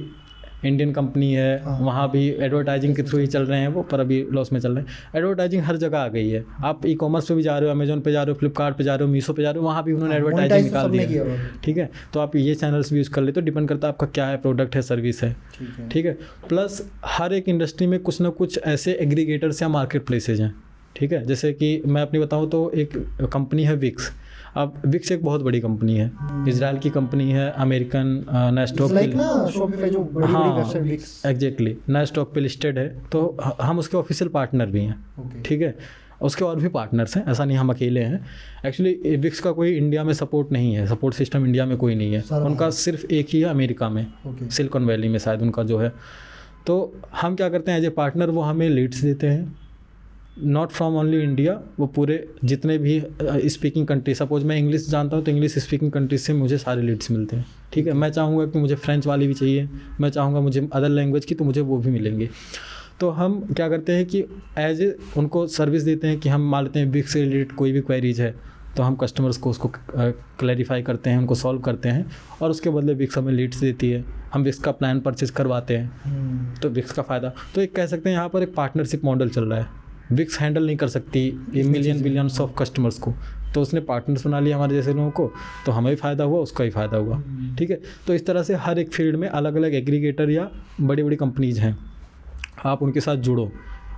इंडियन कंपनी है, वहाँ भी एडवर्टाइजिंग के थ्रू ही चल रहे हैं वो, पर अभी लॉस में चल रहे हैं। एडवर्टाइजिंग हर जगह आ गई है, आप ई-कॉमर्स पे भी जा रहे हो, अमेजोन पे जा रहे हो, फ्लिपकार्ट पे जा रहे हो, मीशो पे जा रहे हो, वहाँ भी उन्होंने एडवर्टाइजिंग निकाल दिया, ठीक है। तो आप ये चैनल्स भी यूज़ कर लेते हो, डिपेंड करता है आपका क्या है, प्रोडक्ट है, सर्विस है, ठीक है। प्लस हर एक इंडस्ट्री में कुछ ना कुछ ऐसे एग्रीगेटर्स या मार्केट प्लेसेज हैं, ठीक है। जैसे कि मैं अपनी बताऊँ तो एक कंपनी है विक्स। अब विक्स एक बहुत बड़ी कंपनी है, इजराइल की कंपनी है, अमेरिकन नैस्डॉक एग्जैक्टली नैस्डॉक पे लिस्टेड है, तो हम उसके ऑफिशियल पार्टनर भी हैं, ठीक है। उसके और भी पार्टनर्स हैं, ऐसा नहीं हम अकेले हैं। एक्चुअली विक्स का कोई इंडिया में सपोर्ट नहीं है, सपोर्ट सिस्टम इंडिया में कोई नहीं है, उनका सिर्फ एक ही है अमेरिका में, सिलिकॉन वैली में शायद उनका जो है। तो हम क्या करते हैं एज ए पार्टनर, वो हमें लीड्स देते हैं, नॉट फ्रॉम ओनली इंडिया, वो पूरे जितने भी स्पीकिंग कंट्री, सपोज मैं इंग्लिश जानता हूँ तो इंग्लिश स्पीकिंग कंट्रीज से मुझे सारे लीड्स मिलते हैं, ठीक है। मैं चाहूँगा कि मुझे फ्रेंच वाली भी चाहिए, मैं चाहूँगा मुझे अदर लैंग्वेज की, तो मुझे वो भी मिलेंगे। तो हम क्या करते हैं कि एज ए उनको सर्विस देते हैं कि हम मान लेते हैं विक्स से रिलेटेड कोई भी क्वेरीज है तो हम कस्टमर्स को उसको क्लैरिफाई करते हैं, उनको सॉल्व करते हैं, और उसके बदले विक्स हमें लीड्स देती है, हम विक्स का प्लान परचेज करवाते हैं, तो विक्स का फ़ायदा। तो एक कह सकते हैं यहाँ पर एक पार्टनरशिप मॉडल चल रहा है। विक्स हैंडल नहीं कर सकती ये मिलियन बिलियंस ऑफ कस्टमर्स को, तो उसने पार्टनर्स बना लिया हमारे जैसे लोगों को, तो हमें भी फ़ायदा हुआ, उसका भी फ़ायदा हुआ, ठीक है। तो इस तरह से हर एक फील्ड में अलग अलग एग्रीगेटर या बड़ी बड़ी कंपनीज़ हैं, आप उनके साथ जुड़ो,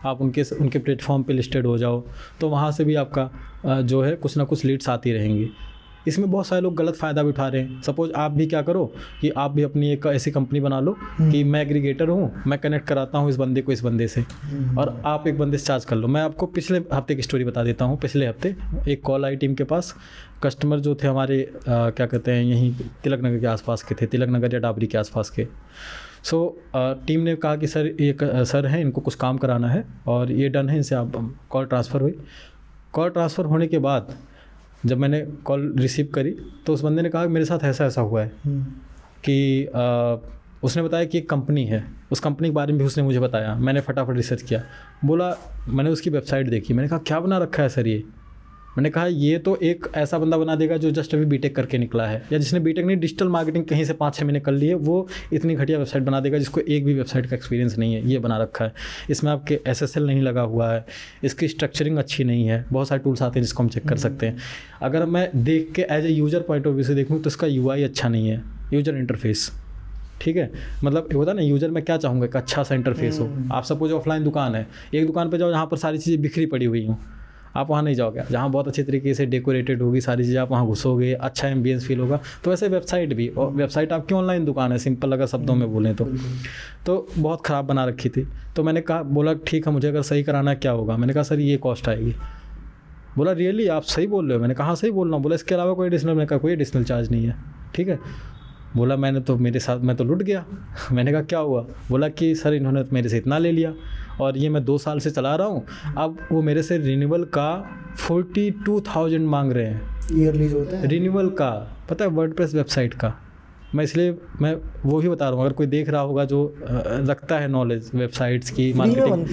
आप उनके प्लेटफॉर्म पे लिस्टेड हो जाओ, तो वहाँ से भी आपका जो है कुछ ना कुछ लीड्स आती रहेंगी। इसमें बहुत सारे लोग गलत फ़ायदा भी उठा रहे हैं। सपोज आप भी क्या करो कि आप भी अपनी एक ऐसी कंपनी बना लो कि मैं एग्रीगेटर हूँ, मैं कनेक्ट कराता हूँ इस बंदे को इस बंदे से, और आप एक बंदे से चार्ज कर लो। मैं आपको पिछले हफ्ते की स्टोरी बता देता हूँ। पिछले हफ्ते एक कॉल आई टीम के पास, कस्टमर जो थे हमारे क्या कहते हैं यहीं तिलक नगर के आसपास के थे, तिलक नगर या डाबरी के आसपास के। टीम ने कहा कि सर एक सर हैं, इनको कुछ काम कराना है और ये डन है, इनसे आप कॉल ट्रांसफ़र हुई। कॉल ट्रांसफ़र होने के बाद जब मैंने कॉल रिसीव करी तो उस बंदे ने कहा कि मेरे साथ ऐसा ऐसा हुआ है कि उसने बताया कि एक कंपनी है, उस कंपनी के बारे में भी उसने मुझे बताया। मैंने फटाफट रिसर्च किया, बोला मैंने उसकी वेबसाइट देखी, मैंने कहा क्या बना रखा है सर ये। मैंने कहा ये तो एक ऐसा बंदा बना देगा जो जस्ट अभी बीटेक करके निकला है, या जिसने बीटेक नहीं डिजिटल मार्केटिंग कहीं से 5-6 महीने कर लिए, वो इतनी घटिया वेबसाइट बना देगा जिसको एक भी वेबसाइट का एक्सपीरियंस नहीं है। ये बना रखा है, इसमें आपके SSL नहीं लगा हुआ है, इसकी स्ट्रक्चरिंग अच्छी नहीं है, बहुत सारे टूल्स आते हैं जिसको हम चेक कर सकते हैं। अगर मैं देख के as a user point of view से देखूँ तो इसका UI अच्छा नहीं है, यूज़र इंटरफेस, ठीक है। मतलब होता है ना, यूज़र मैं क्या चाहूँगा एक अच्छा सा इंटरफेस हो। आप सपोज ऑफलाइन दुकान है, एक दुकान पे जाओ जहाँ पर सारी चीज़ें बिखरी पड़ी हुई हों, आप वहाँ नहीं जाओगे। जहाँ बहुत अच्छे तरीके से डेकोरेटेड होगी सारी चीज़ें, आप वहाँ घुसोगे, अच्छा एम्बियंस फील होगा। तो वैसे वेबसाइट भी, और वेबसाइट आपकी ऑनलाइन दुकान है, सिंपल अगर शब्दों में बोलें तो बहुत ख़राब बना रखी थी। तो मैंने कहा, बोला ठीक है, मुझे अगर सही कराना है क्या होगा। मैंने कहा सर ये कॉस्ट आएगी। बोला रियली आप सही बोल रहे हो। मैंने कहा हाँ सही बोल रहा हूँ। बोला इसके अलावा कोई एडिशनल? मैंने कहा कोई एडिशनल चार्ज नहीं है, ठीक है। बोला मैं तो लुट गया। मैंने कहा क्या हुआ? बोला कि सर इन्होंने मेरे से इतना ले लिया और ये मैं 2 साल से चला रहा हूँ, अब वो मेरे से रिन्यूअल का 42,000 मांग रहे हैं ईयरली जो होता है रिन्यूअल का। पता है वर्डप्रेस वेबसाइट का। मैं वो ही बता रहा हूँ, अगर कोई देख रहा होगा जो रखता है नॉलेज वेबसाइट्स की, मार्केटिंग,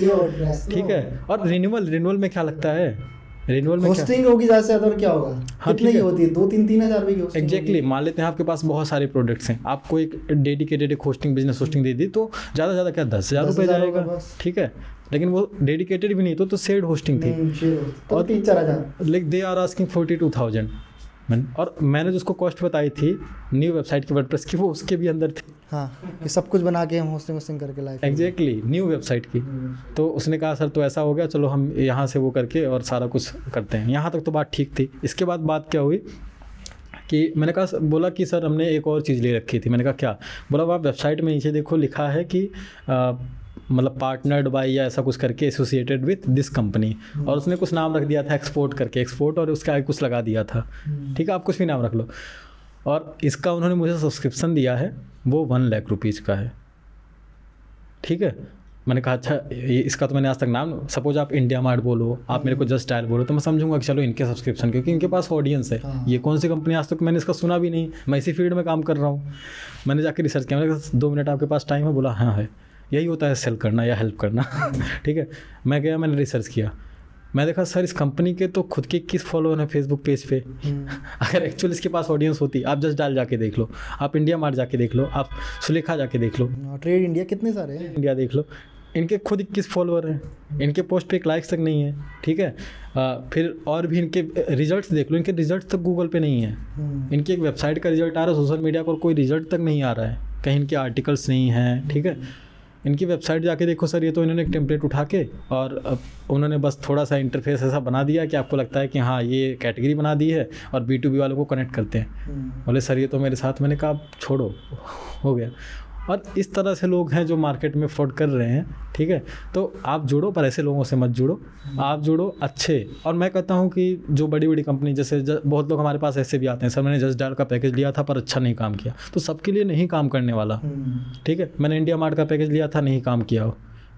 ठीक है। और रिन्यूअल में क्या लगता है, रिन्यूअल में क्या होस्टिंग होगी ज़्यादा से ज़्यादा, और क्या होगा? हाँ, कितने ठीक की है। होती है? 2-3 हज़ार रुपये की hosting एग्जैक्टली होगी। मान लेते हैं आपके पास बहुत सारे प्रोडक्ट्स हैं, आपको एक डेडिकेटेड एक होस्टिंग बिजनेस होस्टिंग दे दी तो ज़्यादा से ज़्यादा क्या 10,000 रुपये 10,000 जाएगा, होगा बस। ठीक है। लेकिन वो डेडिकेटेड भी नहीं तो शेयर्ड होस्टिंग थी तो और 3-4 हज़ार। Like they are asking 42,000। और मैंने जो उसको कॉस्ट बताई थी न्यू वेबसाइट की वर्डप्रेस की, वो उसके भी अंदर थी। हाँ, ये सब कुछ बना के हम होस्टिंग करके लाइव। एग्जैक्टली न्यू वेबसाइट की। तो उसने कहा सर तो ऐसा हो गया, चलो हम यहाँ से वो करके और सारा कुछ करते हैं। यहाँ तक तो बात ठीक थी। इसके बाद बात क्या हुई कि मैंने कहा, बोला कि सर हमने एक और चीज़ ले रखी थी। मैंने कहा क्या? बोला आप वेबसाइट में नीचे देखो लिखा है कि मतलब पार्टनर्ड बाय या ऐसा कुछ करके एसोसिएटेड विथ दिस कंपनी, और उसने कुछ नाम रख दिया था एक्सपोर्ट करके, एक्सपोर्ट और उसके आगे कुछ लगा दिया था। ठीक है, आप कुछ भी नाम रख लो। और इसका उन्होंने मुझे सब्सक्रिप्शन दिया है, वो 1 लाख रुपीज़ का है। ठीक है, मैंने कहा अच्छा इसका तो मैंने आज तक नाम, सपोज आप इंडिया मार्ट बोलो, आप मेरे को जस्ट डायल बोलो तो मैं समझूंगा कि चलो इनके सब्सक्रिप्शन, क्योंकि इनके पास ऑडियंस है। ये कौन सी कंपनी, आज तक मैंने इसका सुना भी नहीं, मैं इसी फील्ड में काम कर रहा हूँ। मैंने जाकर रिसर्च किया, मैंने कहा 2 मिनट आपके पास टाइम है? बोला हाँ है। यही होता है सेल करना या हेल्प करना। ठीक है, मैं गया, मैंने रिसर्च किया, मैं देखा सर इस कंपनी के तो खुद के 21 फॉलोअर हैं फेसबुक पेज पे। अगर एक्चुअली इसके पास ऑडियंस होती, आप जस्ट डाल जाके देख लो, आप इंडिया मार्ट जाके देख लो, आप सुलेखा जाके देख लो, ट्रेड इंडिया कितने सारे हैं, इंडिया देख लो, इनके खुद 21 फॉलोअर हैं, इनके पोस्ट पे 1 लाइक्स तक नहीं है। ठीक है, फिर और भी इनके रिजल्ट्स देख लो, इनके रिजल्ट तक गूगल पे नहीं है। इनकी एक वेबसाइट का रिजल्ट आ रहा है, सोशल मीडिया पर कोई रिजल्ट तक नहीं आ रहा है, कहीं इनके आर्टिकल्स नहीं हैं। ठीक है, इनकी वेबसाइट जाके देखो सर, ये तो इन्होंने एक टेम्पलेट उठा के और उन्होंने बस थोड़ा सा इंटरफेस ऐसा बना दिया कि आपको लगता है कि हाँ ये कैटेगरी बना दी है और B2B वालों को कनेक्ट करते हैं। बोले सर ये तो मेरे साथ, मैंने कहा छोड़ो, हो गया। और इस तरह से लोग हैं जो मार्केट में फ्रॉड कर रहे हैं। ठीक है, तो आप जुड़ो पर ऐसे लोगों से मत जुड़ो, आप जुड़ो अच्छे। और मैं कहता हूँ कि जो बड़ी बड़ी कंपनी, जैसे बहुत लोग हमारे पास ऐसे भी आते हैं, सर मैंने जस्ट डायल का पैकेज लिया था पर अच्छा नहीं काम किया, तो सबके लिए नहीं काम करने वाला। ठीक है, मैंने इंडिया मार्ट का पैकेज लिया था, नहीं काम किया,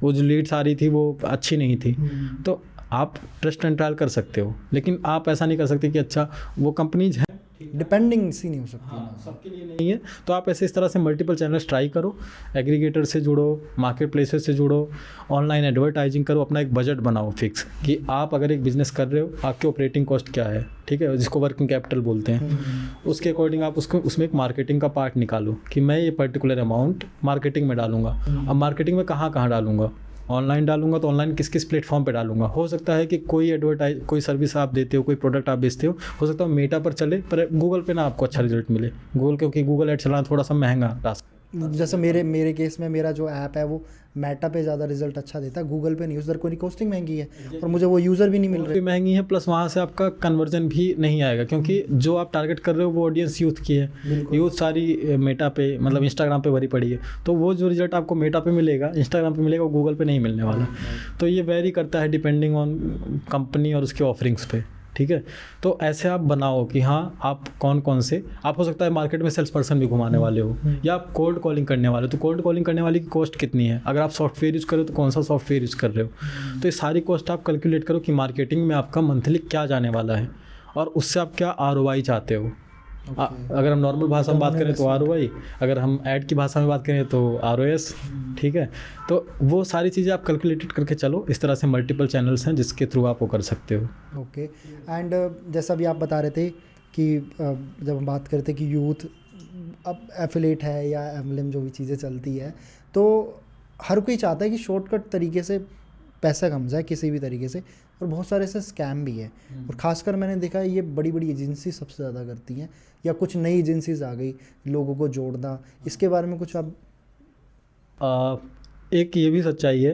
वो जो लीड्स आ रही थी वो अच्छी नहीं थी। तो आप ट्रस्ट एंड ट्रायल कर सकते हो, लेकिन आप ऐसा नहीं कर सकते कि अच्छा वो कंपनीज है डिपेंडिंग सी नहीं हो सकती। हाँ, सबके लिए नहीं है। तो आप ऐसे इस तरह से मल्टीपल चैनल्स ट्राई करो, एग्रीगेटर से जुड़ो, मार्केट प्लेसेस से जुड़ो, ऑनलाइन एडवर्टाइजिंग करो, अपना एक बजट बनाओ फिक्स कि आप अगर एक बिजनेस कर रहे हो आपके ऑपरेटिंग कॉस्ट क्या है। ठीक है, जिसको वर्किंग कैपिटल बोलते हैं, उसके अकॉर्डिंग आप उसको उसमें एक मार्केटिंग का पार्ट निकालो कि मैं ये पर्टिकुलर अमाउंट मार्केटिंग में डालूंगा। अब मार्केटिंग में कहाँ कहाँ डालूंगा, ऑनलाइन डालूंगा तो ऑनलाइन किस किस प्लेटफॉर्म पे डालूंगा। हो सकता है कि कोई सर्विस आप देते हो, कोई प्रोडक्ट आप बेचते हो सकता है मेटा पर चले पर गूगल पे ना आपको अच्छा रिजल्ट मिले। गूगल, क्योंकि गूगल एड चलाना थोड़ा सा महंगा टास्क। जैसे मेरे केस में मेरा जो ऐप है वो मेटा पे ज़्यादा रिजल्ट अच्छा देता है, गूगल पे नहीं। उधर कोई होस्टिंग महंगी है और मुझे वो यूज़र भी नहीं मिल रहे, महंगी है, प्लस वहाँ से आपका कन्वर्जन भी नहीं आएगा, क्योंकि जो आप टारगेट कर रहे हो वो ऑडियंस यूथ की है। यूथ सारी मेटा पे, मतलब इंस्टाग्राम पे भरी पड़ी है, तो वो जो रिजल्ट आपको मेटा पे मिलेगा, इंस्टाग्राम पे मिलेगा, वो गूगल पे नहीं मिलने वाला। तो ये वेरी करता है डिपेंडिंग ऑन कंपनी और उसके ऑफरिंग्स पे। ठीक है, तो ऐसे आप बनाओ कि हाँ आप कौन कौन से, आप हो सकता है मार्केट में सेल्स पर्सन भी घुमाने वाले हो या आप कोल्ड कॉलिंग करने वाले हो, तो कोल्ड कॉलिंग करने वाली की कॉस्ट कितनी है, अगर आप सॉफ्टवेयर यूज़ करो तो कौन सा सॉफ्टवेयर यूज़ कर रहे हो। तो ये सारी कॉस्ट आप कैलकुलेट करो कि मार्केटिंग में आपका मंथली क्या जाने वाला है और उससे आप क्या ROI चाहते हो। अगर हम नॉर्मल भाषा में बात करें तो ROI, अगर हम ऐड की भाषा में बात करें तो ROS। ठीक है, तो वो सारी चीज़ें आप कैलकुलेटेड करके चलो। इस तरह से मल्टीपल चैनल्स हैं जिसके थ्रू आप वो कर सकते हो। ओके, एंड जैसा भी आप बता रहे थे कि जब हम बात करते कि यूथ अब एफिलेट है या एमएलएम जो भी चीज़ें चलती है, तो हर कोई चाहता है कि शॉर्टकट तरीके से पैसा कम जाए किसी भी तरीके से, और बहुत सारे ऐसे स्कैम भी है। और ख़ासकर मैंने देखा है ये बड़ी बड़ी एजेंसी सबसे ज़्यादा करती हैं, या कुछ नई एजेंसीज आ गई लोगों को जोड़ना, इसके बारे में कुछ आप एक ये भी सच्चाई है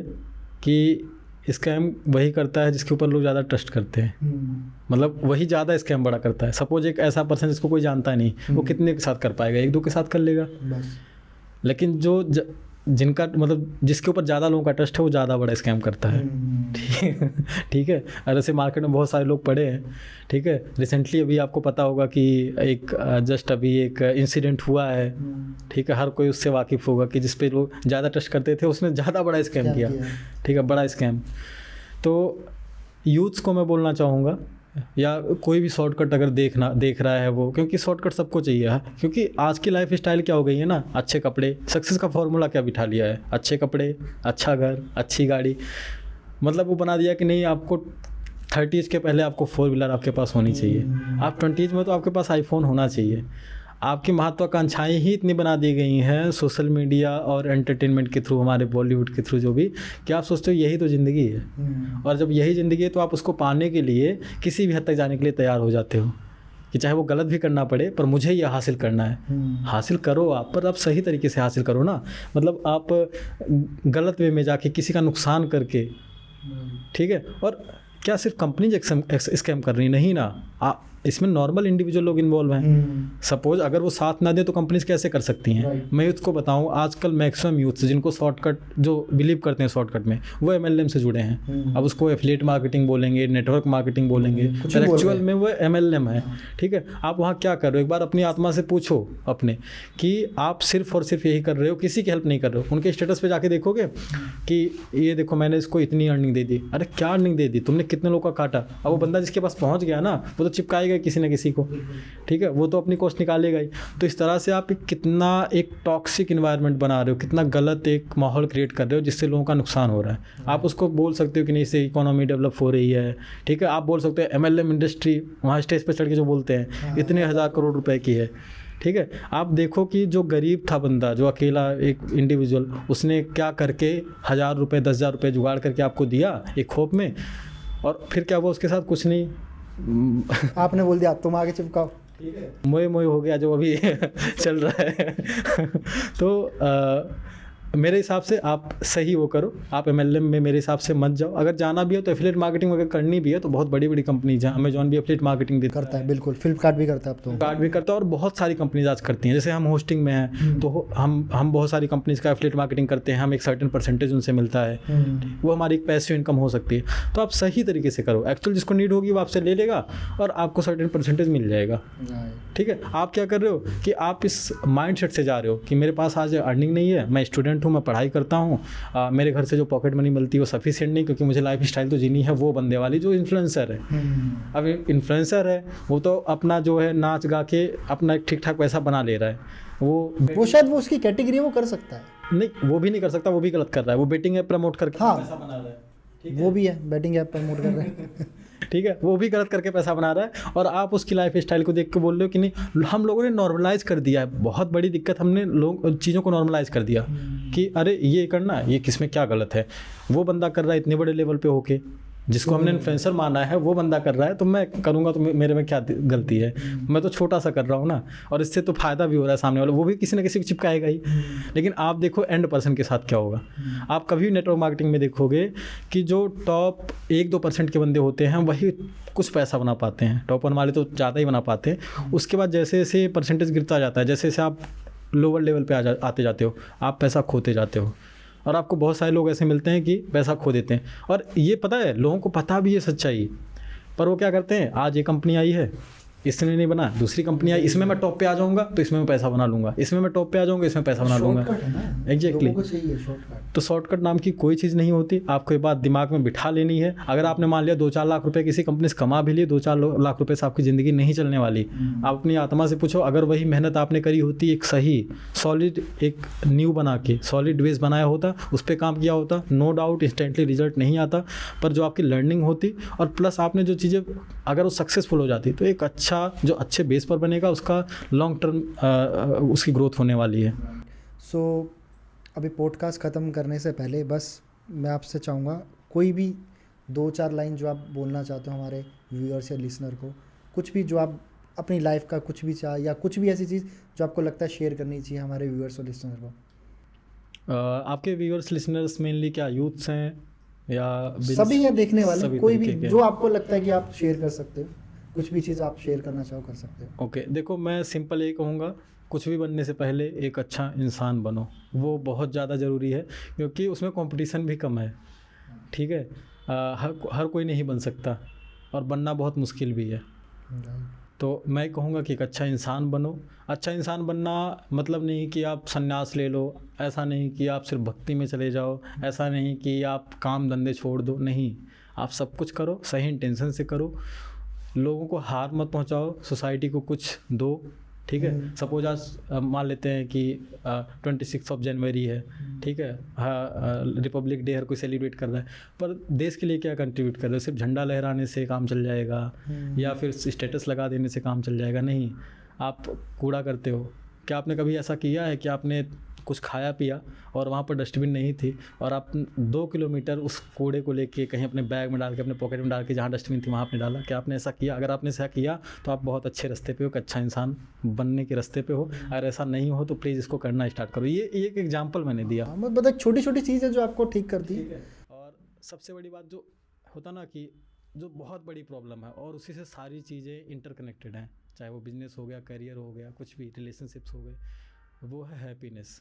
कि स्कैम वही करता है जिसके ऊपर लोग ज़्यादा ट्रस्ट करते हैं, मतलब वही ज़्यादा स्कैम बड़ा करता है। सपोज एक ऐसा पर्सन जिसको कोई जानता नहीं, वो कितने के साथ कर पाएगा, 1-2 के साथ कर लेगा बस। लेकिन जो जिनका मतलब जिसके ऊपर ज़्यादा लोगों का ट्रस्ट है वो ज़्यादा बड़ा स्कैम करता है। ठीक है, और ऐसे मार्केट में बहुत सारे लोग पड़े हैं। ठीक है, रिसेंटली अभी आपको पता होगा कि एक जस्ट अभी एक इंसिडेंट हुआ है। ठीक है, हर कोई उससे वाकिफ़ होगा कि जिस पे लोग ज़्यादा ट्रस्ट करते थे उसने ज़्यादा बड़ा स्कैम किया। ठीक है, बड़ा स्कैम। तो यूथ्स को मैं बोलना चाहूँगा, या कोई भी शॉर्टकट अगर देख रहा है वो, क्योंकि शॉर्टकट सबको चाहिए है, क्योंकि आज की लाइफ स्टाइल क्या हो गई है ना, अच्छे कपड़े, सक्सेस का फॉर्मूला क्या बिठा लिया है, अच्छे कपड़े, अच्छा घर, अच्छी गाड़ी, मतलब वो बना दिया कि नहीं आपको 30 के पहले आपको 4 व्हीलर आपके पास होनी चाहिए। आप 20 में तो आपके पास आईफोन होना चाहिए। आपकी महत्वाकांक्षाएं ही इतनी बना दी गई हैं सोशल मीडिया और एंटरटेनमेंट के थ्रू, हमारे बॉलीवुड के थ्रू जो भी, कि आप सोचते हो यही तो ज़िंदगी है। और जब यही ज़िंदगी है तो आप उसको पाने के लिए किसी भी हद तक जाने के लिए तैयार हो जाते हो, कि चाहे वो गलत भी करना पड़े, पर मुझे ये हासिल करना है। हासिल करो आप, पर आप सही तरीके से हासिल करो ना। मतलब आप गलत वे में जाके किसी का नुकसान करके, ठीक है। और क्या सिर्फ कंपनी स्कैम कर रही नहीं ना, इसमें नॉर्मल इंडिविजुअल लोग इन्वॉल्व हैं। सपोज अगर वो साथ ना दे तो कंपनीज कैसे कर सकती हैं। मैं यूथ को बताऊं, आजकल मैक्सिमम यूथ जिनको शॉर्टकट, जो बिलीव करते हैं शॉर्टकट में, वो MLM से जुड़े हैं। अब उसको एफिलिएट मार्केटिंग बोलेंगे, नेटवर्क मार्केटिंग बोलेंगे, पर एक्चुअल में वो MLM है, ठीक है। आप वहाँ क्या कर रहे हो, एक बार अपनी आत्मा से पूछो अपने कि आप सिर्फ और सिर्फ यही कर रहे हो, किसी की हेल्प नहीं कर रहे हो। उनके स्टेटस पे जाके देखोगे कि ये देखो मैंने इसको इतनी अर्निंग दे दी। अरे क्या अर्निंग दे दी तुमने, कितने लोगों का काटा। अब वो बंदा जिसके पास पहुँच गया ना, वो तो चिपकाएगा किसी न किसी को, ठीक है, वो तो अपनी कॉस्ट निकालेगा ही। तो इस तरह से आप कितना एक टॉक्सिक इन्वायरमेंट बना रहे हो, कितना गलत एक माहौल क्रिएट कर रहे हो जिससे लोगों का नुकसान हो रहा है। आप उसको बोल सकते हो कि नहीं, इससे इकोनॉमी डेवलप हो रही है, ठीक है। आप बोल सकते हो MLM इंडस्ट्री, वहाँ स्टेज पर चढ़ के जो बोलते हैं इतने 1000 करोड़ रुपए की है, ठीक है। आप देखो कि जो गरीब था बंदा, जो अकेला एक इंडिविजुअल, उसने क्या करके 1000 रुपये 10,000 रुपये जुगाड़ करके आपको दिया एक होप में, और फिर क्या हुआ उसके साथ, कुछ नहीं। आपने बोल दिया तुम आगे चिपकाओ, ठीक है, मोए मोए हो गया जो अभी चल रहा है। तो मेरे हिसाब से आप सही वो करो, आप MLM में मेरे हिसाब से मत जाओ। अगर जाना भी हो तो एफिलिएट मार्केटिंग अगर करनी भी है तो बहुत बड़ी बड़ी कंपनीज हैं। अमेजॉन भी एफिलिएट मार्केटिंग करता है, बिल्कुल। फ्लिपकार्ट भी करता है, अब तो कार्ड भी करता है, और बहुत सारी कंपनीज आज करती हैं। जैसे हम होस्टिंग में हैं तो हम बहुत सारी कंपनीज का एफिलिएट मार्केटिंग करते हैं, हम एक सर्टेन परसेंटेज उनसे मिलता है, वो हमारी एक पैसिव इनकम हो सकती है। तो आप सही तरीके से करो, एक्चुअल जिसको नीड होगी वो आपसे ले लेगा और आपको सर्टेन परसेंटेज मिल जाएगा, ठीक है। आप क्या कर रहे हो कि आप इस माइंड सेट से जा रहे हो कि मेरे पास आज अर्निंग नहीं है, मैं स्टूडेंट हूँ, मैं पढ़ाई करता हूँ, मेरे घर से जो पॉकेट मनी मिलती है वो सफिशिएंट नहीं, क्योंकि मुझे लाइफ स्टाइल तो जीनी है वो बंदे वाली जो इन्फ्लुएंसर है। अब इन्फ्लुएंसर है वो तो अपना जो है नाच गा के अपना एक ठीक ठाक पैसा बना ले रहा है। वो शायद वो उसकी कैटेगरी वो कर सकता है, नहीं वो भी नहीं कर सकता, वो भी गलत कर रहा है। वो बेटिंग ऐप प्रमोट करके पैसा बना रहा है, ठीक है? वो भी है, बैटिंग ऐप प्रमोट कर रहे हैं। ठीक है, वो भी गलत करके पैसा बना रहा है, और आप उसकी लाइफ स्टाइल को देख के बोल रहे हो कि नहीं। हम लोगों ने नॉर्मलाइज कर दिया है, बहुत बड़ी दिक्कत, हमने लोग चीज़ों को नॉर्मलाइज कर दिया कि अरे ये करना है, ये किसमें क्या गलत है। वो बंदा कर रहा है इतने बड़े लेवल पे होके, जिसको हमने इन्फ्लुएंसर माना है, वो बंदा कर रहा है, तो मैं करूँगा तो मेरे में क्या गलती है। मैं तो छोटा सा कर रहा हूँ ना, और इससे तो फ़ायदा भी हो रहा है सामने वाला, वो भी किसी न किसी को चिपकाएगा ही। लेकिन आप देखो एंड पर्सन के साथ क्या होगा। आप कभी नेटवर्क मार्केटिंग में देखोगे कि जो टॉप 1-2% के बंदे होते हैं वही कुछ पैसा बना पाते हैं, टॉप 1 वाले तो ज़्यादा ही बना पाते हैं। उसके बाद जैसे जैसे परसेंटेज गिरता जाता है, जैसे जैसे आप लोअर लेवल पे आते जाते हो, आप पैसा खोते जाते हो, और आपको बहुत सारे लोग ऐसे मिलते हैं कि पैसा खो देते हैं। और ये पता है, लोगों को पता भी है सच्चाई, पर वो क्या करते हैं, आज ये कंपनी आई है, इसने नहीं बना, दूसरी कंपनी आई, इसमें मैं टॉप पे आ जाऊंगा तो इसमें मैं पैसा बना लूंगा, इसमें मैं टॉप पे आ जाऊंगा, इसमें पैसा बना लूंगा। एग्जैक्टली। तो शॉर्टकट नाम की कोई चीज़ नहीं होती। आपको ये बात दिमाग में बिठा लेनी है। अगर आपने मान लिया 2-4 लाख रुपए किसी कंपनी से कमा भी लिए, 2-4 लाख रुपए से आपकी ज़िंदगी नहीं चलने वाली। आप अपनी आत्मा से पूछो, अगर वही मेहनत आपने करी होती, एक सही सॉलिड एक न्यू बना के सॉलिड बेस बनाया होता, उस पर काम किया होता, नो डाउट इंस्टेंटली रिजल्ट नहीं आता, पर जो आपकी लर्निंग होती और प्लस आपने जो चीज़ें अगर वो सक्सेसफुल हो जाती, तो एक अच्छा जो अच्छे बेस पर बनेगा, उसका लॉन्ग टर्म उसकी ग्रोथ होने वाली है। सो अभी पॉडकास्ट ख़त्म करने से पहले बस मैं आपसे चाहूँगा कोई भी 2-4 लाइन जो आप बोलना चाहते हो हमारे व्यूअर्स या लिसनर को, कुछ भी जो आप अपनी लाइफ का कुछ भी चाह, या कुछ भी ऐसी चीज़ जो आपको लगता है शेयर करनी चाहिए हमारे व्यूअर्स और लिसनर को। आपके व्यूअर्स लिसनर्स मेनली क्या यूथ्स हैं या सभी हैं देखने वाले, कोई भी जो आपको लगता है कि आप शेयर कर सकते हो, कुछ भी चीज़ आप शेयर करना चाहो कर सकते हो। ओके, देखो मैं सिंपल ये कहूँगा, कुछ भी बनने से पहले एक अच्छा इंसान बनो, वो बहुत ज़्यादा ज़रूरी है, क्योंकि उसमें कंपटीशन भी कम है, ठीक है। हर कोई नहीं बन सकता, और बनना बहुत मुश्किल भी है। तो मैं कहूँगा कि एक अच्छा इंसान बनो। अच्छा इंसान बनना मतलब नहीं कि आप संन्यास ले लो, ऐसा नहीं कि आप सिर्फ भक्ति में चले जाओ, ऐसा नहीं कि आप काम धंधे छोड़ दो, नहीं, आप सब कुछ करो, सही इंटेंशन से करो, लोगों को हार मत पहुंचाओ, सोसाइटी को कुछ दो, ठीक है। सपोज आज मान लेते हैं कि 26 जनवरी है, ठीक है, हाँ, रिपब्लिक डे हर कोई सेलिब्रेट कर रहा है, पर देश के लिए क्या कंट्रीब्यूट कर रहे हो? सिर्फ झंडा लहराने से काम चल जाएगा या फिर स्टेटस लगा देने से काम चल जाएगा? नहीं। आप कूड़ा करते हो, क्या आपने कभी ऐसा किया है कि आपने कुछ खाया पिया और वहाँ पर डस्टबिन नहीं थी और आप 2 किलोमीटर उस कूड़े को लेके कहीं अपने बैग में डाल के, अपने पॉकेट में डाल के, जहाँ डस्टबिन थी वहाँ आपने डाला? क्या आपने ऐसा किया? अगर आपने ऐसा किया तो आप बहुत अच्छे रास्ते पे हो, एक अच्छा इंसान बनने के रास्ते पे हो। अगर ऐसा नहीं हो तो प्लीज़ इसको करना स्टार्ट करो। ये एक एग्जाम्पल मैंने दिया। मैं बता, छोटी छोटी चीज़ है जो आपको ठीक करती है। और सबसे बड़ी बात जो होता ना कि जो बहुत बड़ी प्रॉब्लम है और उसी से सारी चीज़ें इंटरकनेक्टेड हैं, चाहे वो बिजनेस हो गया, करियर हो गया, कुछ भी, रिलेशनशिप्स हो गए, वो है हैप्पीनेस।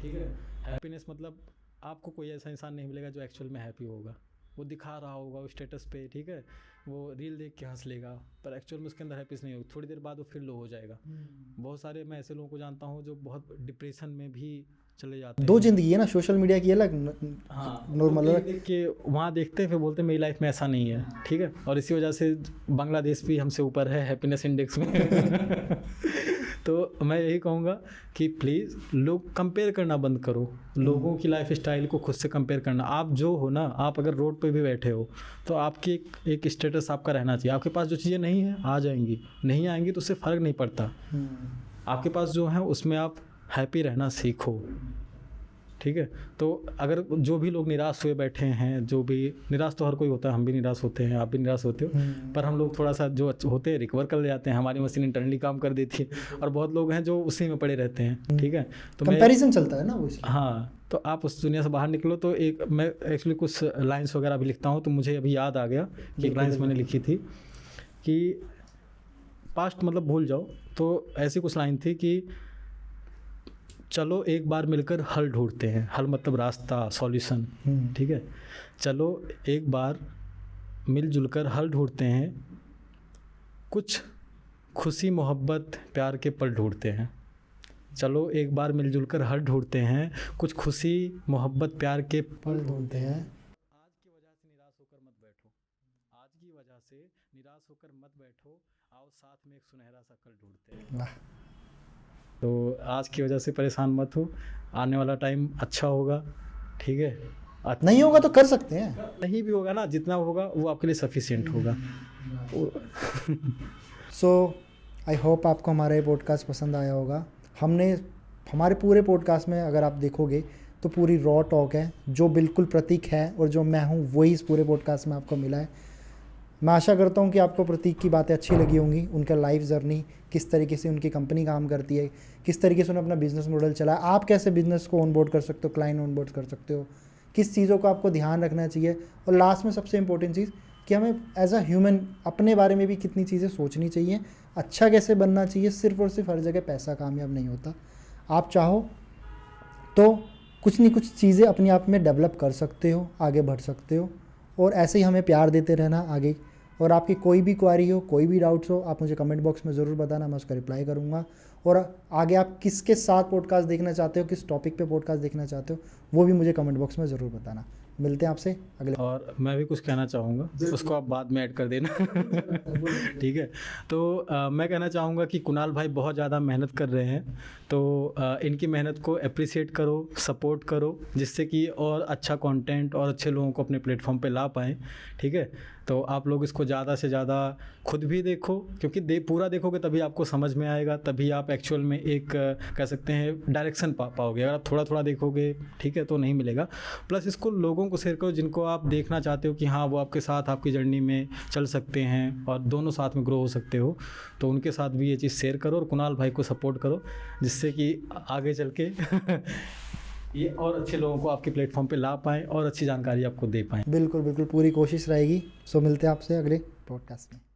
ठीक है। हैप्पीनेस मतलब आपको कोई ऐसा इंसान नहीं मिलेगा जो एक्चुअल में हैप्पी होगा। वो दिखा रहा होगा वो स्टेटस पे, ठीक है, वो रील देख के हंस लेगा, पर एक्चुअल में उसके अंदर हैप्पीनेस नहीं होगी। थोड़ी देर बाद वो फिर लो हो जाएगा। बहुत सारे मैं ऐसे लोगों को जानता हूँ जो बहुत डिप्रेशन में भी चले जाते हैं। दो जिंदगी है ना, सोशल मीडिया की अलग, हाँ, नॉर्मल अलग। देख के वहाँ देखते हैं, फिर बोलते हैं मेरी लाइफ में ऐसा नहीं है, ठीक है। और इसी वजह से बांग्लादेश भी हमसे ऊपर है हैप्पीनेस इंडेक्स में। तो मैं यही कहूँगा कि प्लीज़ लोग कंपेयर करना बंद करो, लोगों की लाइफ स्टाइल को खुद से कंपेयर करना। आप जो हो ना, आप अगर रोड पे भी बैठे हो तो आपकी एक स्टेटस आपका रहना चाहिए। आपके पास जो चीज़ें नहीं है आ जाएंगी, नहीं आएंगी तो उससे फ़र्क नहीं पड़ता। आपके पास जो है उसमें आप हैप्पी रहना सीखो, ठीक है। तो अगर जो भी लोग निराश हुए बैठे हैं, जो भी निराश, तो हर कोई होता है, हम भी निराश होते हैं, आप भी निराश होते हो, पर हम लोग थोड़ा सा जो होते हैं रिकवर कर ले जाते हैं। हमारी मशीन इंटरनली काम कर देती है और बहुत लोग हैं जो उसी में पड़े रहते हैं, ठीक है। तो कंपैरिजन चलता है ना वो। हाँ, तो आप उस दुनिया से बाहर निकलो। तो एक मैं एक्चुअली कुछ लाइन्स वगैरह भी लिखता हूँ, तो मुझे अभी याद आ गया कि एक लाइन्स मैंने लिखी थी कि पास्ट मतलब भूल जाओ, तो ऐसी कुछ लाइन थी कि चलो एक बार मिलकर हल ढूंढते हैं। हल मतलब रास्ता, सॉल्यूशन, ठीक है। चलो एक बार मिलजुल कर हल ढूंढते हैं, कुछ खुशी मोहब्बत प्यार के पल ढूंढते हैं। चलो एक बार मिलजुल कर हल ढूंढते हैं, कुछ खुशी मोहब्बत प्यार के पल ढूंढते हैं। आज की वजह से निराश होकर मत बैठो, आज की वजह से निराश होकर मत बैठो, आओ साथ में एक सुनहरा सा कल ढूंढते हैं। वाह। तो आज की वजह से परेशान मत हो, आने वाला टाइम अच्छा होगा, ठीक है। नहीं होगा तो कर सकते हैं, नहीं भी होगा ना, जितना होगा वो आपके लिए सफिशिएंट होगा। सो आई होप आपको हमारा ये पॉडकास्ट पसंद आया होगा। हमने हमारे पूरे पॉडकास्ट में अगर आप देखोगे तो पूरी रॉ टॉक है, जो बिल्कुल प्रतीक है और जो मैं हूँ वही इस पूरे पॉडकास्ट में आपको मिला है। मैं आशा करता हूँ कि आपको प्रतीक की बातें अच्छी लगी होंगी, उनका लाइफ जर्नी, किस तरीके से उनकी कंपनी काम करती है, किस तरीके से उन्होंने अपना बिजनेस मॉडल चला, आप कैसे बिजनेस को ऑनबोर्ड कर सकते हो, क्लाइंट ऑनबोर्ड कर सकते हो, किस चीज़ों को आपको ध्यान रखना चाहिए। और लास्ट में सबसे इंपॉर्टेंट चीज़ कि हमें एज अ ह्यूमन अपने बारे में भी कितनी चीज़ें सोचनी चाहिए, अच्छा कैसे बनना चाहिए। सिर्फ और सिर्फ हर जगह पैसा कामयाब नहीं होता। आप चाहो तो कुछ नहीं कुछ चीज़ें अपने आप में डेवलप कर सकते हो, आगे बढ़ सकते हो। और ऐसे ही हमें प्यार देते रहना आगे। और आपकी कोई भी क्वारी हो, कोई भी डाउट्स हो, आप मुझे कमेंट बॉक्स में ज़रूर बताना, मैं उसका रिप्लाई करूँगा। और आगे आप किसके साथ पॉडकास्ट देखना चाहते हो, किस टॉपिक पे पॉडकास्ट देखना चाहते हो, वो भी मुझे कमेंट बॉक्स में ज़रूर बताना। मिलते हैं आपसे अगले। और मैं भी कुछ कहना चाहूँगा, उसको आप बाद में ऐड कर देना। ठीक है। तो मैं कहना चाहूँगा कि कुणाल भाई बहुत ज़्यादा मेहनत कर रहे हैं, तो इनकी मेहनत को अप्रिशिएट करो, सपोर्ट करो, जिससे कि और अच्छा कंटेंट और अच्छे लोगों को अपने प्लेटफॉर्म पे ला पाएँ, ठीक है। तो आप लोग इसको ज़्यादा से ज़्यादा खुद भी देखो, क्योंकि पूरा देखोगे तभी आपको समझ में आएगा, तभी आप एक्चुअल में एक कह सकते हैं डायरेक्शन पाओगे। अगर आप थोड़ा थोड़ा देखोगे, ठीक है, तो नहीं मिलेगा। प्लस इसको लोगों को शेयर करो जिनको आप देखना चाहते हो कि हाँ वो आपके साथ आपकी जर्नी में चल सकते हैं और दोनों साथ में ग्रो हो सकते हो, तो उनके साथ भी ये चीज़ शेयर करो और कुणाल भाई को सपोर्ट करो, जिससे कि आगे चल के ये और अच्छे लोगों को आपके प्लेटफॉर्म पे ला पाएँ और अच्छी जानकारी आपको दे पाएँ। बिल्कुल बिल्कुल, पूरी कोशिश रहेगी। सो मिलते हैं आपसे अगले पॉडकास्ट में।